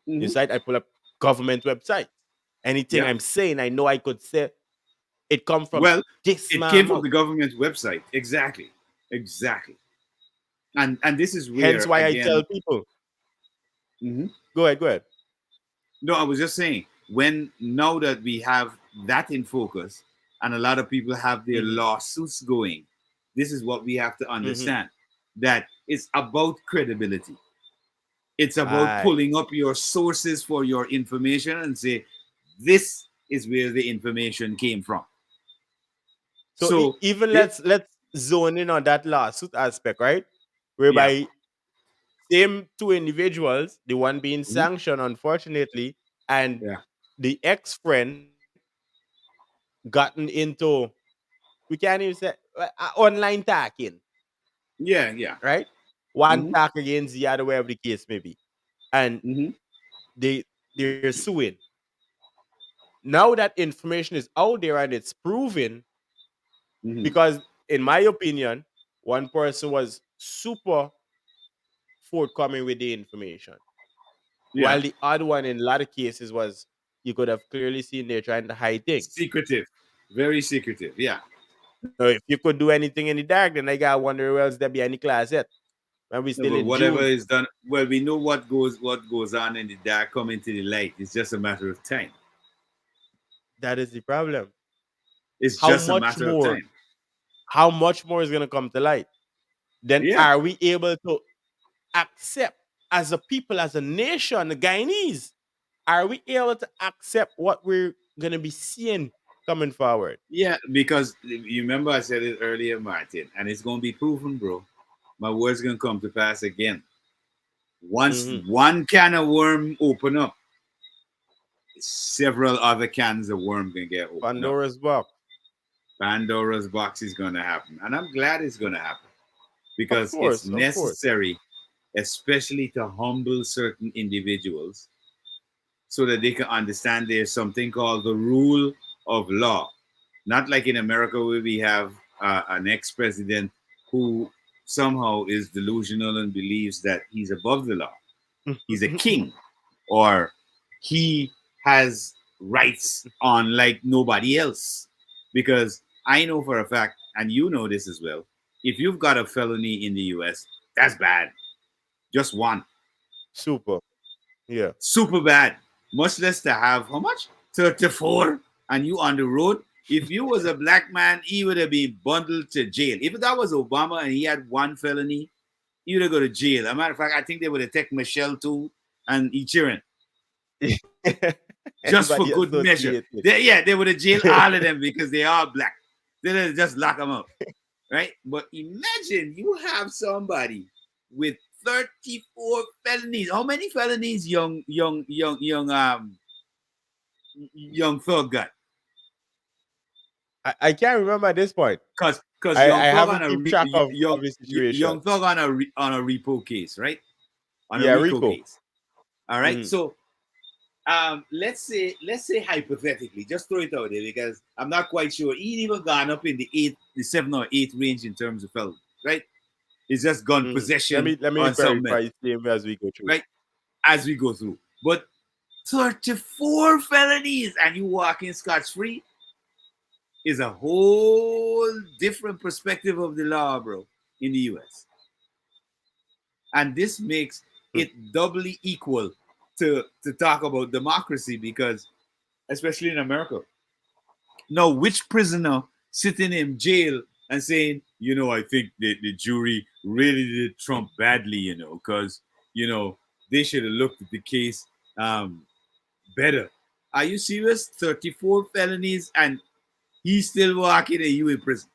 mhm, Inside, I pull up government websites. Anything yeah. I'm saying, I know I could say it come from Well, this it man came from mouth. the government website. Exactly, exactly. And this is Hence where why I again. tell people, Mhm. go ahead, go ahead. No, I was just saying when now that we have that in focus, and a lot of people have their Mm-hmm. lawsuits going, this is what we have to Mm-hmm. understand, that it's about credibility. It's about Aye. pulling up your sources for your information and say, this is where the information came from. So So, even it, let's zone in on that lawsuit aspect, right? yeah, Whereby same two individuals, the one being mhm, sanctioned, unfortunately, and yeah, the ex friend gotten into, we can't even say online tacking, yeah, yeah, right? One hmm, tack against the other, wherever the case may be, and hmm, they they're suing. Now that information is out there and it's proven, hmm, because in my opinion, one person was super forthcoming with the information, while yeah, the other one in a lot of cases was, you could have clearly seen they're trying to hide things. secretive, very secretive, yeah. Now, if you could do anything in the dark, then I gotta wonder who else there behind the closet. And we No, still but in whatever June. is done, well, we know what goes on in the dark coming to the light. It's just a matter of time. That is the problem. It's How just a much matter of more? time. How much more is gonna come to light? Then Yeah, are we able to accept as a people, as a nation, the Guyanese? Are we able to accept what we're gonna be seeing coming forward? yeah, because you remember I said it earlier, Martin, and it's going to be proven, bro. My word's going to come to pass again. Once Hmm. one can of worm open up, several other cans of worm can get opened up. Pandora's box. Pandora's box is going to happen, and I'm glad it's going to happen Of because it's course, of course. necessary. especially to humble certain individuals so that they can understand there's something called the rule of law. Not like in America where we have an ex-president who somehow is delusional and believes that he's above the law. He's a king, or he has rights on like nobody else. Because I know for a fact, and you know this as well, if you've got a felony in the US, that's bad. Just one. Super. Yeah. Super bad. Much less to have how much? 34, and you on the road. If you was a black man, he would have been bundled to jail. If that was Obama and he had one felony, he would have go to jail. As a matter of fact, I think they would have taken Michelle too and Ichiran just for Everybody good measure. associated. They would have jailed all of them because they are black. They just lock them up, right? But imagine you have somebody with 34 felonies. How many felonies young thug got? I can't remember at this point. Because I young thug haven't keep track of the situation. young thug on a repo case, right? On Yeah, a RICO Rico. case. All right. Mhm. So let's say hypothetically, just throw it out there because I'm not quite sure. He even gone up in the 7 or 8 range in terms of felony, right? It's just gun Mhm. possession Let me on some verify men, his name as we go through. right? As we go through. But 34 felonies and you walking scotch-free is a whole different perspective of the law, bro, in the US. And this makes it doubly equal to talk about democracy because, especially in America, now which prisoner sitting in jail and saying, I think the jury really did Trump badly, because, they should have looked at the case better. Are you serious? 34 felonies and he's still walking and you in prison.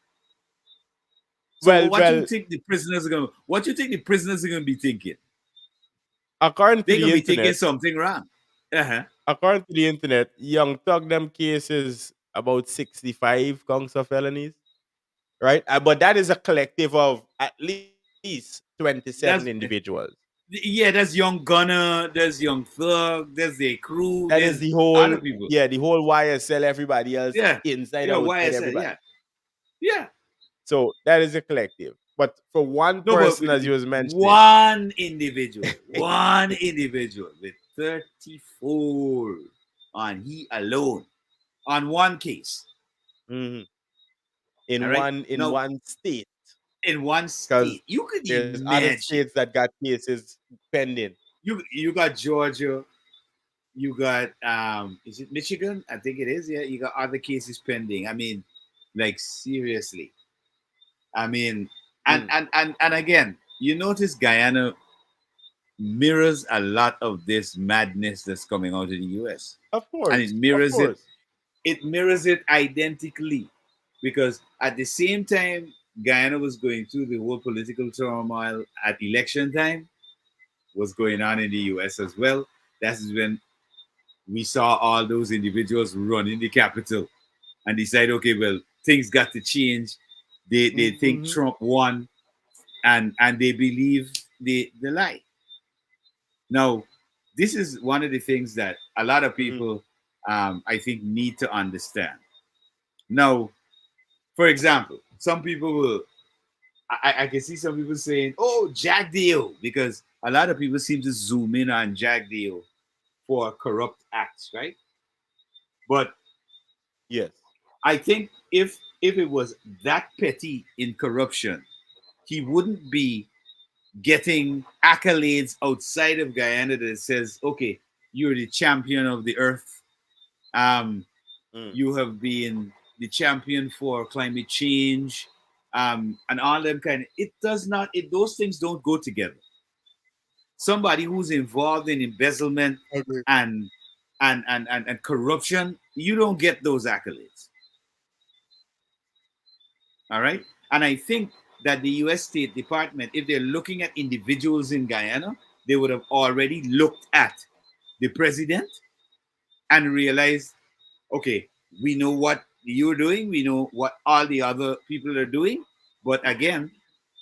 So what you Well, think the prisoners are gonna be thinking? according to They're the gonna be thinking internet, something wrong. Uh-huh. Young Thug them cases about 65 counts of felonies, right? But that is a collective of at least 27 That's individuals. there's young gunner, there's young thug, there's the crew, That is there's the other whole, people. the whole YSL, everybody else, Yeah. inside, Yeah, why I outside, said, everybody. yeah. So that is a collective. But for one No, but person, as you was mentioning, one individual with 34 on he alone on one case. mhm, All right. in Now, one state, in one because state, you could there's other imagine. states that got cases pending. You got Georgia, you got is it Michigan? I think it is. Yeah, you got other cases pending. I mean, like seriously. I mean, Mm. and again, you notice Guyana mirrors a lot of this madness that's coming out of the US. Of And it course, of mirrors course. it identically. Because at the same time Guyana was going through the whole political turmoil at election time was going on in the US as well. That's when we saw all those individuals running the capital and decide, okay, well, things got to change. They think Mhm. Trump won and they believe the lie. Now, this is one of the things that a lot of Mhm. people, I think, need to understand. Now, for example, some people will, I can see some people saying, oh, Jack Deal, because a lot of people seem to zoom in on Jack Deal for corrupt acts, right? But Yes. I think if it was that petty in corruption, he wouldn't be getting accolades outside of Guyana that says, okay, you're the champion of the earth. Um, Mm. you have been the champion for climate change, and all them kind of. It does not. Those things don't go together. Somebody who's involved in embezzlement Agree. and and corruption, you don't get those accolades. All right. And I think that the US State Department, if they're looking at individuals in Guyana, they would have already looked at the president and realized, okay, we know what you're doing, we know what all the other people are doing. But again,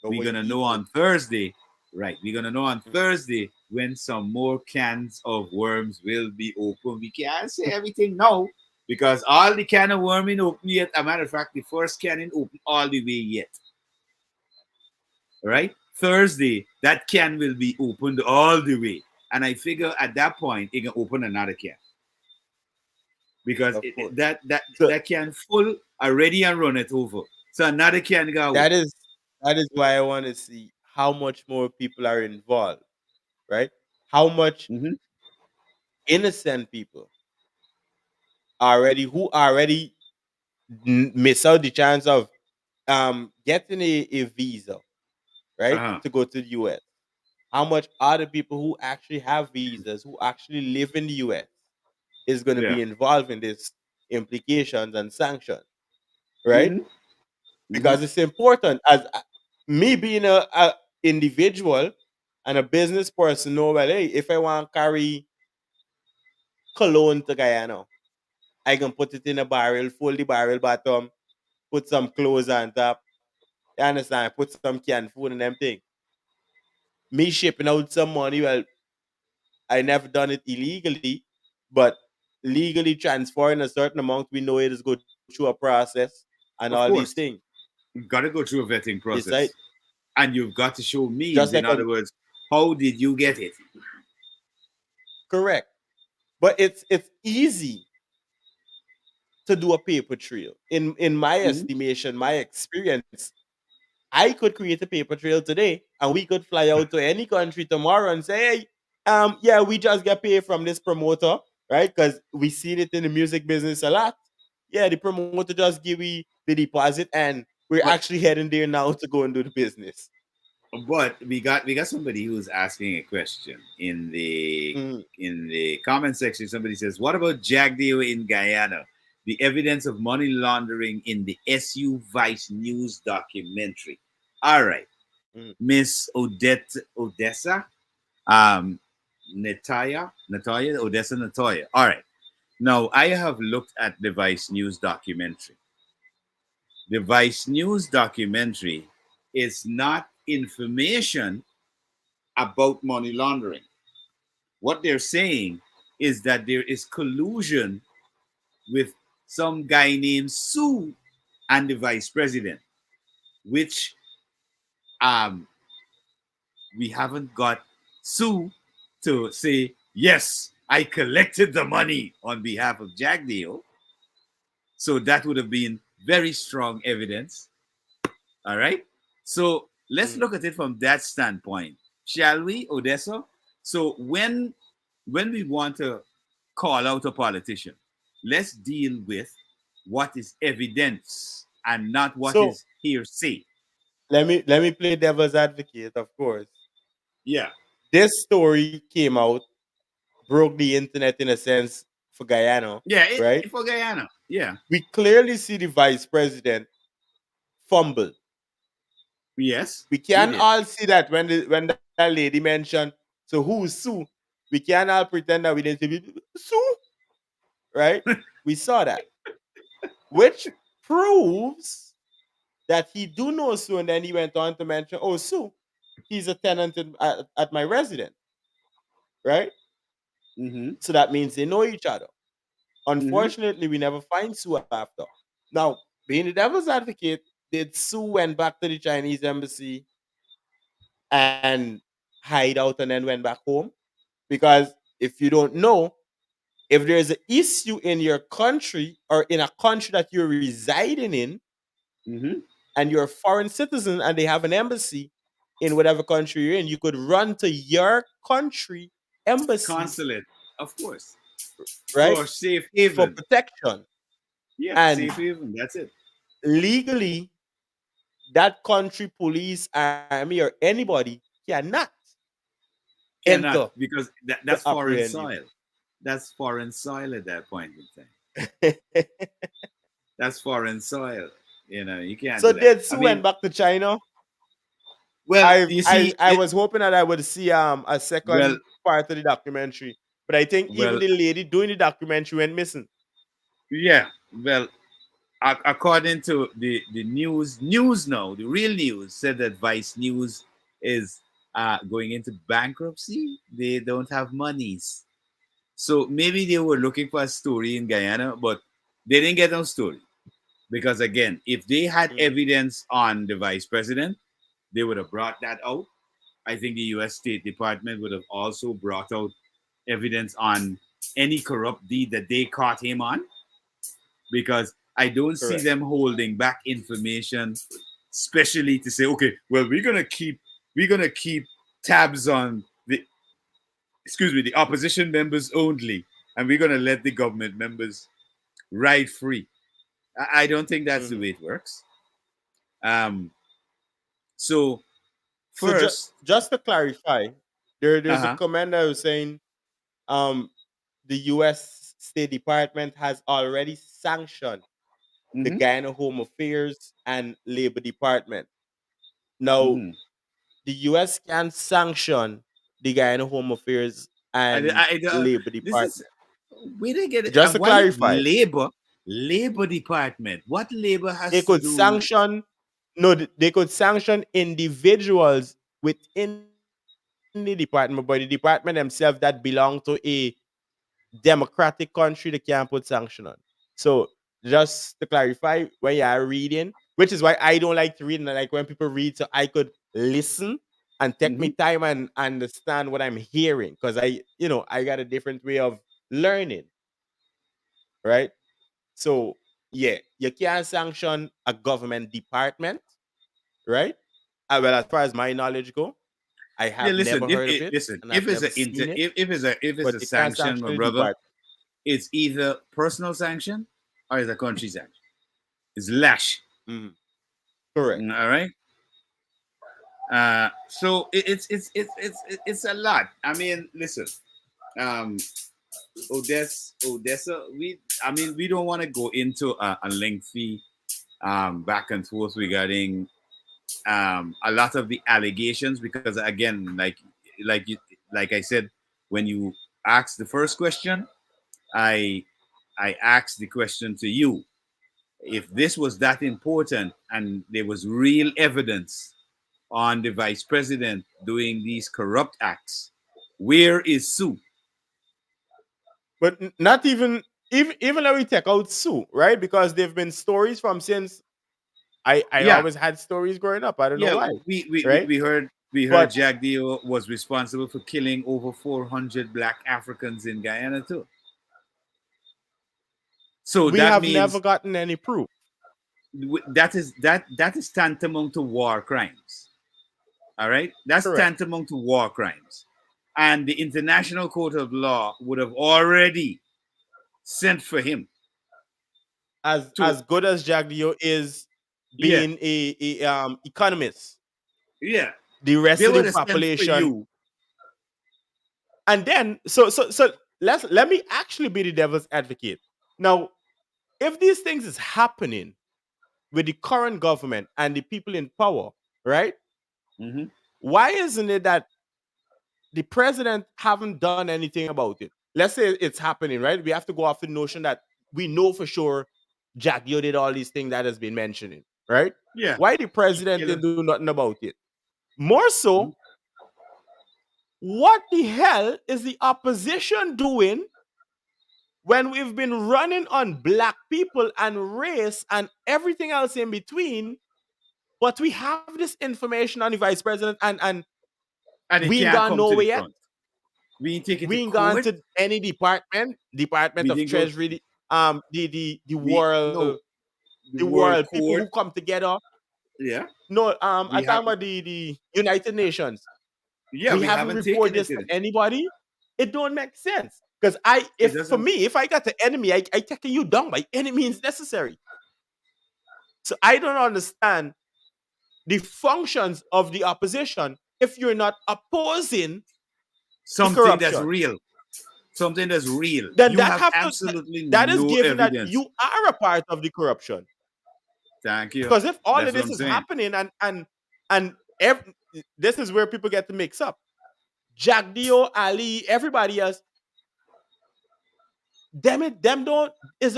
But we're what going to he know did. on Thursday Right. We're gonna know on Thursday when some more cans of worms will be open. We can't say everything now because all the can of worm in open yet. A matter of fact, the first can in open all the way yet. Right? Thursday, that can will be opened all the way. And I figure at that point it can open another can. Because Of course. So that can full already and run it over. So another can go. that is that is why I want to see how much more people are involved, right? How much Mm-hmm. innocent people already miss out the chance of getting a visa, right, Uh-huh. to go to the US. How much other people who actually have visas, who actually live in the US, is going to Yeah. be involved in this implications and sanctions, right? Mm-hmm. Mm-hmm. Because it's important. As me being a individual and a business person, know well, hey, if I want to carry cologne to Guyana, I can put it in a barrel, fold the barrel bottom, put some clothes on top. You understand? Put some canned food and them thing. Me shipping out some money, well, I never done it illegally, but legally transferring a certain amount, we know it is go through a process and all Of these course. things. You've got to go through a vetting It's like process. And you've got to show means. just In like a other words, how did you get it? correct. But it's easy to do a paper trail. In my Mhm. estimation, my experience, I could create a paper trail today and we could fly out to any country tomorrow and say, hey, yeah, we just get paid from this promoter, right? Because we see it in the music business a lot. Yeah, the promoter just give me the deposit and we're But actually heading there now to go and do the business. we got somebody who's asking a question Mm. in the comment section. Somebody says, "What about Jagdeo in Guyana? The evidence of money laundering in the SU Vice News documentary." All right, Mm. Miss Odessa, um, Natoya, Odessa Natoya. All right. Now I have looked at the Vice News documentary. The Vice News documentary is not information about money laundering. What they're saying is that there is collusion with some guy named Sue and the vice president, which um, we haven't got Sue to say, yes, I collected the money on behalf of Jack Deal. So that would have been very strong evidence. All right. So let's Mm. look at it from that standpoint, shall we, Odessa? So when we want to call out a politician, let's deal with what is evidence and not what So is hearsay. let me play devil's advocate, of course. Yeah. This story came out, broke the internet in a sense for Guyana, Yeah, right? for Guyana. Yeah. We clearly see the vice president fumble. Yes, We we can did. all see that when that lady mentioned, so who's Sue? We can all pretend that we didn't see Sue, right? We saw that, which proves that he do know Sue, and then he went on to mention, oh, Sue, he's a tenant at my residence, right? Mm-hmm. So that means they know each other. Mm-hmm. Unfortunately, we never find Sue after. Now, being the devil's advocate, did Sue went back to the Chinese embassy and hide out and then went back home? Because if you don't know, if there's an issue in your country or in a country that you're residing in Mm-hmm. and you're a foreign citizen and they have an embassy in whatever country you're in, you could run to your country embassy, Consulate, of course. right, For safe for haven. protection. Yeah, And safe haven. That's it. legally, that country police, army, or anybody cannot enter Cannot because to that's foreign apprehend you. soil. That's foreign soil at that point in time. That's foreign soil. You can't So do that. did I Sue mean, went back to China? well, I you I see, I was hoping that I would see a well, second part of the documentary, but I think even well, the lady doing the documentary went missing. yeah, well, according to the news now, the real news said that Vice News is going into bankruptcy. They don't have monies. So maybe they were looking for a story in Guyana, but they didn't get no story. Because again, if they had Mhm. evidence on the vice president, they would have brought that out. I think the US State Department would have also brought out evidence on any corrupt deed that they caught him on, because I don't see Correct. them holding back information, especially to say, okay, well, we're gonna keep tabs on the opposition members only, and we're gonna let the government members ride free. I don't think that's the Mhm. way it works. Um, so So first, just to clarify, uh there's a huh, comment that was saying um the US State Department has already sanctioned the mm-hmm, Guyana Home Affairs and Labor Department. Now, mm-hmm. the US can sanction the Guyana Home Affairs and Labor This is Department. where they get it. Just And to why clarify, labor department? What labor they has to could do? sanction no, they could sanction individuals within the department, but the department themselves that belong to a democratic country, they can't put sanction on. So just to clarify, when you are reading, which is why I don't like to read, and I like when people read, so I could listen and take me Mm-hmm. time and understand what I'm hearing, because I got a different way of learning, right? So yeah, you can't sanction a government department, right? Well, as far as my knowledge go, I Yeah, have listen. never If heard of it, it listen, and if I've it's never a seen it, if it's but a you can't sanction, sanction my the brother, department. it's either personal sanction or it's a country sanction. It's lash. Mhm. Correct. All right. So it's a lot. I mean, listen. Um, Odessa. We don't want to go into a lengthy back and forth regarding a lot of the allegations, because again, like you like I said, when you asked the first question, I I asked the question to you. If this was that important and there was real evidence on the vice president doing these corrupt acts, where is Sue? But not even when we take out Sue, right? Because there've been stories from since I Yeah, always had stories growing up. I don't know yeah. why, We right? we heard But Jack Dio was responsible for killing over 400 black Africans in Guyana too. So we that have never means gotten any proof. that is tantamount to war crimes. All right, that's Correct. tantamount to war crimes, and the International Court of Law would have already sent for him to. As good as Jagdio is Yeah, being a economist, yeah, the rest they of the would have sent for population, you. and then so let me actually be the devil's advocate. Now, if these things is happening with the current government and the people in power, right? Hmm. Why isn't it that the president haven't done anything about it? Let's say it's happening, right? We have to go off the notion that we know for sure Jack Yo did all these things that has been mentioning, right? Yeah, Why the he president killed. didn't do nothing about it? More Mhm. so, what the hell is the opposition doing when we've been running on black people and race and everything else in between, but we have this information on the vice president and And it we ain't can't gone come to the nowhere yet. front. We take it to We ain't gone court. to any Department We of didn't go. Treasury, the We no world, the the world world people court. who come together. Yeah, No, I we talking haven't. about the United Nations. Yeah, We we haven't haven't taken reported it this to to them. anybody. It don't make sense. Because It if for doesn't. me, if I got the enemy, I taking you down by any means necessary. So I don't understand the functions of the opposition if you're not opposing the Something that's corruption. real. Something that's real. Then You that have have to absolutely that is no given that evidence. you are a part of the corruption. Thank you. Because if all That's of what this I'm is saying. happening and this is where people get to mix up. Jack Dio, Ali, everybody else, them don't is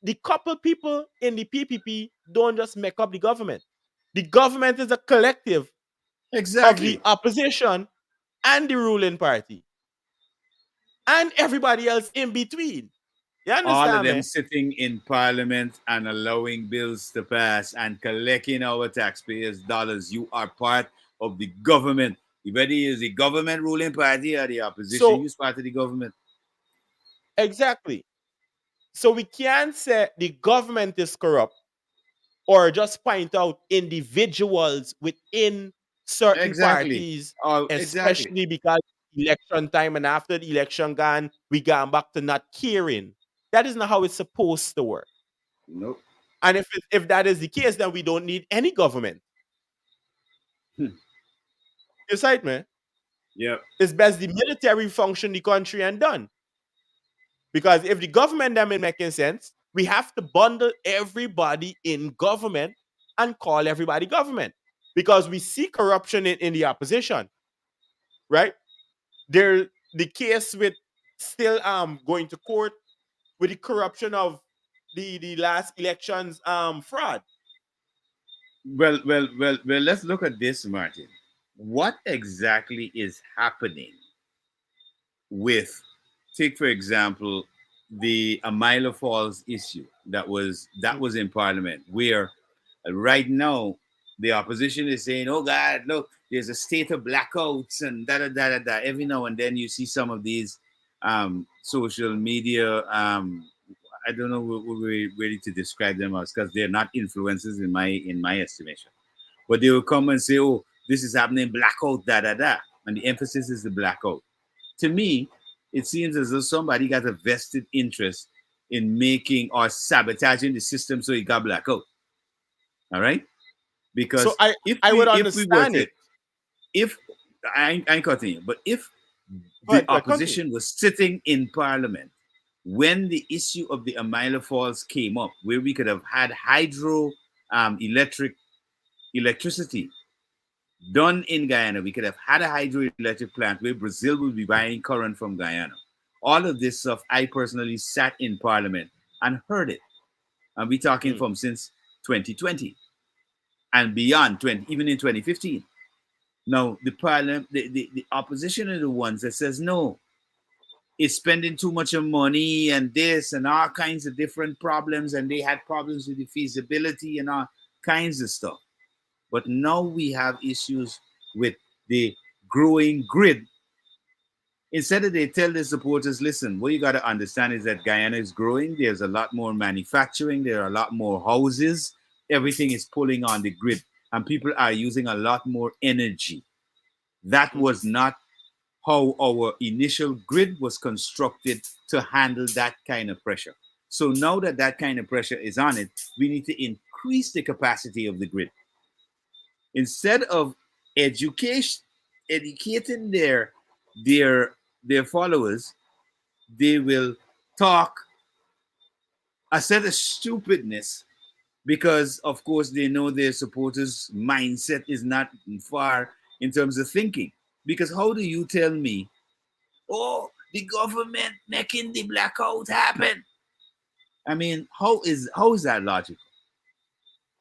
the couple people in the PPP don't just make up the government. The government is a collective. of the Exactly. opposition and the ruling party and everybody else in between. You All of understand them me? sitting in parliament and allowing bills to pass and collecting our taxpayers' dollars. You are part of the government. Whether you is the government ruling party or the opposition, So you're part of the government. exactly. So we can't say the government is corrupt or just point out individuals within certain Exactly. parties, Oh, exactly. especially because election time and after the election gone, we gone back to not caring. That is not how it's supposed to work. Nope. And if that is the case, then we don't need any government. Hmm. You sight me? Yep. It's best the military function the country and done. Because if the government them ain't making sense, we have to bundle everybody in government and call everybody government. Because we see corruption in the opposition, right? There the case with still going to court with the corruption of the last elections fraud. Well. Let's look at this, Martin. What exactly is happening with, take for example, the Amila Falls issue that was in Parliament, where right now the opposition is saying, "Oh God, look, there's a state of blackouts and da da da da da." Every now and then you see some of these social media. I don't know what we're ready to describe them as because they're not influencers in my estimation. But they will come and say, "Oh, this is happening, blackout, da da da," and the emphasis is the blackout. To me, it seems as though somebody got a vested interest in making or sabotaging the system so it got blackout. All right, So because I if I we would if we were understand to it. if I ain't cutting you, but if the Go ahead, continue. opposition was sitting in Parliament when the issue of the Amila Falls came up, where we could have had hydro electricity done in Guyana. We could have had a hydroelectric plant where Brazil would be buying current from Guyana. All of this stuff, I personally sat in Parliament and heard it. And we're talking Mm. from since 2020 and beyond, 20, even in 2015. Now, the Parliament, the opposition are the ones that says, no, it's spending too much of money and this and all kinds of different problems. And they had problems with the feasibility and all kinds of stuff. But now we have issues with the growing grid. Instead of they tell the supporters, listen, what you got to understand is that Guyana is growing. There's a lot more manufacturing. There are a lot more houses. Everything is pulling on the grid, and people are using a lot more energy. That Mhm. was not how our initial grid was constructed to handle that kind of pressure. So now that that kind of pressure is on it, we need to increase the capacity of the grid. Instead of education educating their their followers, they will talk a set of stupidness because of course they know their supporters mindset is not far in terms of thinking. Because how do you tell me, oh, the government making the blackout happen? I mean, how is that logical?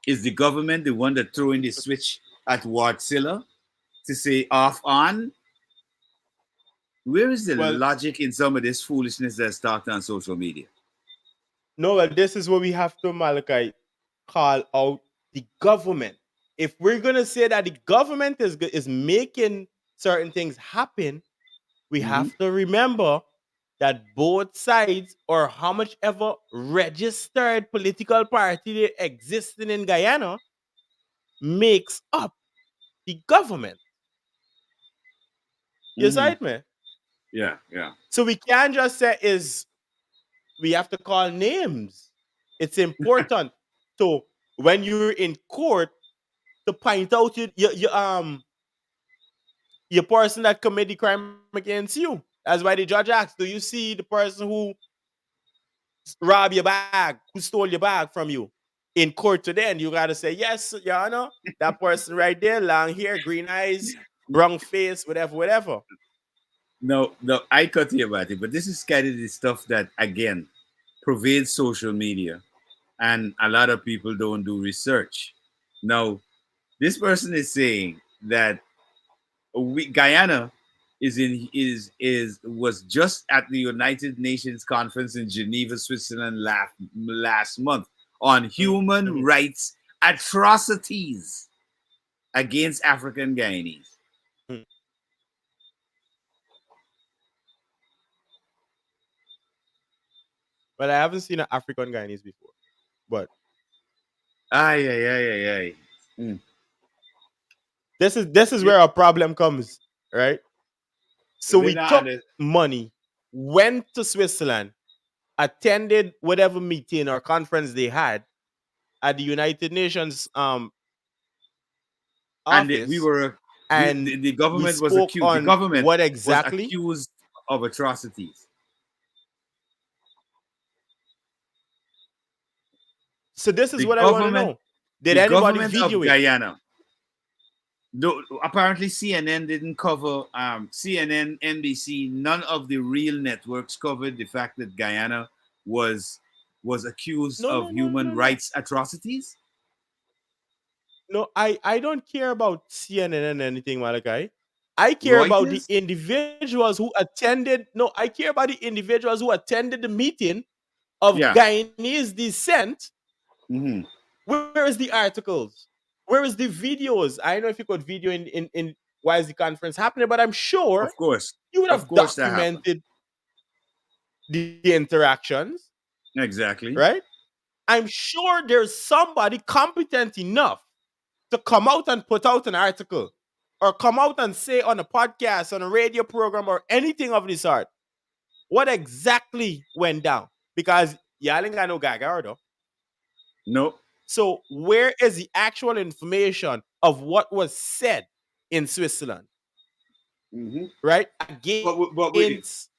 Is the government the one that throwing the switch at Wartzilla to say off on? Where is the Well, logic in some of this foolishness that's talked on social media? no, well, this is where we have to, Malachi, call out the government. If we're gonna say that the government is making certain things happen, we Mm-hmm. have to remember that both sides, or how much ever registered political party they existing in Guyana, makes up the government. You Mm-hmm. sight me? Yeah, yeah. So we can't just say is we have to call names. It's important. So when you're in court to point out your person that committed the crime against you. That's why the judge asks, do you see the person who robbed your bag, who stole your bag from you in court today? And you gotta say, yes, your honor, that person right there, long hair, green eyes, brown face, whatever, whatever. No, no, I cut you about it, but this is kind of the stuff that again pervades social media, and a lot of people don't do research. Now, this person is saying that Guyana was just at the United Nations conference in Geneva, Switzerland last month on human Mhm. rights atrocities against African Guyanese. Mhm. Well, I haven't seen an African Guyanese before, but Ay, ay, ay, ay, ay. Mm. this is You, where our problem comes, right? So they we not took under, money, went to Switzerland, attended whatever meeting or conference they had at the United Nations we office, were and the we government was spoke accused. The on government what was exactly. accused of atrocities. So this is The what I want to government, know. Did the anybody government of video it? Guyana. No, apparently CNN didn't cover CNN, NBC, none of the real networks covered the fact that Guyana was was accused No, of no, no, human no, no. rights atrocities. No, I don't care about CNN and anything, Malachi. I care about the Reuters? individuals who attended. No, I care about the individuals who attended the meeting of Yeah. Guyanese descent. Hmm. Where is the articles? Where is the videos? I don't know if you could video in why is the conference happening, but I'm sure you would Of have course that happened. documented the interactions, Exactly. right? I'm sure there's somebody competent enough to come out and put out an article or come out and say on a podcast, on a radio program, or anything of this sort what exactly went down. Because y'all ain't got no gaga, though. No. So, where is the actual information of what was said in Switzerland, Hmm. right? But wait, Against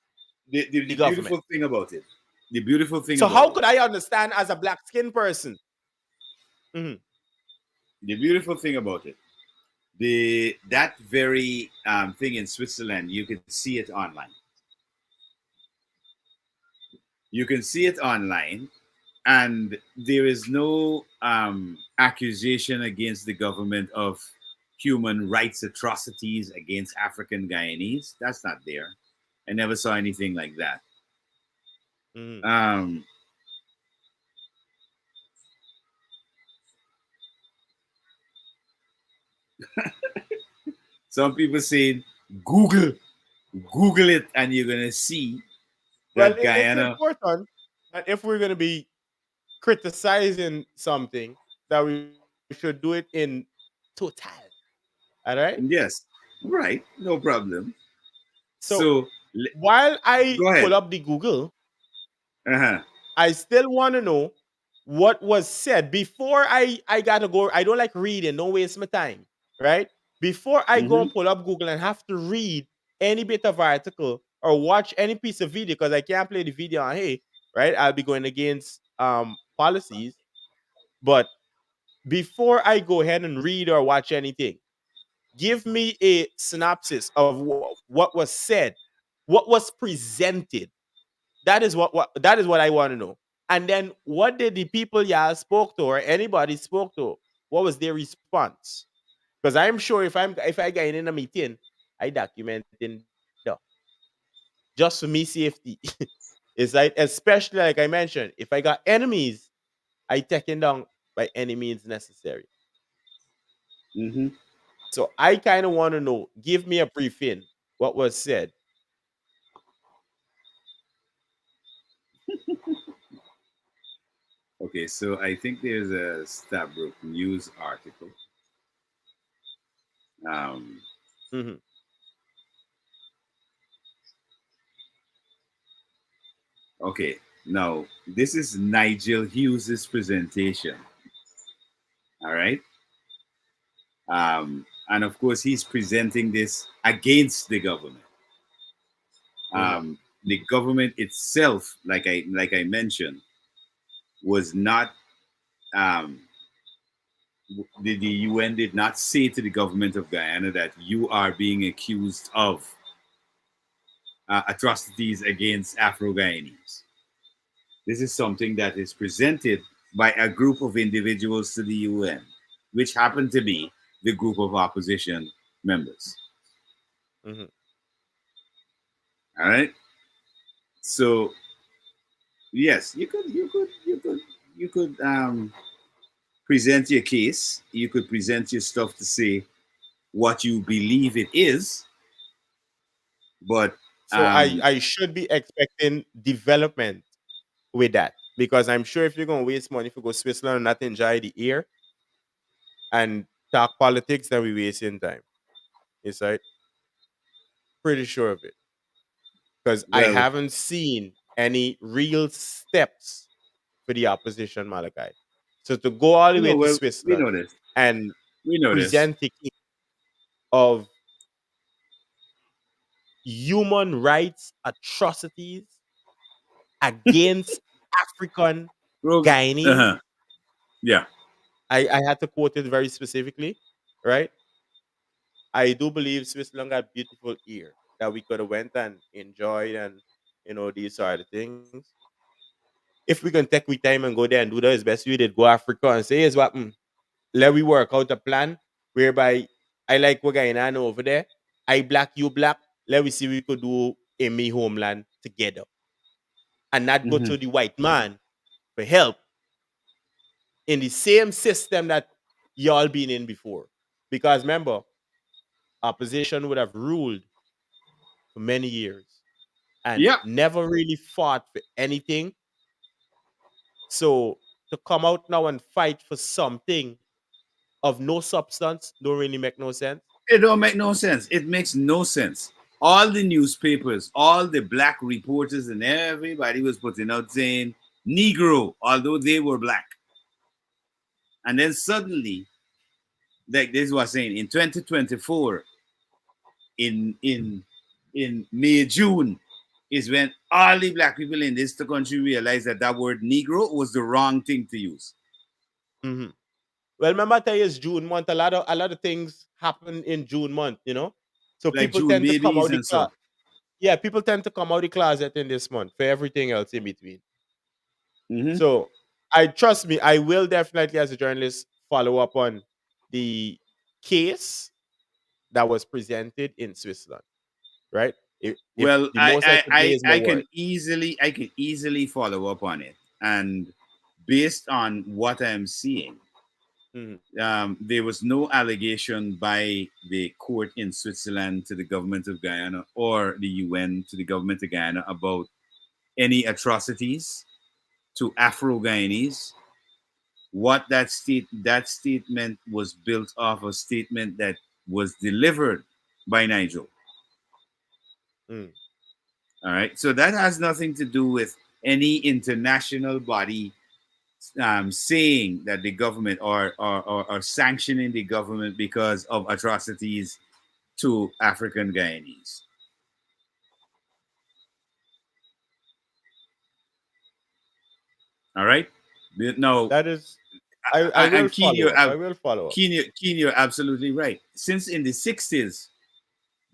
the the government. beautiful thing about it, the beautiful thing So, about how it, could I understand as a black skinned person? Mhm. the beautiful thing about it, the that very thing in Switzerland, you can see it online. You can see it online, and there is no accusation against the government of human rights atrocities against African Guyanese. That's not there. I never saw anything like that. Mhm. Um, some people say Google, Google it, and you're gonna see Well, that it's Guyana. important that if we're going to be criticizing something, that we should do it in total. All right. Yes, right, no problem. So So while I go pull ahead. up the Google, Uh-huh. I still want to know what was said before I gotta go. I don't like reading, don't waste my time. Right? Before I go Hmm. and pull up Google and have to read any bit of article or watch any piece of video because I can't play the video on hey, right? I'll be going against policies. But before I go ahead and read or watch anything, give me a synopsis of what was said, what was presented. That is what I want to know. And then what did the people y'all spoke to or anybody spoke to? What was their response? Because I'm sure if I get in a meeting, I document in there just for me safety. It's like especially like I mentioned, if I got enemies, I take them down by any means necessary. Hmm. So I kind of want to know. Give me a briefing. What was said? Okay, so I think there's a Stabrook News article. Um, Mhm. okay, now this is Nigel Hughes's presentation. All right, and of course he's presenting this against the government. Mhm. The government itself, like I mentioned, was not. Um, the UN did not say to the government of Guyana that you are being accused of atrocities against Afro Guyanese. This is something that is presented by a group of individuals to the UN, which happen to be the group of opposition members. Mhm. All right. So yes, you could present your case. You could present your stuff to say what you believe it is, but So I um, I should be expecting development with that, because I'm sure if you're gonna waste money if you go Switzerland and not enjoy the air and talk politics, then we wasting time. It's right. Pretty sure of it, because I well, haven't seen any real steps for the opposition, Malachi. So to go all the way no, to well, we Switzerland know this. and We know this. present a case of human rights atrocities against African Rogue. Uh Guyanese, huh. Yeah. I had to quote it very specifically, right? I do believe Switzerland got beautiful air that we could have went and enjoyed, and these sort of things. If we can take we time and go there and do that, it's best we did go Africa and say, here's what, let we work out a plan whereby I like what going on over there. I black, you black. Let we see we could do in me homeland together and not go Hmm. to the white man for help in the same system that y'all been in before. Because remember, opposition would have ruled for many years and Yeah. never really fought for anything. So to come out now and fight for something of no substance don't really make no sense. It don't make no sense. It makes no sense. All the newspapers, all the black reporters, and everybody was putting out saying Negro, although they were black. And then suddenly, like this was saying, in 2024, in May, June, is when all the black people in this country realized that that word Negro was the wrong thing to use. Mhm. Well, remember, I tell you, it's June month. A lot of things happen in June month. So Like people June tend to come babies out the and closet. so. Yeah, people tend to come out the closet in this month for everything else in between. Hmm. So I trust me, I will definitely, as a journalist, follow up on the case that was presented in Switzerland. Right? If Well, the most I could say is my word. I can easily follow up on it, and based on what I'm seeing, Mhm. there was no allegation by the court in Switzerland to the government of Guyana or the UN to the government of Guyana about any atrocities to Afro Guyanese. What that statement was built off a statement that was delivered by Nigel. Mm. All right, so that has nothing to do with any international body saying that the government or sanctioning the government because of atrocities to African Guyanese. All right. Now, That is, I will and Keen, follow up. I will follow up. Keen, you're absolutely right. Since in the 60s,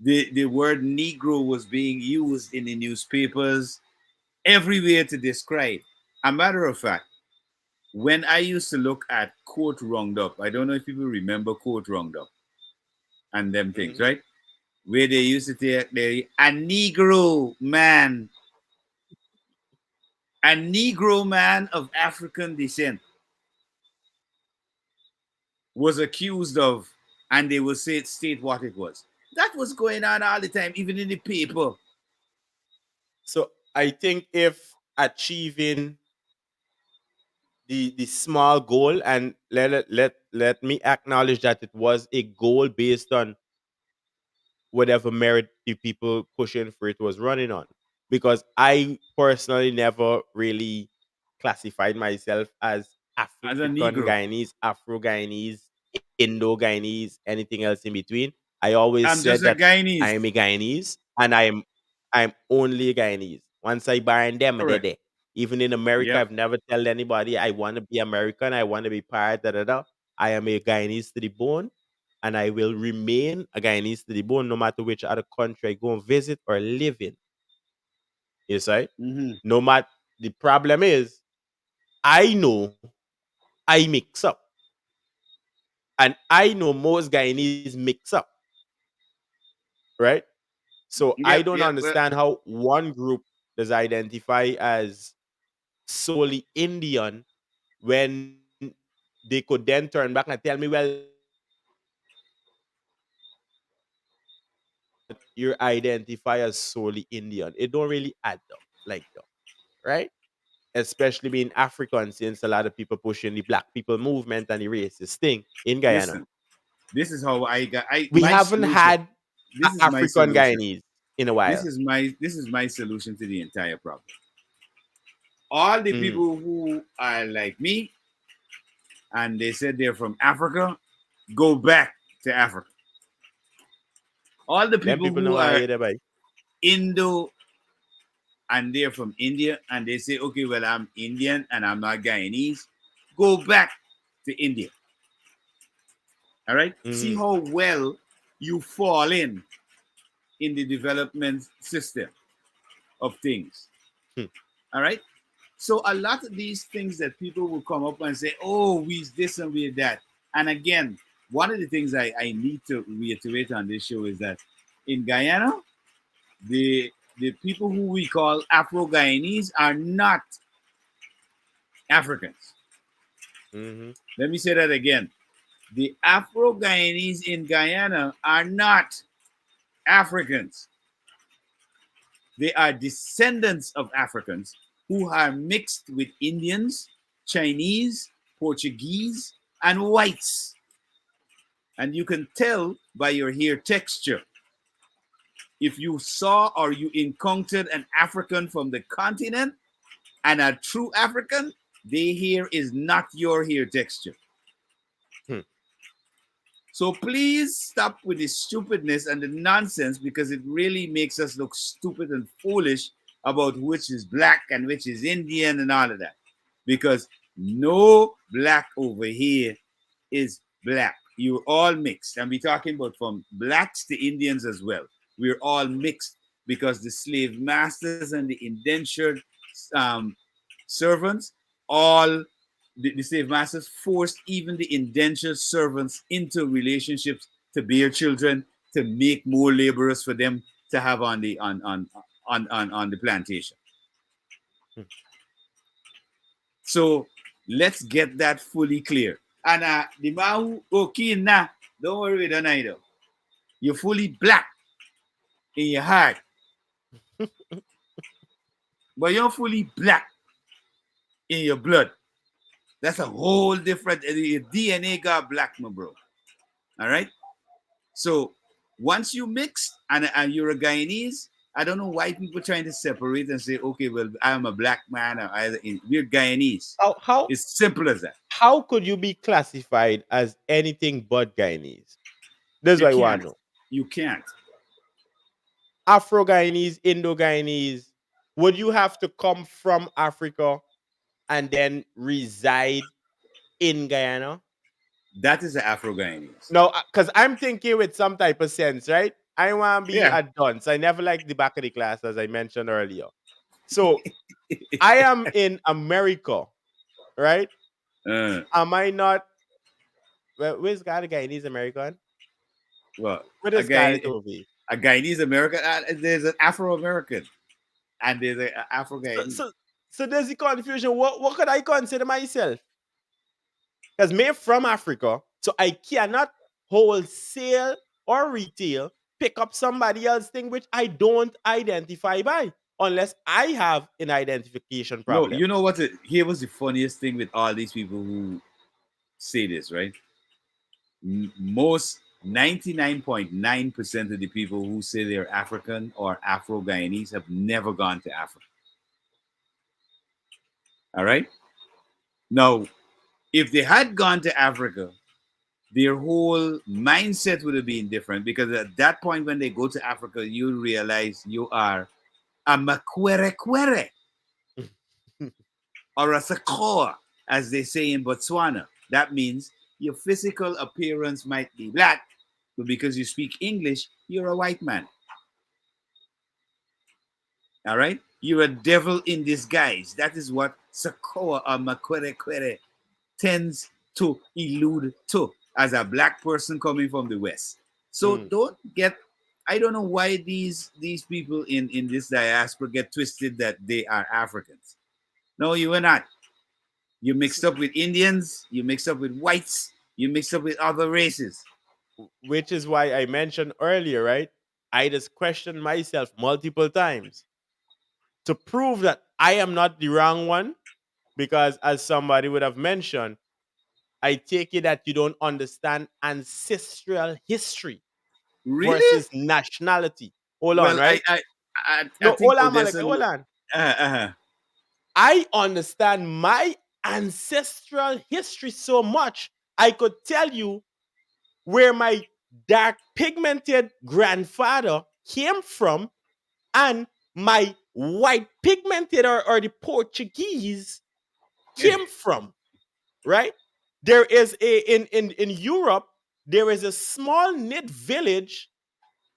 the word Negro was being used in the newspapers everywhere to describe. A matter of fact, when I used to look at Court Roundup, I don't know if people remember Court Roundup and them things, Mhm. right? Where they used to take a Negro man, a Negro man of African descent was accused of, and they would say state what it was. That was going on all the time, even in the paper. So I think if achieving the small goal, and let me acknowledge that it was a goal based on whatever merit the people pushing for it was running on. Because I personally never really classified myself as As a African Negro, Guyanese, Afro Guyanese, Indo Guyanese, anything else in between. I always I'm just said a that I Guyanese. am a Guyanese and I'm only a Guyanese. Once I bind them, they're Correct. there. Even in America, Yep. I've never tell anybody I want to be American, I want to be part, da da da. I am a Guyanese to the bone, and I will remain a Guyanese to the bone no matter which other country I go and visit or live in. You see? Hmm. No matter, the problem is I know I mix up. And I know most Guyanese mix up, right? So I Yep, don't yep. Well, understand how one group does identify as solely Indian when they could then turn back and tell me, well, you identify as solely Indian. It don't really add up like that, right? Especially being African, since a lot of people pushing the black people movement and the racist thing in Guyana. listen, this is how I got. We My haven't solution. had This is my African solution. Guyanese in a while. This is my solution to the entire problem. All the Mhm. people who are like me and they said they're from Africa, go back to Africa. All the Them people people who know I are hear that by. Indo and they're from India and they say, okay, well, I'm Indian and I'm not Guyanese, go back to India. All right? See Mhm. how well you fall in the development system of things. Hmm. All right? So a lot of these things that people will come up and say, oh, we this and we that. And again, one of the things I need to reiterate on this show is that in Guyana, the people who we call Afro-Guyanese are not Africans. Mhm. Let me say that again. The Afro-Guyanese in Guyana are not Africans. They are descendants of Africans who are mixed with Indians, Chinese, Portuguese, and whites. And you can tell by your hair texture. If you saw or you encountered an African from the continent and a true African, their hair is not your hair texture. Hmm. So please stop with the stupidness and the nonsense because it really makes us look stupid and foolish about which is black and which is Indian and all of that. Because no black over here is black. You're all mixed. And we're talking about from blacks to Indians as well. We're all mixed because the slave masters and the indentured um, servants all the slave masters forced even the indentured servants into relationships to bear children to make more laborers for them to have on the on the plantation. Hmm. So let's get that fully clear. And the man who okay now, don't worry with that either. You're fully black in your heart, but you're fully black in your blood. That's a whole different. Your DNA got black, my bro. All right. So once you mix and you're a Guyanese, I don't know why people trying to separate and say, okay, well, I'm a black man or we're Guyanese. How how It's simple as that. how could you be classified as anything but Guyanese? That's You what I want can't. to know. You can't. Afro Guyanese, Indo Guyanese. Would you have to come from Africa and then reside in Guyana? That is the Afro Guyanese. No, because I'm thinking with some type of sense, right? I want to be Yeah. a dunce. I never liked the back of the class, as I mentioned earlier. So I am in America, right? Uh, Am I not? Where's Scarlett Guyanese American? well, Where a is guy, Scarlett over? a Guyanese American. There's an Afro American, and there's an Afro So, Guyanese. so, so there's the confusion. What could I consider myself? Because me from Africa, so I cannot wholesale or retail pick up somebody else's thing which I don't identify by unless I have an identification No, problem. you know what? Here was the funniest thing with all these people who say this, right? Most 99.9% of the people who say they're African or Afro Guyanese have never gone to Africa. All right. Now, if they had gone to Africa, their whole mindset would have been different because at that point, when they go to Africa, you realize you are a makwere kwere or a sakoa, as they say in Botswana. That means your physical appearance might be black, but because you speak English, you're a white man. All right? You're a devil in disguise. That is what Sakoa or Makwere Kwere tends to allude to as a black person coming from the West. So Mm. don't get I don't know why these people in this diaspora get twisted that they are Africans. No, you are not. You mixed up with Indians, you mixed up with whites, you mixed up with other races. Which is why I mentioned earlier, right? I just questioned myself multiple times to prove that I am not the wrong one. Because, as somebody would have mentioned, I take it that you don't understand ancestral history Really? versus nationality. Hold on, Well, right? I No, think hold on, Malaka, Odessa. hold on. Uh, I understand my ancestral history so much, I could tell you where my dark pigmented grandfather came from and my white pigmented or the Portuguese came from, right? There is in Europe, there is a small knit village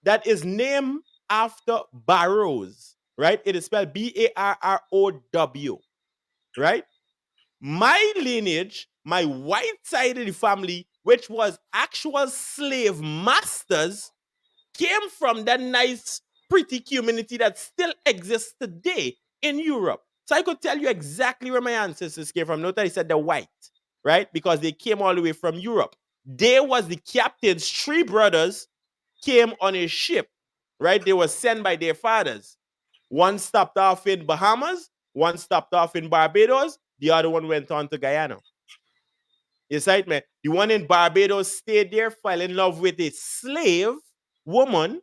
that is named after Barrows, right? It is spelled Barrow, right? My lineage, my white side of the family, which was actual slave masters, came from that nice, pretty community that still exists today in Europe. So I could tell you exactly where my ancestors came from. Note that I said they're white, right? Because they came all the way from Europe. They was the captains, three brothers came on a ship, right? They were sent by their fathers. One stopped off in Bahamas, one stopped off in Barbados, the other one went on to Guyana. Yes, right, man. The one in Barbados stayed there, fell in love with a slave woman,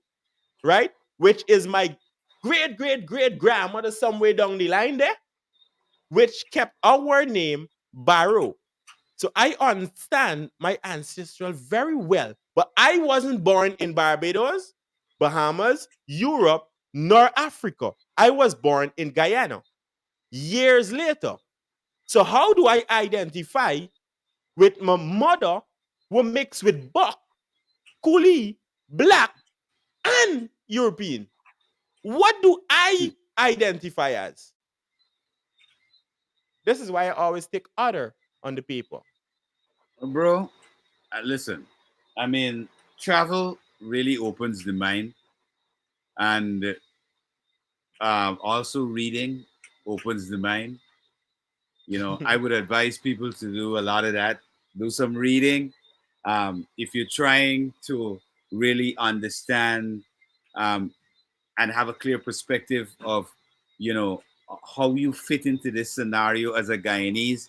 right? Which is my great grandmother somewhere down the line there, which kept our name Barrow. So I understand my ancestral very well, but I wasn't born in Barbados, Bahamas, Europe, nor Africa. I was born in Guyana years later. So how do I identify with my mother who mixed with Buck, Coolie, Black, and European? What do I identify as? This is why I always take other on the paper. bro, listen. I mean, travel really opens the mind, and also reading opens the mind. You know, I would advise people to do a lot of that. Do some reading. If you're trying to really understand um, and have a clear perspective of, you know, how you fit into this scenario as a Guyanese,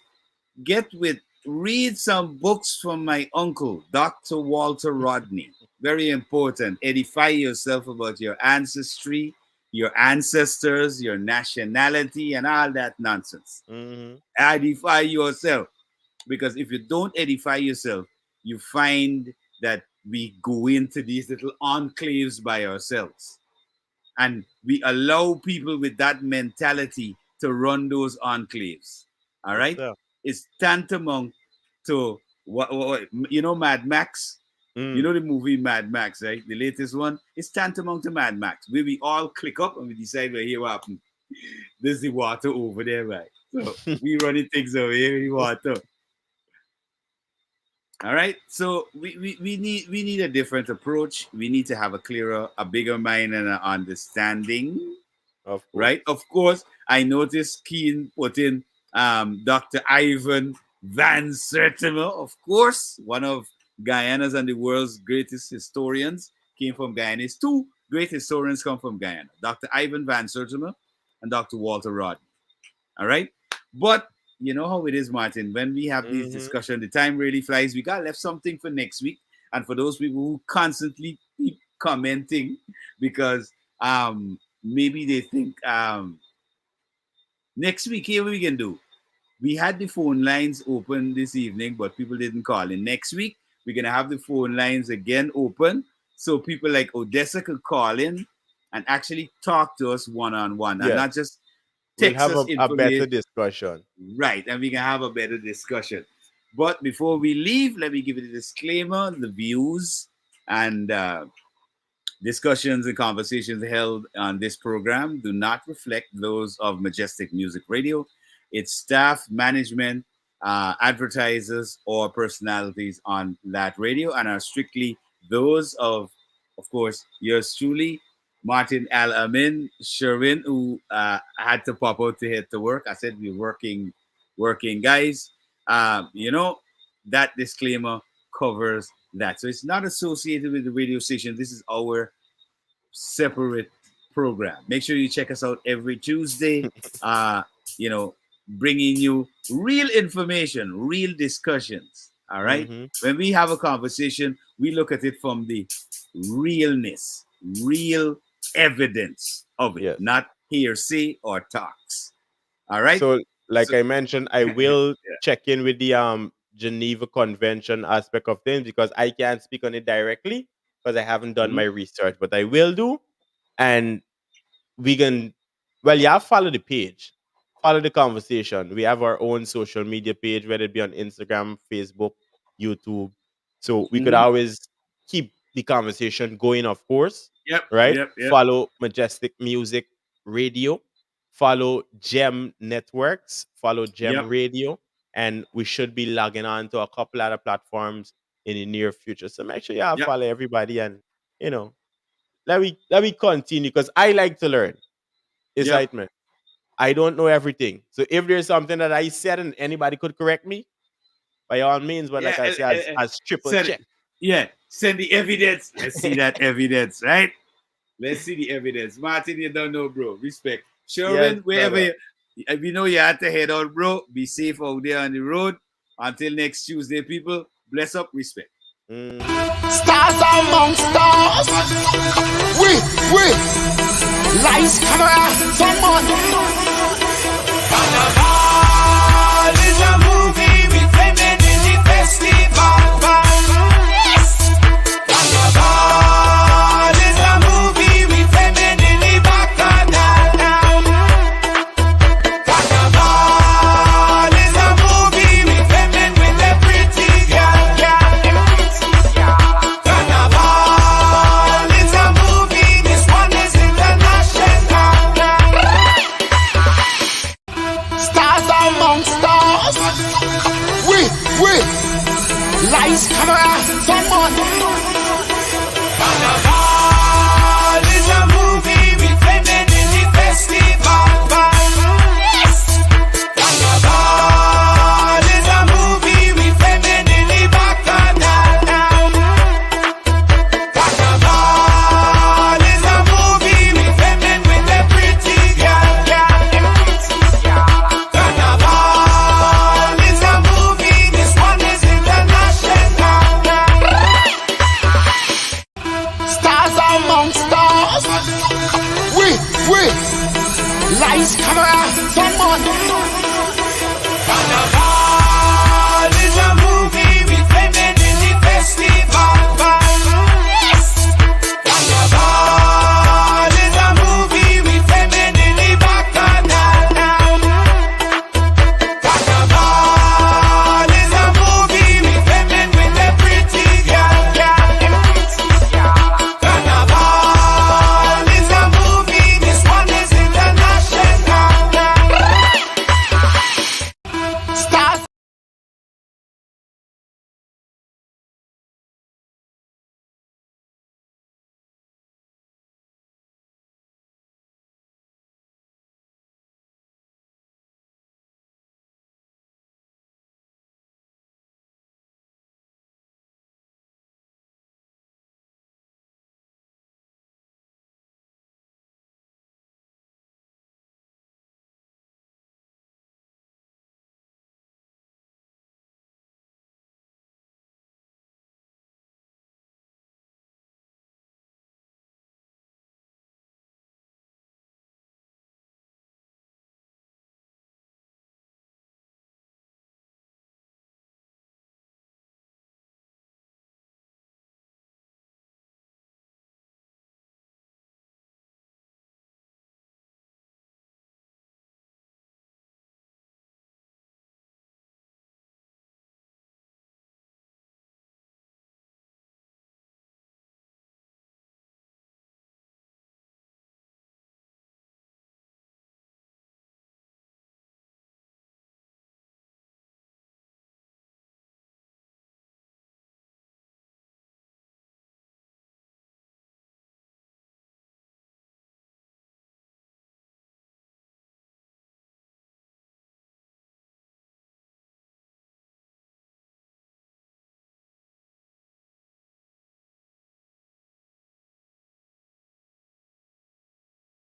read some books from my uncle, Dr. Walter Rodney. Very important. Edify yourself about your ancestry, your ancestors, your nationality, and all that nonsense. Mhm. Edify yourself. Because if you don't edify yourself, you find that we go into these little enclaves by ourselves. And we allow people with that mentality to run those enclaves. All Yes, right? sir. It's tantamount to what you know, Mad Max. You Mm. know the movie Mad Max, right? The latest one. It's tantamount to Mad Max, where we all click up and we decide, well, here what happened. There's the water over there, right? So we running things over here, the water. All right. So we need a different approach. We need to have a clearer, a bigger mind and an understanding. Of Right? course. Of course, I noticed Keen put in Dr. Ivan Van Sertima, of course, one of Guyana's and the world's greatest historians, came from Guyana. His two great historians come from Guyana, Dr. Ivan Van Sertima and Dr. Walter Rodney. All right. But you know how it is, Martin. When we have these Mhm. discussions, the time really flies. We got left something for next week. And for those people who constantly keep commenting because maybe they think next week, here we can do. We had the phone lines open this evening, but people didn't call in. Next week, we're gonna have the phone lines again open. So people like Odessa could call in and actually talk to us one on one and Yes. not just We'll text have us a better information. discussion. Right, and we can have a better discussion. But before we leave, let me give you the disclaimer: the views and discussions and conversations held on this program do not reflect those of Majestic Music Radio, its staff, management, advertisers, or personalities on that radio, and are strictly those of of course, yours truly, Martin Al Amin Sherwin, who had to pop out to head to work. I said we're working guys. You know, that disclaimer covers that. So it's not associated with the radio station. This is our separate program. Make sure you check us out every Tuesday. You know, bringing you real information, real discussions. All right? Mhm. When we have a conversation, we look at it from the realness, real evidence of it, Yes. not hearsay or talks. All right? So, like So- I mentioned, I will Yeah. check in with the Geneva Convention aspect of things because I can't speak on it directly because I haven't done Mhm. my research, but I will do. And we can, well, yeah, follow the page, follow the conversation. We have our own social media page, whether it be on Instagram, Facebook, YouTube. So we could Mhm. always keep the conversation going, of course, Yep. right? Yep. Yep. Follow Majestic Music Radio, follow Gem Networks, follow Gem Yep. Radio, and we should be logging on to a couple other platforms in the near future. So make sure you Yep. follow everybody and, you know, let me continue because I like to learn. Yep. Excitement. I don't know everything. So if there's something that I said and anybody could correct me, by all means, but Yeah, like I say, as triple send check. it. Yeah, send the evidence. Let's see that evidence, right? Let's see the evidence. Martin, you don't know, bro. Respect. Sherwin, Yes, wherever brother. you know you had to head out, bro. Be safe out there on the road. Until next Tuesday, people. Bless up, respect. Mm. Stars among stars. We. Lights, camera, someone. Carnival is a movie with women in the festival. Yes. Carnival is a movie with women in the bacchanal. Carnival is a movie with women with the pretty girl. Carnival is a movie. This one is international. Stars among stars. We. Lights, camera, someone.